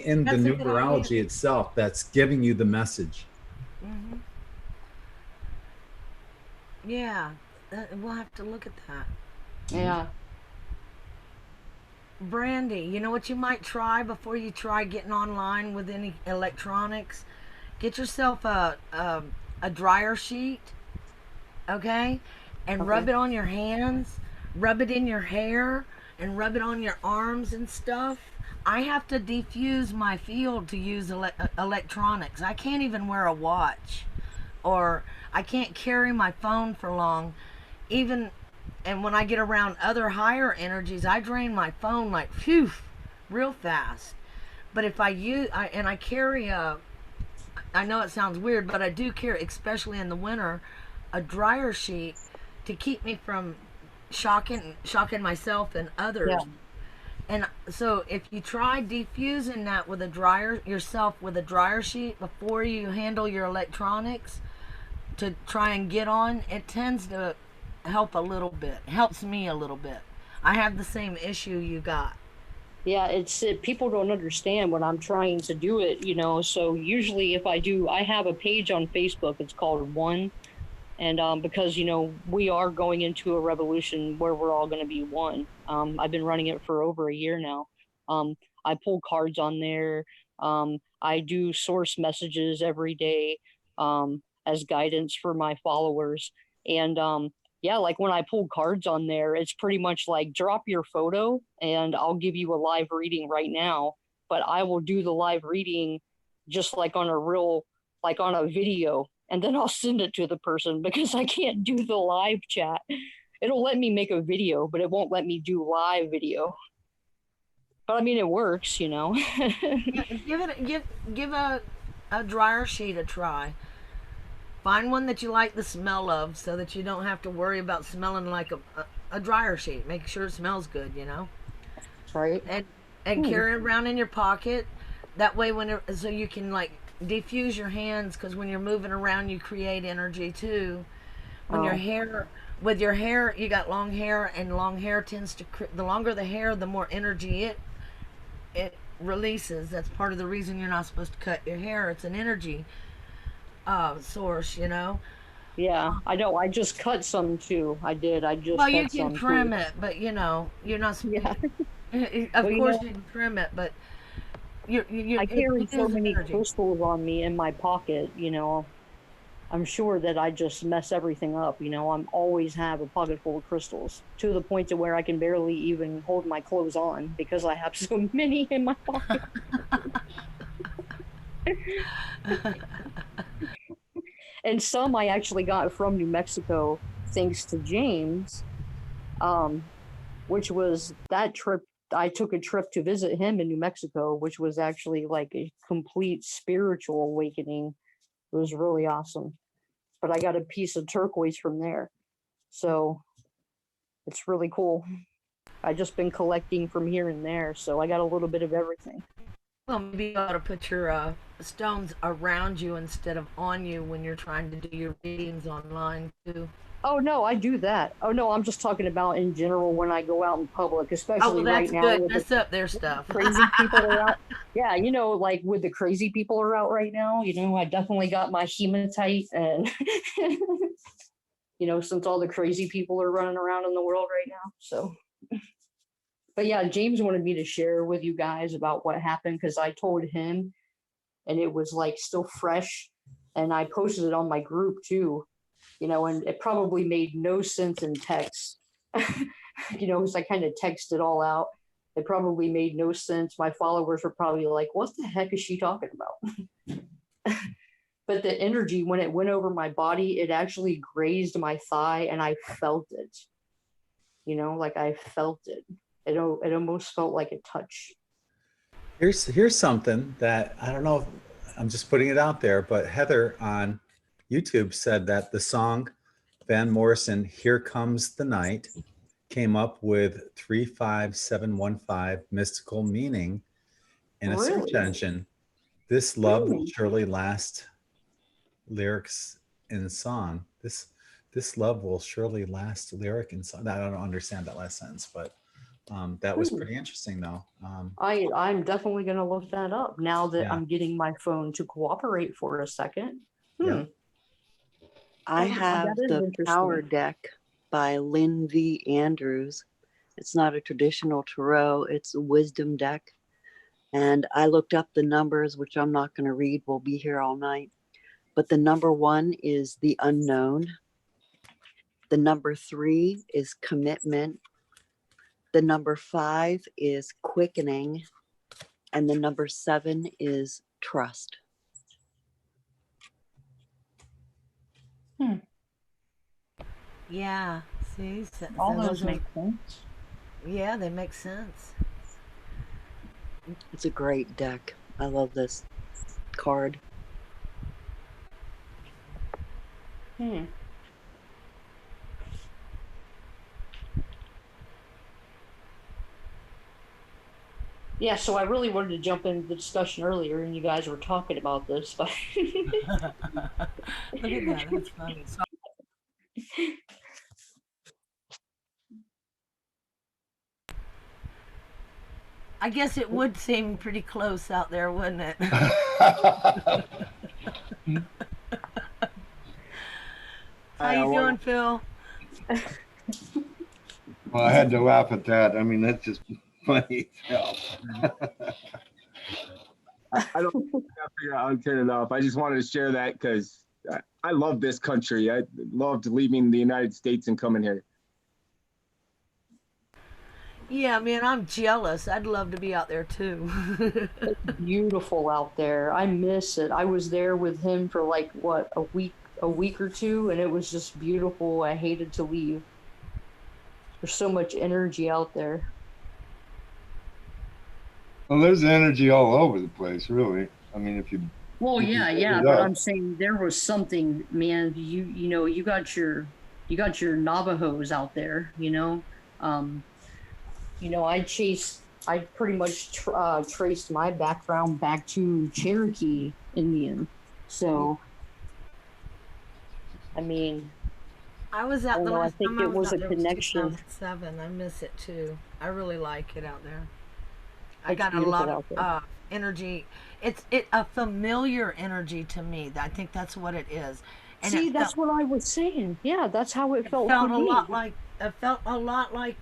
in the numerology itself that's giving you the message. Mm-hmm. Yeah, we'll have to look at that. Yeah. Brandy, you know what you might try before you try getting online with any electronics? Get yourself a dryer sheet, okay? And rub it on your hands, rub it in your hair, and rub it on your arms and stuff. I have to defuse my field to use electronics. I can't even wear a watch, or I can't carry my phone for long. And when I get around other higher energies, I drain my phone like phew, real fast. But if I carry I know it sounds weird, but I do carry, especially in the winter, a dryer sheet to keep me from shocking myself and others. Yeah. And so if you try defusing that with yourself with a dryer sheet before you handle your electronics to try and get on, it tends to help a little bit. It helps me a little bit. I have the same issue you got. Yeah, people don't understand when I'm trying to do it, you know. So usually if I have a page on Facebook. It's called One. And because, you know, we are going into a revolution where we're all going to be one. I've been running it for over a year now. I pull cards on there. I do source messages every day as guidance for my followers. And yeah, like when I pull cards on there, it's pretty much like drop your photo and I'll give you a live reading right now. But I will do the live reading just like on a video. And then I'll send it to the person because I can't do the live chat. It'll let me make a video, but it won't let me do live video. But I mean, it works, you know. Give a dryer sheet a try. Find one that you like the smell of, so that you don't have to worry about smelling like a dryer sheet. Make sure it smells good, you know. Right. And carry it around in your pocket. That way, so you can like diffuse your hands, because when you're moving around you create energy too. When with your hair, you got long hair, and long hair tends to the longer the hair, the more energy it releases. That's part of the reason you're not supposed to cut your hair. It's an energy source, you know. Yeah, I know. I just cut some too. I just well, you can trim it, but you know, you're not yeah. Of course you can trim it, but I carry so many crystals on me in my pocket, you know. I'm sure that I just mess everything up, you know. I'm always have a pocket full of crystals to the point to where I can barely even hold my clothes on because I have so many in my pocket. And some I actually got from New Mexico thanks to James, which was that trip. I took a trip to visit him in New Mexico, which was actually like a complete spiritual awakening. It was really awesome. But I got a piece of turquoise from there. So it's really cool. I just been collecting from here and there. So I got a little bit of everything. Well, maybe you ought to put your stones around you instead of on you when you're trying to do your readings online too. Oh no, I do that. Oh no, I'm just talking about in general when I go out in public, Oh, well, especially right that's now good. with the Mess up their stuff. crazy people are out. Yeah, you know, like with the crazy people are out right now, you know, I definitely got my hematite and you know, since all the crazy people are running around in the world right now. So but yeah, James wanted me to share with you guys about what happened because I told him and it was like still fresh. And I posted it on my group too, you know, and it probably made no sense in text, you know, because I kind of texted all out. It probably made no sense. My followers were probably like, what the heck is she talking about? But the energy, when it went over my body, it actually grazed my thigh and I felt it, you know, like I felt it. It almost felt like a touch. Here's something that I don't know if I'm just putting it out there, but Heather on YouTube said that the song Van Morrison, Here Comes the Night, came up with 35715 mystical meaning in a search Really? engine. This love will surely last lyrics in song. This love will surely last lyric in song. I don't understand that last sentence, but that was pretty interesting though. I'm definitely going to look that up now that Yeah. I'm getting my phone to cooperate for a second. Yeah. I Oh, have that is the interesting. Power Deck by Lynn V. Andrews. It's not a traditional tarot, it's a wisdom deck. And I looked up the numbers, which I'm not going to read. We'll be here all night. But the number 1 is the unknown. The number 3 is commitment. The number 5 is quickening. And the number 7 is trust. Yeah. See, All those make sense. Yeah, they make sense. It's a great deck. I love this card. Yeah, so I really wanted to jump into the discussion earlier, and you guys were talking about this, but Look at that. That's funny. So I guess it would seem pretty close out there, wouldn't it? How you doing, Phil? Well, I had to laugh at that. I mean, that's just funny as hell. I don't figure out how to turn it off. I just wanted to share that because I love this country. I loved leaving the United States and coming here. Yeah, man, I'm jealous. I'd love to be out there too. It's beautiful out there. I miss it. I was there with him for like what, a week or two, and it was just beautiful. I hated to leave. There's so much energy out there. Well, there's energy all over the place, really. I mean, if you. Well, if you yeah, put yeah, it but up. I'm saying there was something, man. You know, you got your Navajos out there. You know, I pretty much traced my background back to Cherokee Indian. So, I mean, I was out the I last think time I it was out a there connection. 2007. I miss it too. I really like it out there. I It's got a beautiful lot out there. of energy. It's a familiar energy to me. I think that's what it is. And See, it that's what I was saying. Yeah, that's how it felt felt for a me. lot like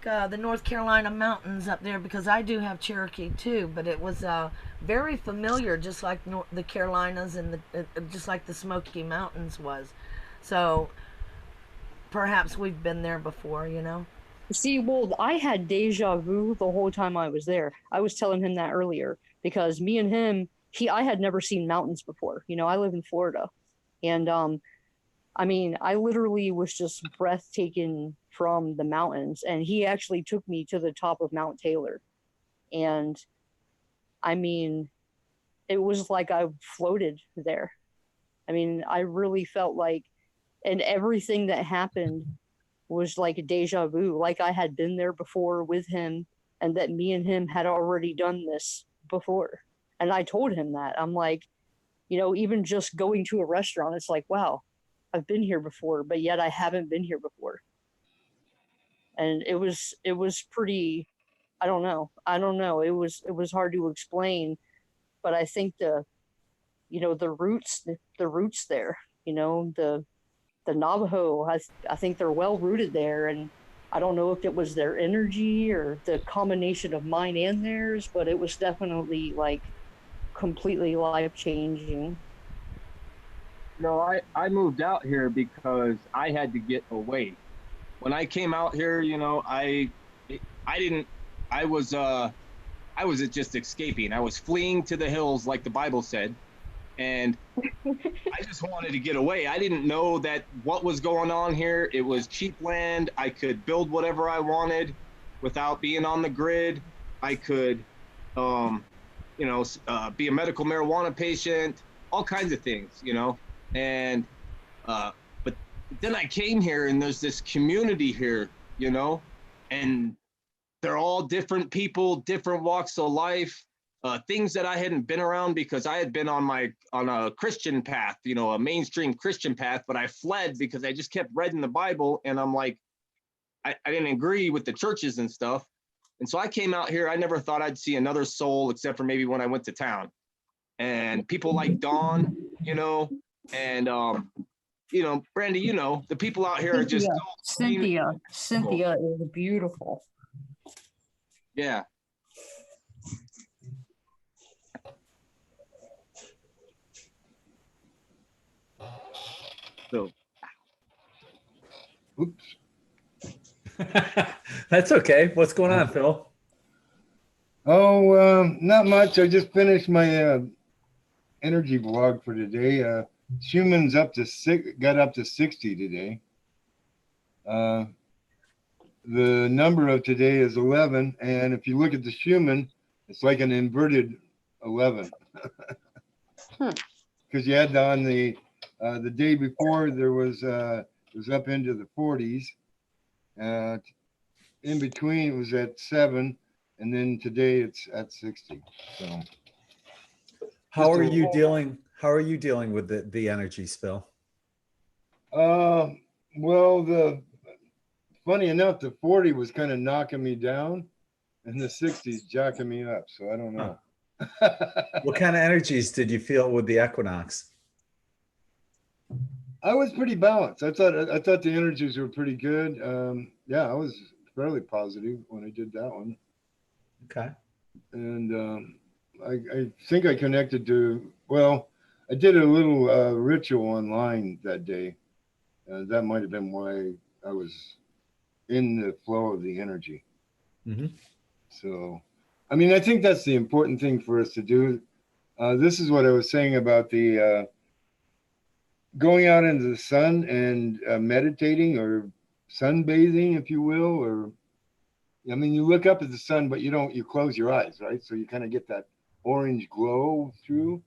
the North Carolina mountains up there because I do have Cherokee too, but it was very familiar, just like the Carolinas and just like the Smoky Mountains was. So perhaps we've been there before, you know. See, well, I had deja vu the whole time I was there. I was telling him that earlier because me and him, I had never seen mountains before. You know, I live in Florida, and I mean, I literally was just breathtaking from the mountains, and he actually took me to the top of Mount Taylor, and I mean, it was like I floated there. I mean, I really felt like, and everything that happened was like a deja vu, like I had been there before with him, and that me and him had already done this before. And I told him that. I'm like, you know, even just going to a restaurant, it's like, wow, I've been here before, but yet I haven't been here before. And it was pretty, I don't know. It was hard to explain, but I think the roots there, you know, the Navajo, I think they're well rooted there. And I don't know if it was their energy or the combination of mine and theirs, but it was definitely like completely life changing. No, I moved out here because I had to get away. When I came out here, you know, I was just escaping. I was fleeing to the hills, like the Bible said, and I just wanted to get away. I didn't know that what was going on here. It was cheap land. I could build whatever I wanted without being on the grid. I could, be a medical marijuana patient, all kinds of things, you know. And but then I came here, and there's this community here, you know, and they're all different people, different walks of life, things that I hadn't been around because I had been on a Christian path, you know, a mainstream Christian path, but I fled because I just kept reading the Bible, and I'm like, I didn't agree with the churches and stuff. And so I came out here. I never thought I'd see another soul except for maybe when I went to town. And people like Dawn, you know, and you know, Brandy, you know, the people out here are just Cynthia is beautiful. Yeah. So Oops. That's okay. What's going on, Phil? Oh, not much. I just finished my energy vlog for today. Schumann's got up to 60 today. The number of today is 11, and if you look at the Schumann, it's like an inverted 11. Because you had on the day before there was it was up into the 40s. In between it was at 7, and then today it's at 60. So How are you dealing with the energies, Phil? Well, funny enough, the 40 was kind of knocking me down, and the 60s jacking me up. So I don't know. What kind of energies did you feel with the equinox? I was pretty balanced. I thought the energies were pretty good. Yeah, I was fairly positive when I did that one. Okay. And I think I connected to, well, I did a little ritual online that day. That might have been why I was in the flow of the energy. Mm-hmm. So, I mean, I think that's the important thing for us to do. This is what I was saying about the going out into the sun and meditating or sunbathing, if you will, or, I mean, you look up at the sun, but you close your eyes, right? So you kind of get that orange glow through.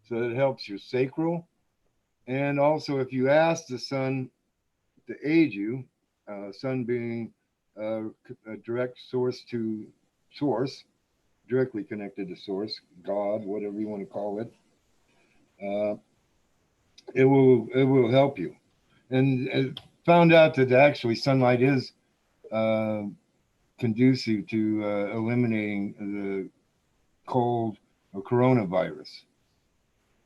So it helps your sacral. And also, if you ask the sun to aid you, sun being a direct source to source, directly connected to source, God, whatever you want to call it, it will help you. And found out that actually sunlight is conducive to eliminating the cold or coronavirus.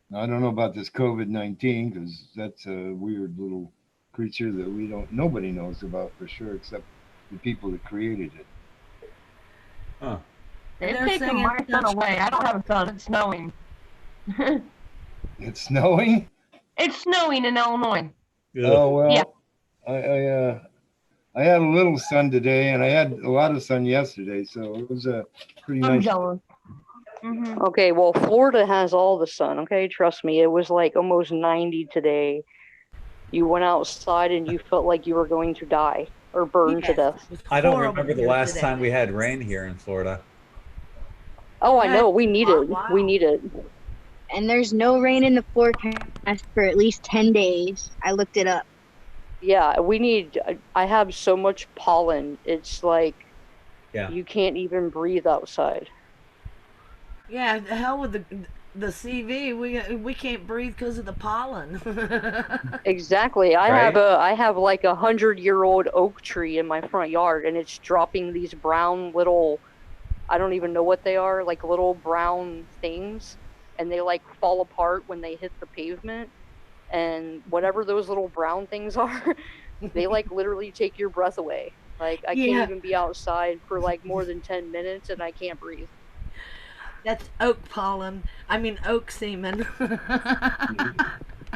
Now, I don't know about this COVID-19 because that's a weird little creature that nobody knows about for sure except the people that created it. Huh. They're taking my son away. I don't have a son. It's snowing. It's snowing? It's snowing in Illinois. Oh, well, yeah. I had a little sun today, and I had a lot of sun yesterday, so it was a pretty I'm nice. jealous. Okay, well, Florida has all the sun, okay? Trust me, it was like almost 90 today. You went outside and you felt like you were going to die or burn to death. I don't remember the last time we had rain here in Florida. Oh, I know. We need it. We need it. And there's no rain in the forecast for at least 10 days. I looked it up. Yeah, I have so much pollen. It's like you can't even breathe outside. Yeah, the hell with the CV. We can't breathe because of the pollen. Exactly. Right? I have like 100-year-old oak tree in my front yard, and it's dropping these brown little, I don't even know what they are, like little brown things, and they like fall apart when they hit the pavement. And whatever those little brown things are, they like literally take your breath away. Like I can't Yeah, even be outside for like more than 10 minutes and I can't breathe. that's oak pollen. I mean oak semen.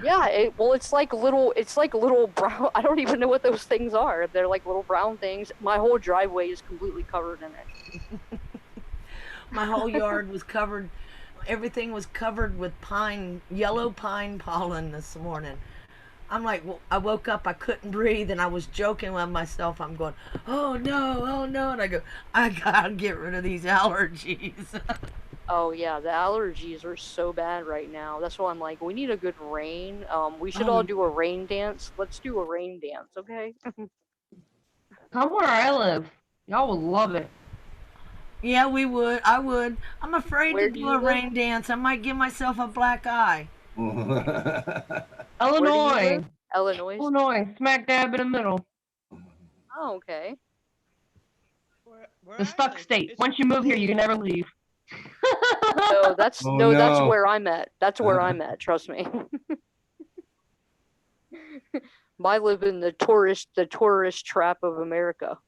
Yeah, well, it's like little brown, I don't even know what those things are. They're like little brown things. My whole driveway is completely covered in it. My whole yard was covered. Everything was covered with yellow pine pollen this morning. I'm like, well, I woke up, I couldn't breathe, and I was joking with myself. I'm going, oh no, and I go, I gotta get rid of these allergies. Oh yeah, the allergies are so bad right now. That's why I'm like, we need a good rain. We should all do a rain dance. Let's do a rain dance, okay? Come where I live. Y'all will love it. Yeah, we would. I would. I'm afraid Where to do do you a live? rain dance. I might give myself a black eye. Where do you Illinois. live? Illinois? Illinois, smack dab in the middle. Oh, okay. The stuck state. Once you move here, you can never leave. No, that's Oh no, that's no. where I'm at. That's where I'm at, trust me. I live in the tourist trap of America.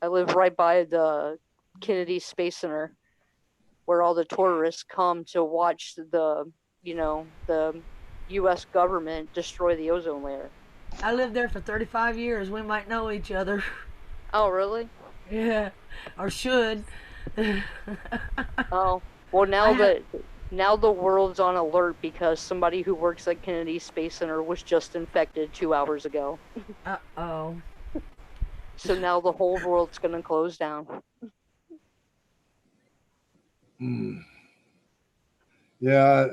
I live right by the Kennedy Space Center, where all the tourists come to watch the US government destroy the ozone layer. I lived there for 35 years. We might know each other. Oh, really? Yeah, or should. Oh, well, now the world's on alert because somebody who works at Kennedy Space Center was just infected 2 hours ago. Uh-oh. So now the whole world's gonna close down. Yeah,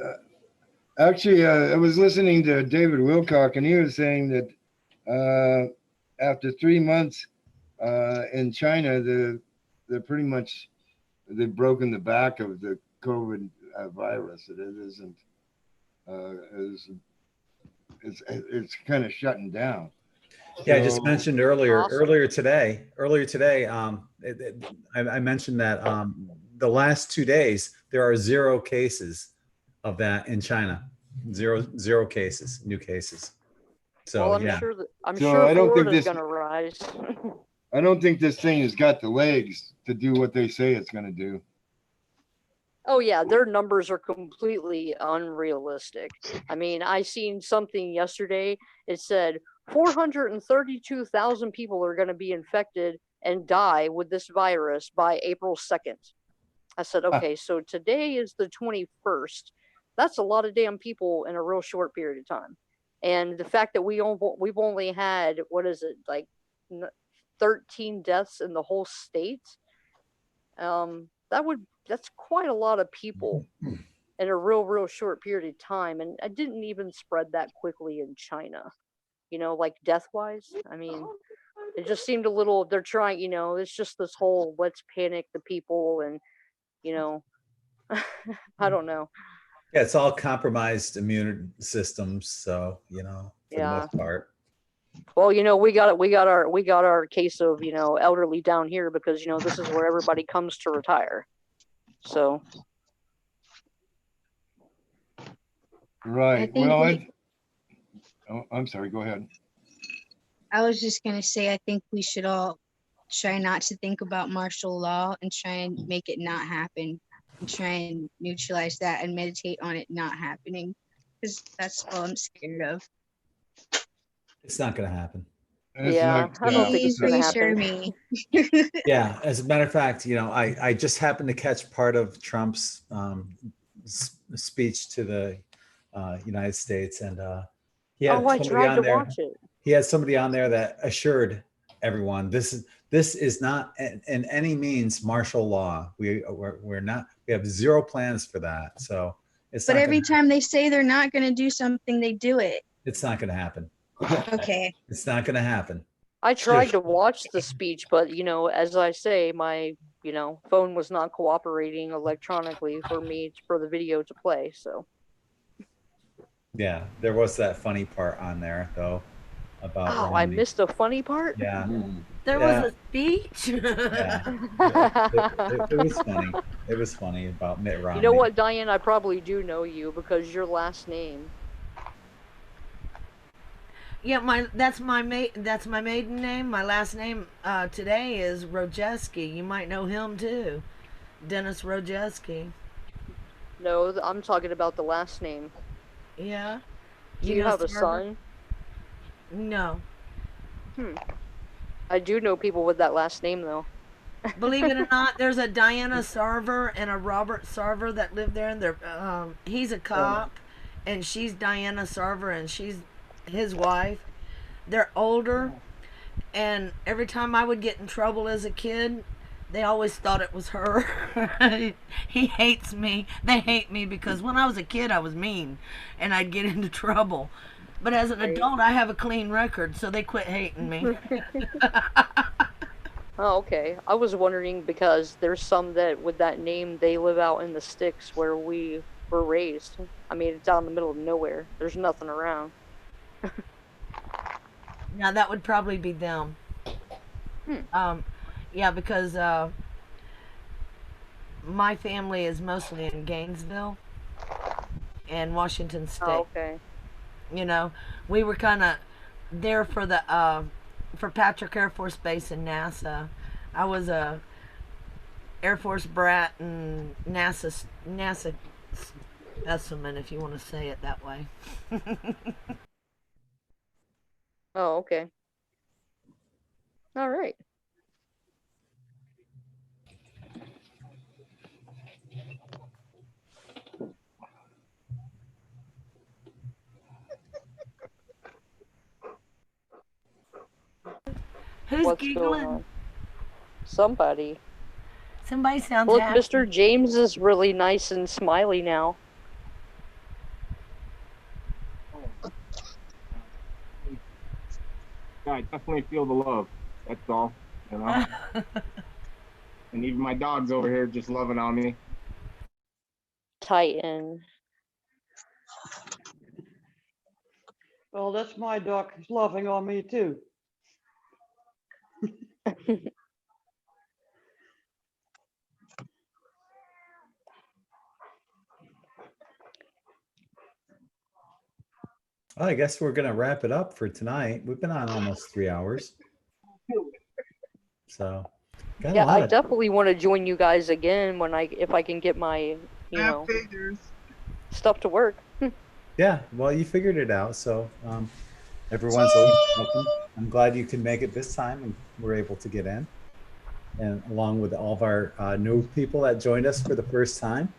actually, I was listening to David Wilcock, and he was saying that after 3 months in China, they're pretty much they've broken the back of the COVID virus. It isn't. It's kind of shutting down. Yeah, I just mentioned earlier Awesome. today, I mentioned that the last 2 days, there are 0 cases of that in China. Zero cases, new cases. So, Well, I'm yeah. sure So sure I don't think Florida's this. gonna rise. I don't think this thing has got the legs to do what they say it's going to do. Oh yeah, their numbers are completely unrealistic. I mean, I seen something yesterday. It said 432,000 people are going to be infected and die with this virus by April 2nd. I said, okay, so today is the 21st. That's a lot of damn people in a real short period of time. And the fact that we've only had, what is it, like 13 deaths in the whole state, that's quite a lot of people in a real short period of time. And I didn't even spread that quickly in China, like death wise. I mean, it just seemed a little, they're trying, it's just this whole let's panic the people and, I don't know. Yeah, it's all compromised immune systems. So, for the most part. Well, we got our case of, elderly down here because, this is where everybody comes to retire. So. Right. Well, I'm sorry. Go ahead. I was just going to say, I think we should all try not to think about martial law and try and make it not happen and try and neutralize that and meditate on it not happening, because that's all I'm scared of. It's not going to happen. Yeah, I don't think it's going to happen. Me. Yeah, as a matter of fact, I just happened to catch part of Trump's speech to the United States, and he had I somebody tried on to there. watch it. He had somebody on there that assured everyone this is not in any means martial law. We're not. We have 0 plans for that. So it's. But every time they say they're not going to do something, they do it. It's not going to happen. Okay. It's not going to happen. I tried to watch the speech, but as I say, my you know, phone was not cooperating electronically for me for the video to play. So Yeah, there was that funny part on there though about oh, I Romney. missed a funny part. Yeah, There yeah, was a speech. yeah. It was funny. It was funny about Mitt Romney. You know what, Diane? I probably do know you because your last name. Yeah, that's my maiden name. My last name today is Rojeski. You might know him too, Dennis Rojeski. No, I'm talking about the last name. Yeah. Do you know have a Sarver? son? No. I do know people with that last name though. Believe it or not, there's a Diana Sarver and a Robert Sarver that live there, and they're he's a cop, and she's Diana Sarver, and she's his wife. They're older, and every time I would get in trouble as a kid, they always thought it was her. He hates me. They hate me because when I was a kid, I was mean, and I'd get into trouble. But as an adult, I have a clean record, so they quit hating me. Oh, okay. I was wondering because there's some that with that name, they live out in the sticks where we were raised. I mean, it's out in the middle of nowhere. There's nothing around. Now that would probably be them. Yeah, because my family is mostly in Gainesville and Washington State. Oh, okay. You know, we were kind of there for the for Patrick Air Force Base and NASA. I was a Air Force brat and NASA specimen, if you want to say it that way. Oh, okay. All right. Who's What's giggling? going on? Somebody. Somebody sounds Look, happy. Mr. James is really nice and smiley now. Yeah, I definitely feel the love. That's all, you know. And even my dog's over here just loving on me. Titan. Well, that's my dog. He's laughing on me too. Well, I guess we're gonna wrap it up for tonight. We've been on almost 3 hours. So got Yeah, a lot I of definitely want to join you guys again when if I can get my, you know, stuff to work. yeah, well, you figured it out. So everyone's always welcome. I'm glad you can make it this time and we're able to get in. And along with all of our new people that joined us for the first time.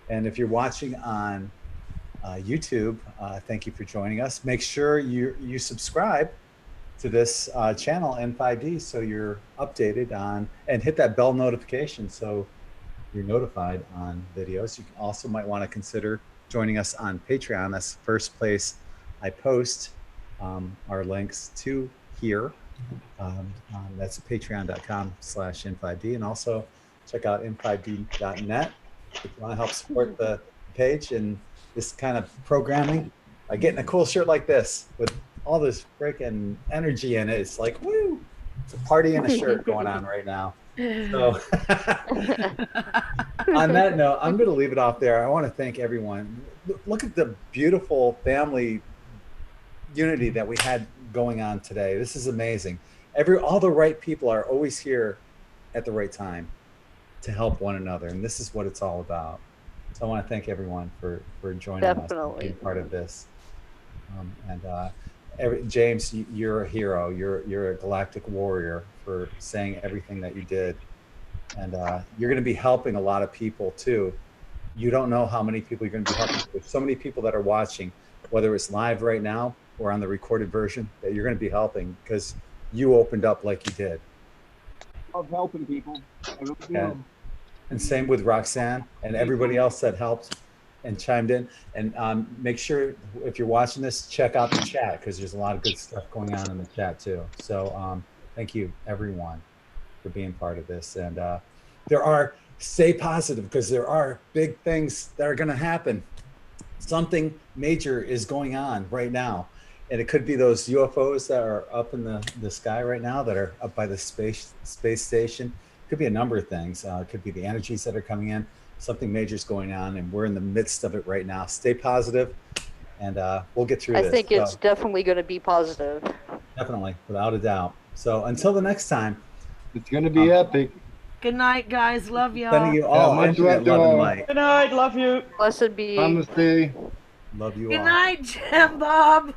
And if you're watching on YouTube, thank you for joining us. Make sure you subscribe to this channel, In5D, so you're updated on, and hit that bell notification so you're notified on videos. You also might want to consider joining us on Patreon. That's the first place I post our links to here. That's patreon.com/In5D, and also check out in5d.net if you want to help support the page and this kind of programming by getting a cool shirt like this with all this freaking energy in it. It's like, woo, it's a party in a shirt going on right now. So on that note, I'm going to leave it off there. I want to thank everyone. Look at the beautiful family unity that we had going on today. This is amazing. All the right people are always here at the right time to help one another, and this is what it's all about. So I want to thank everyone for joining us and being part of this. James, you're a hero. You're a galactic warrior for saying everything that you did, and you're going to be helping a lot of people too. You don't know how many people you're going to be helping. There's so many people that are watching, whether it's live right now or on the recorded version, that you're going to be helping because you opened up like you did. Love helping people. I really do. And same with Roxanne and everybody else that helped and chimed in. And make sure if you're watching this, check out the chat because there's a lot of good stuff going on in the chat too. So thank you everyone for being part of this. And there are, stay positive because there are big things that are going to happen. Something major is going on right now. And it could be those UFOs that are up in the sky right now that are up by the space station. It could be a number of things. It could be the energies that are coming in. Something major is going on, and we're in the midst of it right now. Stay positive, and we'll get through this. I think it's definitely going to be positive. Definitely, without a doubt. So until the next time. It's going to be epic. Good night, guys. Love y'all. Sending you all much infinite love to love and all. light. Good night. Love you. Blessed be. Namaste. Love you Good all. night, Jim Bob.